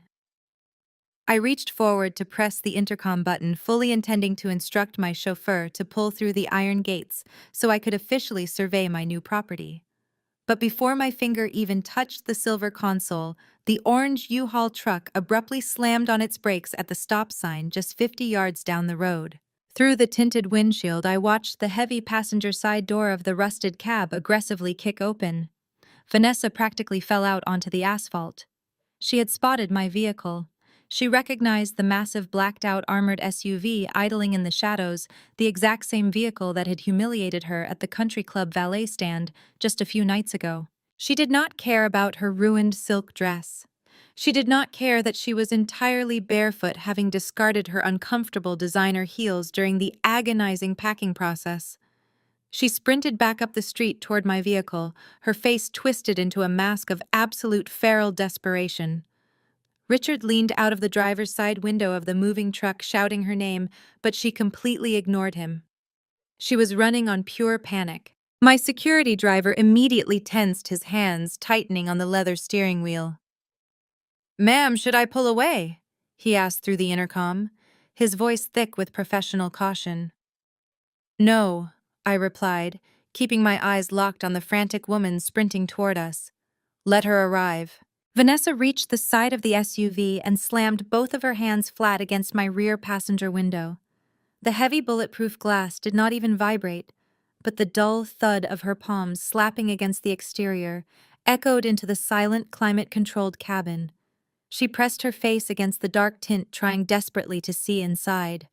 I reached forward to press the intercom button, fully intending to instruct my chauffeur to pull through the iron gates so I could officially survey my new property. But before my finger even touched the silver console, the orange U-Haul truck abruptly slammed on its brakes at the stop sign just 50 yards down the road. Through the tinted windshield, I watched the heavy passenger side door of the rusted cab aggressively kick open. Vanessa practically fell out onto the asphalt. She had spotted my vehicle. She recognized the massive blacked-out armored SUV idling in the shadows, the exact same vehicle that had humiliated her at the country club valet stand just a few nights ago. She did not care about her ruined silk dress. She did not care that she was entirely barefoot, having discarded her uncomfortable designer heels during the agonizing packing process. She sprinted back up the street toward my vehicle, her face twisted into a mask of absolute feral desperation. Richard leaned out of the driver's side window of the moving truck shouting her name, but she completely ignored him. She was running on pure panic. My security driver immediately tensed, his hands tightening on the leather steering wheel. "Ma'am, should I pull away?" he asked through the intercom, his voice thick with professional caution. "No," I replied, keeping my eyes locked on the frantic woman sprinting toward us. "Let her arrive." Vanessa reached the side of the SUV and slammed both of her hands flat against my rear passenger window. The heavy bulletproof glass did not even vibrate, but the dull thud of her palms slapping against the exterior echoed into the silent, climate-controlled cabin. She pressed her face against the dark tint, trying desperately to see inside.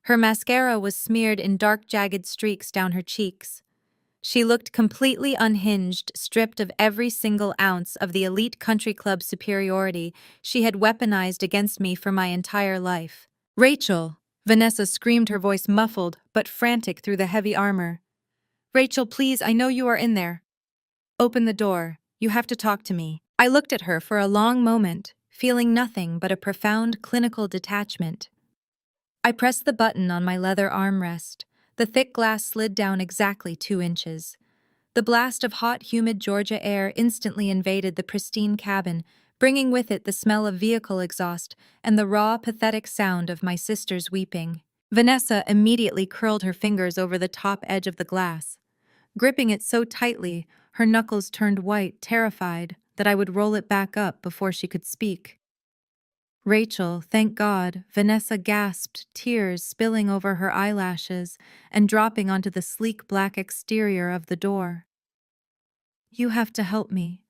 Her mascara was smeared in dark, jagged streaks down her cheeks. She looked completely unhinged, stripped of every single ounce of the elite country club superiority she had weaponized against me for my entire life. "Rachel!" Vanessa screamed, her voice muffled but frantic through the heavy armor. "Rachel, please, I know you are in there. Open the door. You have to talk to me." I looked at her for a long moment, feeling nothing but a profound clinical detachment. I pressed the button on my leather armrest. The thick glass slid down exactly 2 inches. The blast of hot, humid Georgia air instantly invaded the pristine cabin, bringing with it the smell of vehicle exhaust and the raw, pathetic sound of my sister's weeping. Vanessa immediately curled her fingers over the top edge of the glass. Gripping it so tightly, her knuckles turned white, terrified that I would roll it back up before she could speak. "Rachel, thank God," Vanessa gasped, tears spilling over her eyelashes and dropping onto the sleek black exterior of the door. "You have to help me.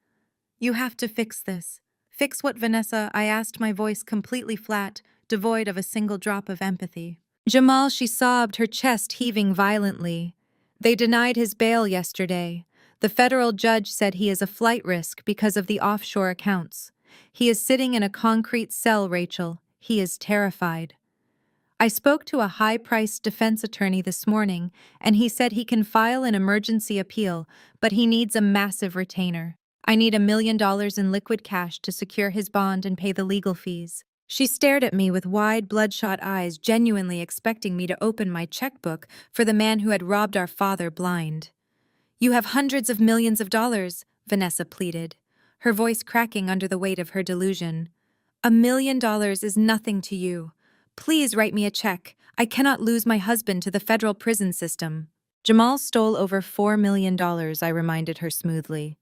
You have to fix this." "Fix what, Vanessa?" I asked, my voice completely flat, devoid of a single drop of empathy. "Jamal," she sobbed, her chest heaving violently. "They denied his bail yesterday. The federal judge said he is a flight risk because of the offshore accounts. He is sitting in a concrete cell, Rachel. He is terrified." I spoke to a high-priced defense attorney this morning, and he said he can file an emergency appeal, but he needs a massive retainer. "I need $1 million in liquid cash to secure his bond and pay the legal fees." She stared at me with wide, bloodshot eyes, genuinely expecting me to open my checkbook for the man who had robbed our father blind. "You have hundreds of millions of dollars," Vanessa pleaded, her voice cracking under the weight of her delusion. $1 million is nothing to you. Please write me a check. I cannot lose my husband to the federal prison system." "Jamal stole over $4 million, I reminded her smoothly.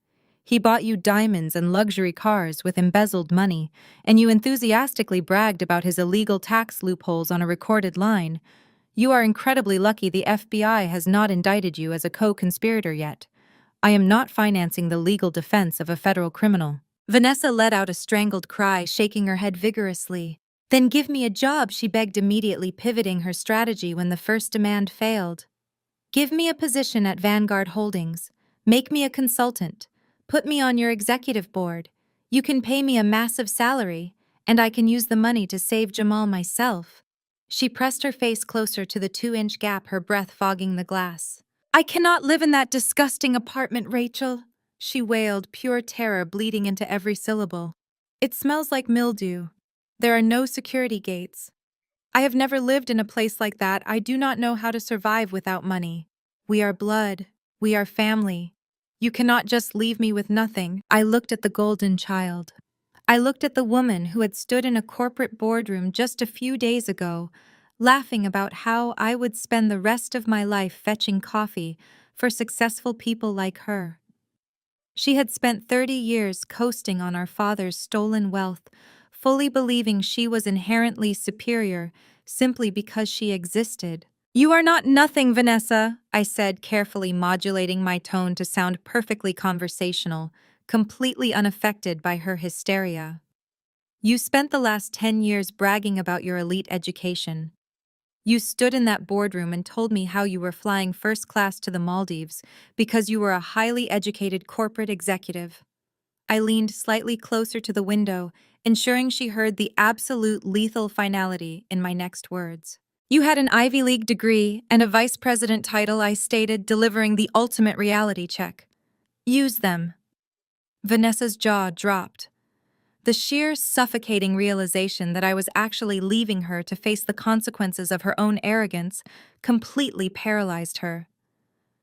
"He bought you diamonds and luxury cars with embezzled money, and you enthusiastically bragged about his illegal tax loopholes on a recorded line. You are incredibly lucky the FBI has not indicted you as a co-conspirator yet. I am not financing the legal defense of a federal criminal." Vanessa let out a strangled cry, shaking her head vigorously. "Then give me a job," she begged, immediately pivoting her strategy when the first demand failed. Give me a position at Vanguard Holdings. Make me a consultant. Put me on your executive board. You can pay me a massive salary, and I can use the money to save Jamal myself. She pressed her face closer to the 2-inch gap, her breath fogging the glass. I cannot live in that disgusting apartment, Rachel, she wailed, pure terror bleeding into every syllable. It smells like mildew. There are no security gates. I have never lived in a place like that. I do not know how to survive without money. We are blood. We are family. You cannot just leave me with nothing. I looked at the golden child. I looked at the woman who had stood in a corporate boardroom just a few days ago, laughing about how I would spend the rest of my life fetching coffee for successful people like her. She had spent 30 years coasting on our father's stolen wealth, fully believing she was inherently superior simply because she existed. You are not nothing, Vanessa, I said, carefully modulating my tone to sound perfectly conversational, completely unaffected by her hysteria. You spent the last 10 years bragging about your elite education. You stood in that boardroom and told me how you were flying first class to the Maldives because you were a highly educated corporate executive. I leaned slightly closer to the window, ensuring she heard the absolute lethal finality in my next words. You had an Ivy League degree and a vice president title, I stated, delivering the ultimate reality check. Use them. Vanessa's jaw dropped. The sheer suffocating realization that I was actually leaving her to face the consequences of her own arrogance completely paralyzed her.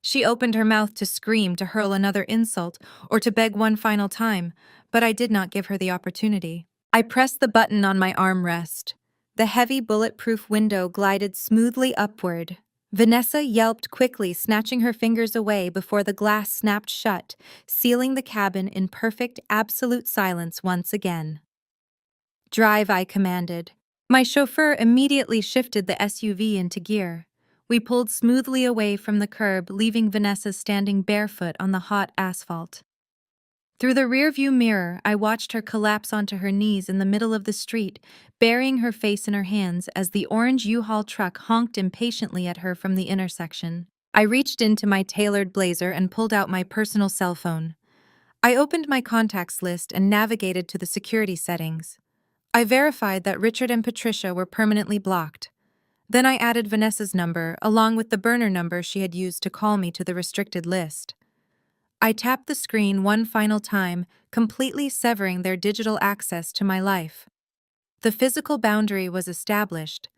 She opened her mouth to scream, to hurl another insult, or to beg one final time, but I did not give her the opportunity. I pressed the button on my armrest. The heavy bulletproof window glided smoothly upward. Vanessa yelped quickly, snatching her fingers away before the glass snapped shut, sealing the cabin in perfect, absolute silence once again. Drive, I commanded. My chauffeur immediately shifted the SUV into gear. We pulled smoothly away from the curb, leaving Vanessa standing barefoot on the hot asphalt. Through the rearview mirror, I watched her collapse onto her knees in the middle of the street, burying her face in her hands as the orange U-Haul truck honked impatiently at her from the intersection. I reached into my tailored blazer and pulled out my personal cell phone. I opened my contacts list and navigated to the security settings. I verified that Richard and Patricia were permanently blocked. Then I added Vanessa's number, along with the burner number she had used to call me to the restricted list. I tapped the screen one final time, completely severing their digital access to my life. The physical boundary was established,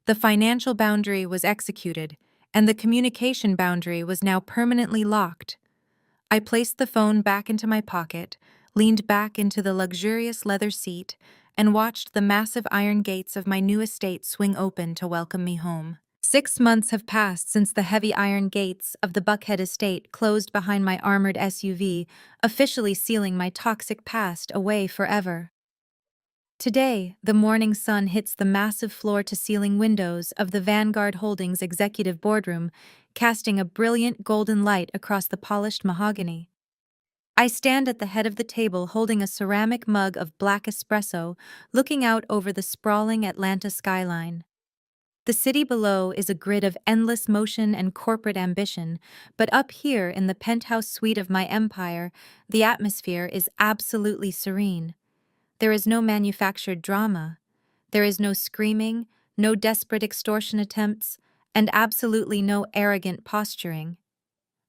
the financial boundary was executed, and the communication boundary was now permanently locked. I placed the phone back into my pocket, leaned back into the luxurious leather seat, and watched the massive iron gates of my new estate swing open to welcome me home. 6 months have passed since the heavy iron gates of the Buckhead estate closed behind my armored SUV, officially sealing my toxic past away forever. Today, the morning sun hits the massive floor-to-ceiling windows of the Vanguard Holdings executive boardroom, casting a brilliant golden light across the polished mahogany. I stand at the head of the table holding a ceramic mug of black espresso, looking out over the sprawling Atlanta skyline. The city below is a grid of endless motion and corporate ambition, but up here in the penthouse suite of my empire, the atmosphere is absolutely serene. There is no manufactured drama. There is no screaming, no desperate extortion attempts, and absolutely no arrogant posturing.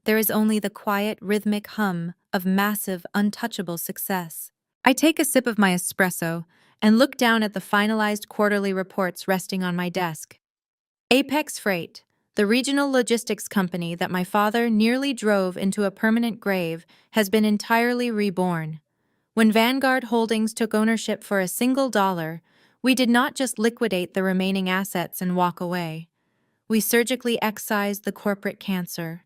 There is only the quiet, rhythmic hum of massive, untouchable success. I take a sip of my espresso and look down at the finalized quarterly reports resting on my desk. Apex Freight, the regional logistics company that my father nearly drove into a permanent grave, has been entirely reborn. When Vanguard Holdings took ownership for $1, we did not just liquidate the remaining assets and walk away. We surgically excised the corporate cancer.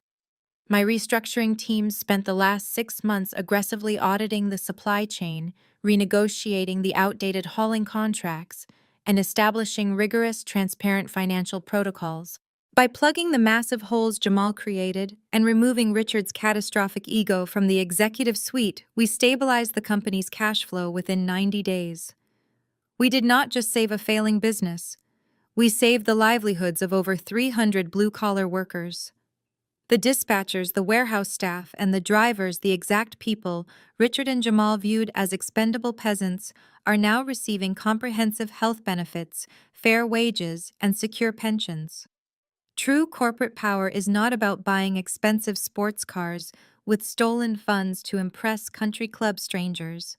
My restructuring team spent the last 6 months aggressively auditing the supply chain, renegotiating the outdated hauling contracts, and establishing rigorous, transparent financial protocols. By plugging the massive holes Jamal created and removing Richard's catastrophic ego from the executive suite, we stabilized the company's cash flow within 90 days. We did not just save a failing business. We saved the livelihoods of over 300 blue-collar workers. The dispatchers, the warehouse staff, and the drivers, the exact people Richard and Jamal viewed as expendable peasants, are now receiving comprehensive health benefits, fair wages, and secure pensions. True corporate power is not about buying expensive sports cars with stolen funds to impress country club strangers.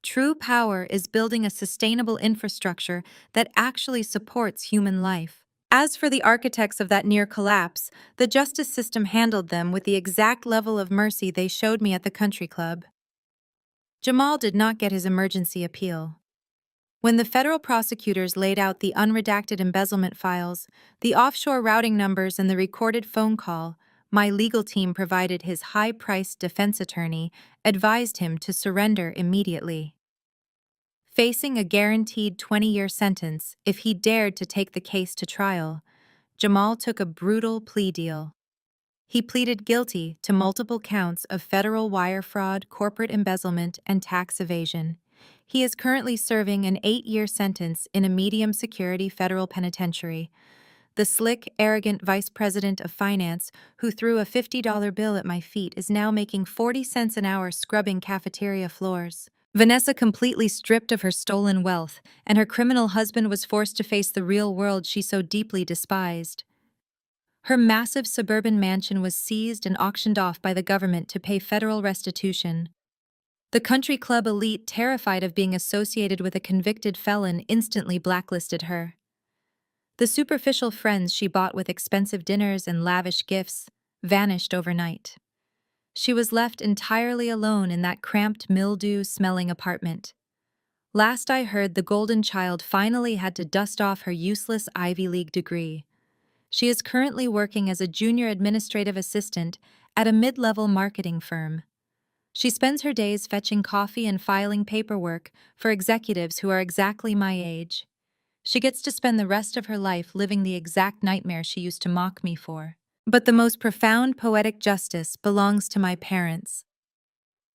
True power is building a sustainable infrastructure that actually supports human life. As for the architects of that near collapse, the justice system handled them with the exact level of mercy they showed me at the country club. Jamal did not get his emergency appeal. When the federal prosecutors laid out the unredacted embezzlement files, the offshore routing numbers, and the recorded phone call, my legal team provided his high-priced defense attorney, advised him to surrender immediately. Facing a guaranteed 20-year sentence if he dared to take the case to trial, Jamal took a brutal plea deal. He pleaded guilty to multiple counts of federal wire fraud, corporate embezzlement, and tax evasion. He is currently serving an 8-year sentence in a medium-security federal penitentiary. The slick, arrogant vice president of finance who threw a $50 bill at my feet is now making 40 cents an hour scrubbing cafeteria floors. Vanessa completely stripped of her stolen wealth, and her criminal husband was forced to face the real world she so deeply despised. Her massive suburban mansion was seized and auctioned off by the government to pay federal restitution. The country club elite, terrified of being associated with a convicted felon, instantly blacklisted her. The superficial friends she bought with expensive dinners and lavish gifts vanished overnight. She was left entirely alone in that cramped, mildew-smelling apartment. Last I heard, the golden child finally had to dust off her useless Ivy League degree. She is currently working as a junior administrative assistant at a mid-level marketing firm. She spends her days fetching coffee and filing paperwork for executives who are exactly my age. She gets to spend the rest of her life living the exact nightmare she used to mock me for. But the most profound poetic justice belongs to my parents.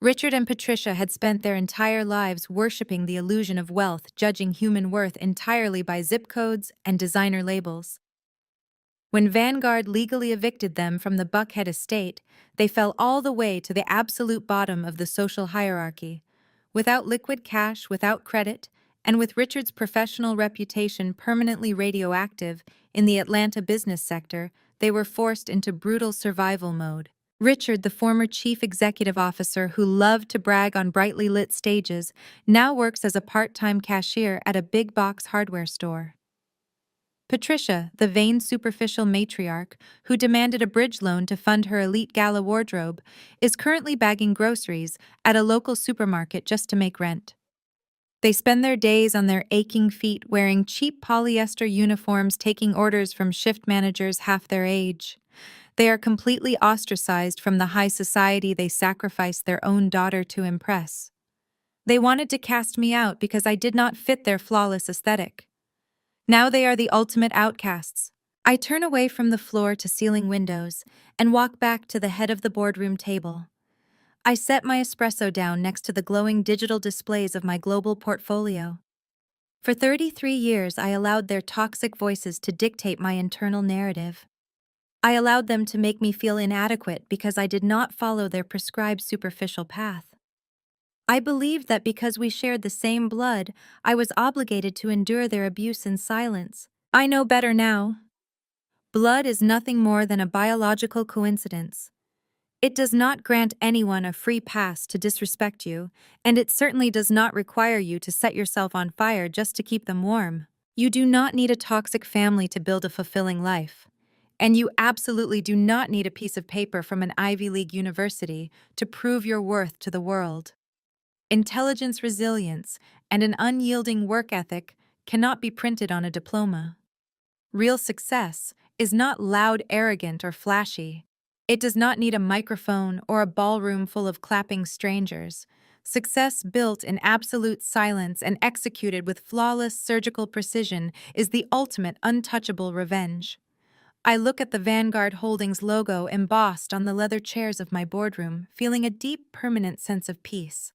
Richard and Patricia had spent their entire lives worshiping the illusion of wealth, judging human worth entirely by zip codes and designer labels. When Vanguard legally evicted them from the Buckhead estate, they fell all the way to the absolute bottom of the social hierarchy. Without liquid cash, without credit, and with Richard's professional reputation permanently radioactive in the Atlanta business sector, they were forced into brutal survival mode. Richard, the former chief executive officer who loved to brag on brightly lit stages, now works as a part-time cashier at a big-box hardware store. Patricia, the vain superficial matriarch who demanded a bridge loan to fund her elite gala wardrobe, is currently bagging groceries at a local supermarket just to make rent. They spend their days on their aching feet wearing cheap polyester uniforms, taking orders from shift managers half their age. They are completely ostracized from the high society they sacrificed their own daughter to impress. They wanted to cast me out because I did not fit their flawless aesthetic. Now they are the ultimate outcasts. I turn away from the floor-to-ceiling windows and walk back to the head of the boardroom table. I set my espresso down next to the glowing digital displays of my global portfolio. For 33 years, I allowed their toxic voices to dictate my internal narrative. I allowed them to make me feel inadequate because I did not follow their prescribed superficial path. I believed that because we shared the same blood, I was obligated to endure their abuse in silence. I know better now. Blood is nothing more than a biological coincidence. It does not grant anyone a free pass to disrespect you, and it certainly does not require you to set yourself on fire just to keep them warm. You do not need a toxic family to build a fulfilling life. And you absolutely do not need a piece of paper from an Ivy League university to prove your worth to the world. Intelligence, resilience, and an unyielding work ethic cannot be printed on a diploma. Real success is not loud, arrogant, or flashy. It does not need a microphone or a ballroom full of clapping strangers. Success built in absolute silence and executed with flawless surgical precision is the ultimate untouchable revenge. I look at the Vanguard Holdings logo embossed on the leather chairs of my boardroom, feeling a deep, permanent sense of peace.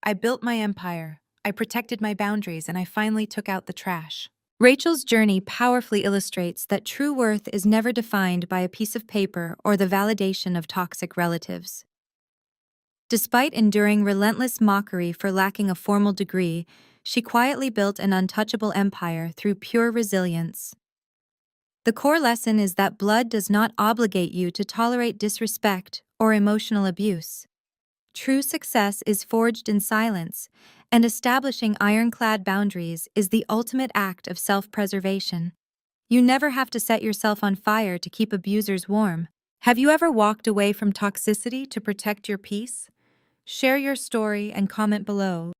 I built my empire, I protected my boundaries, and I finally took out the trash. Rachel's journey powerfully illustrates that true worth is never defined by a piece of paper or the validation of toxic relatives. Despite enduring relentless mockery for lacking a formal degree, she quietly built an untouchable empire through pure resilience. The core lesson is that blood does not obligate you to tolerate disrespect or emotional abuse. True success is forged in silence, and establishing ironclad boundaries is the ultimate act of self-preservation. You never have to set yourself on fire to keep abusers warm. Have you ever walked away from toxicity to protect your peace? Share your story and comment below.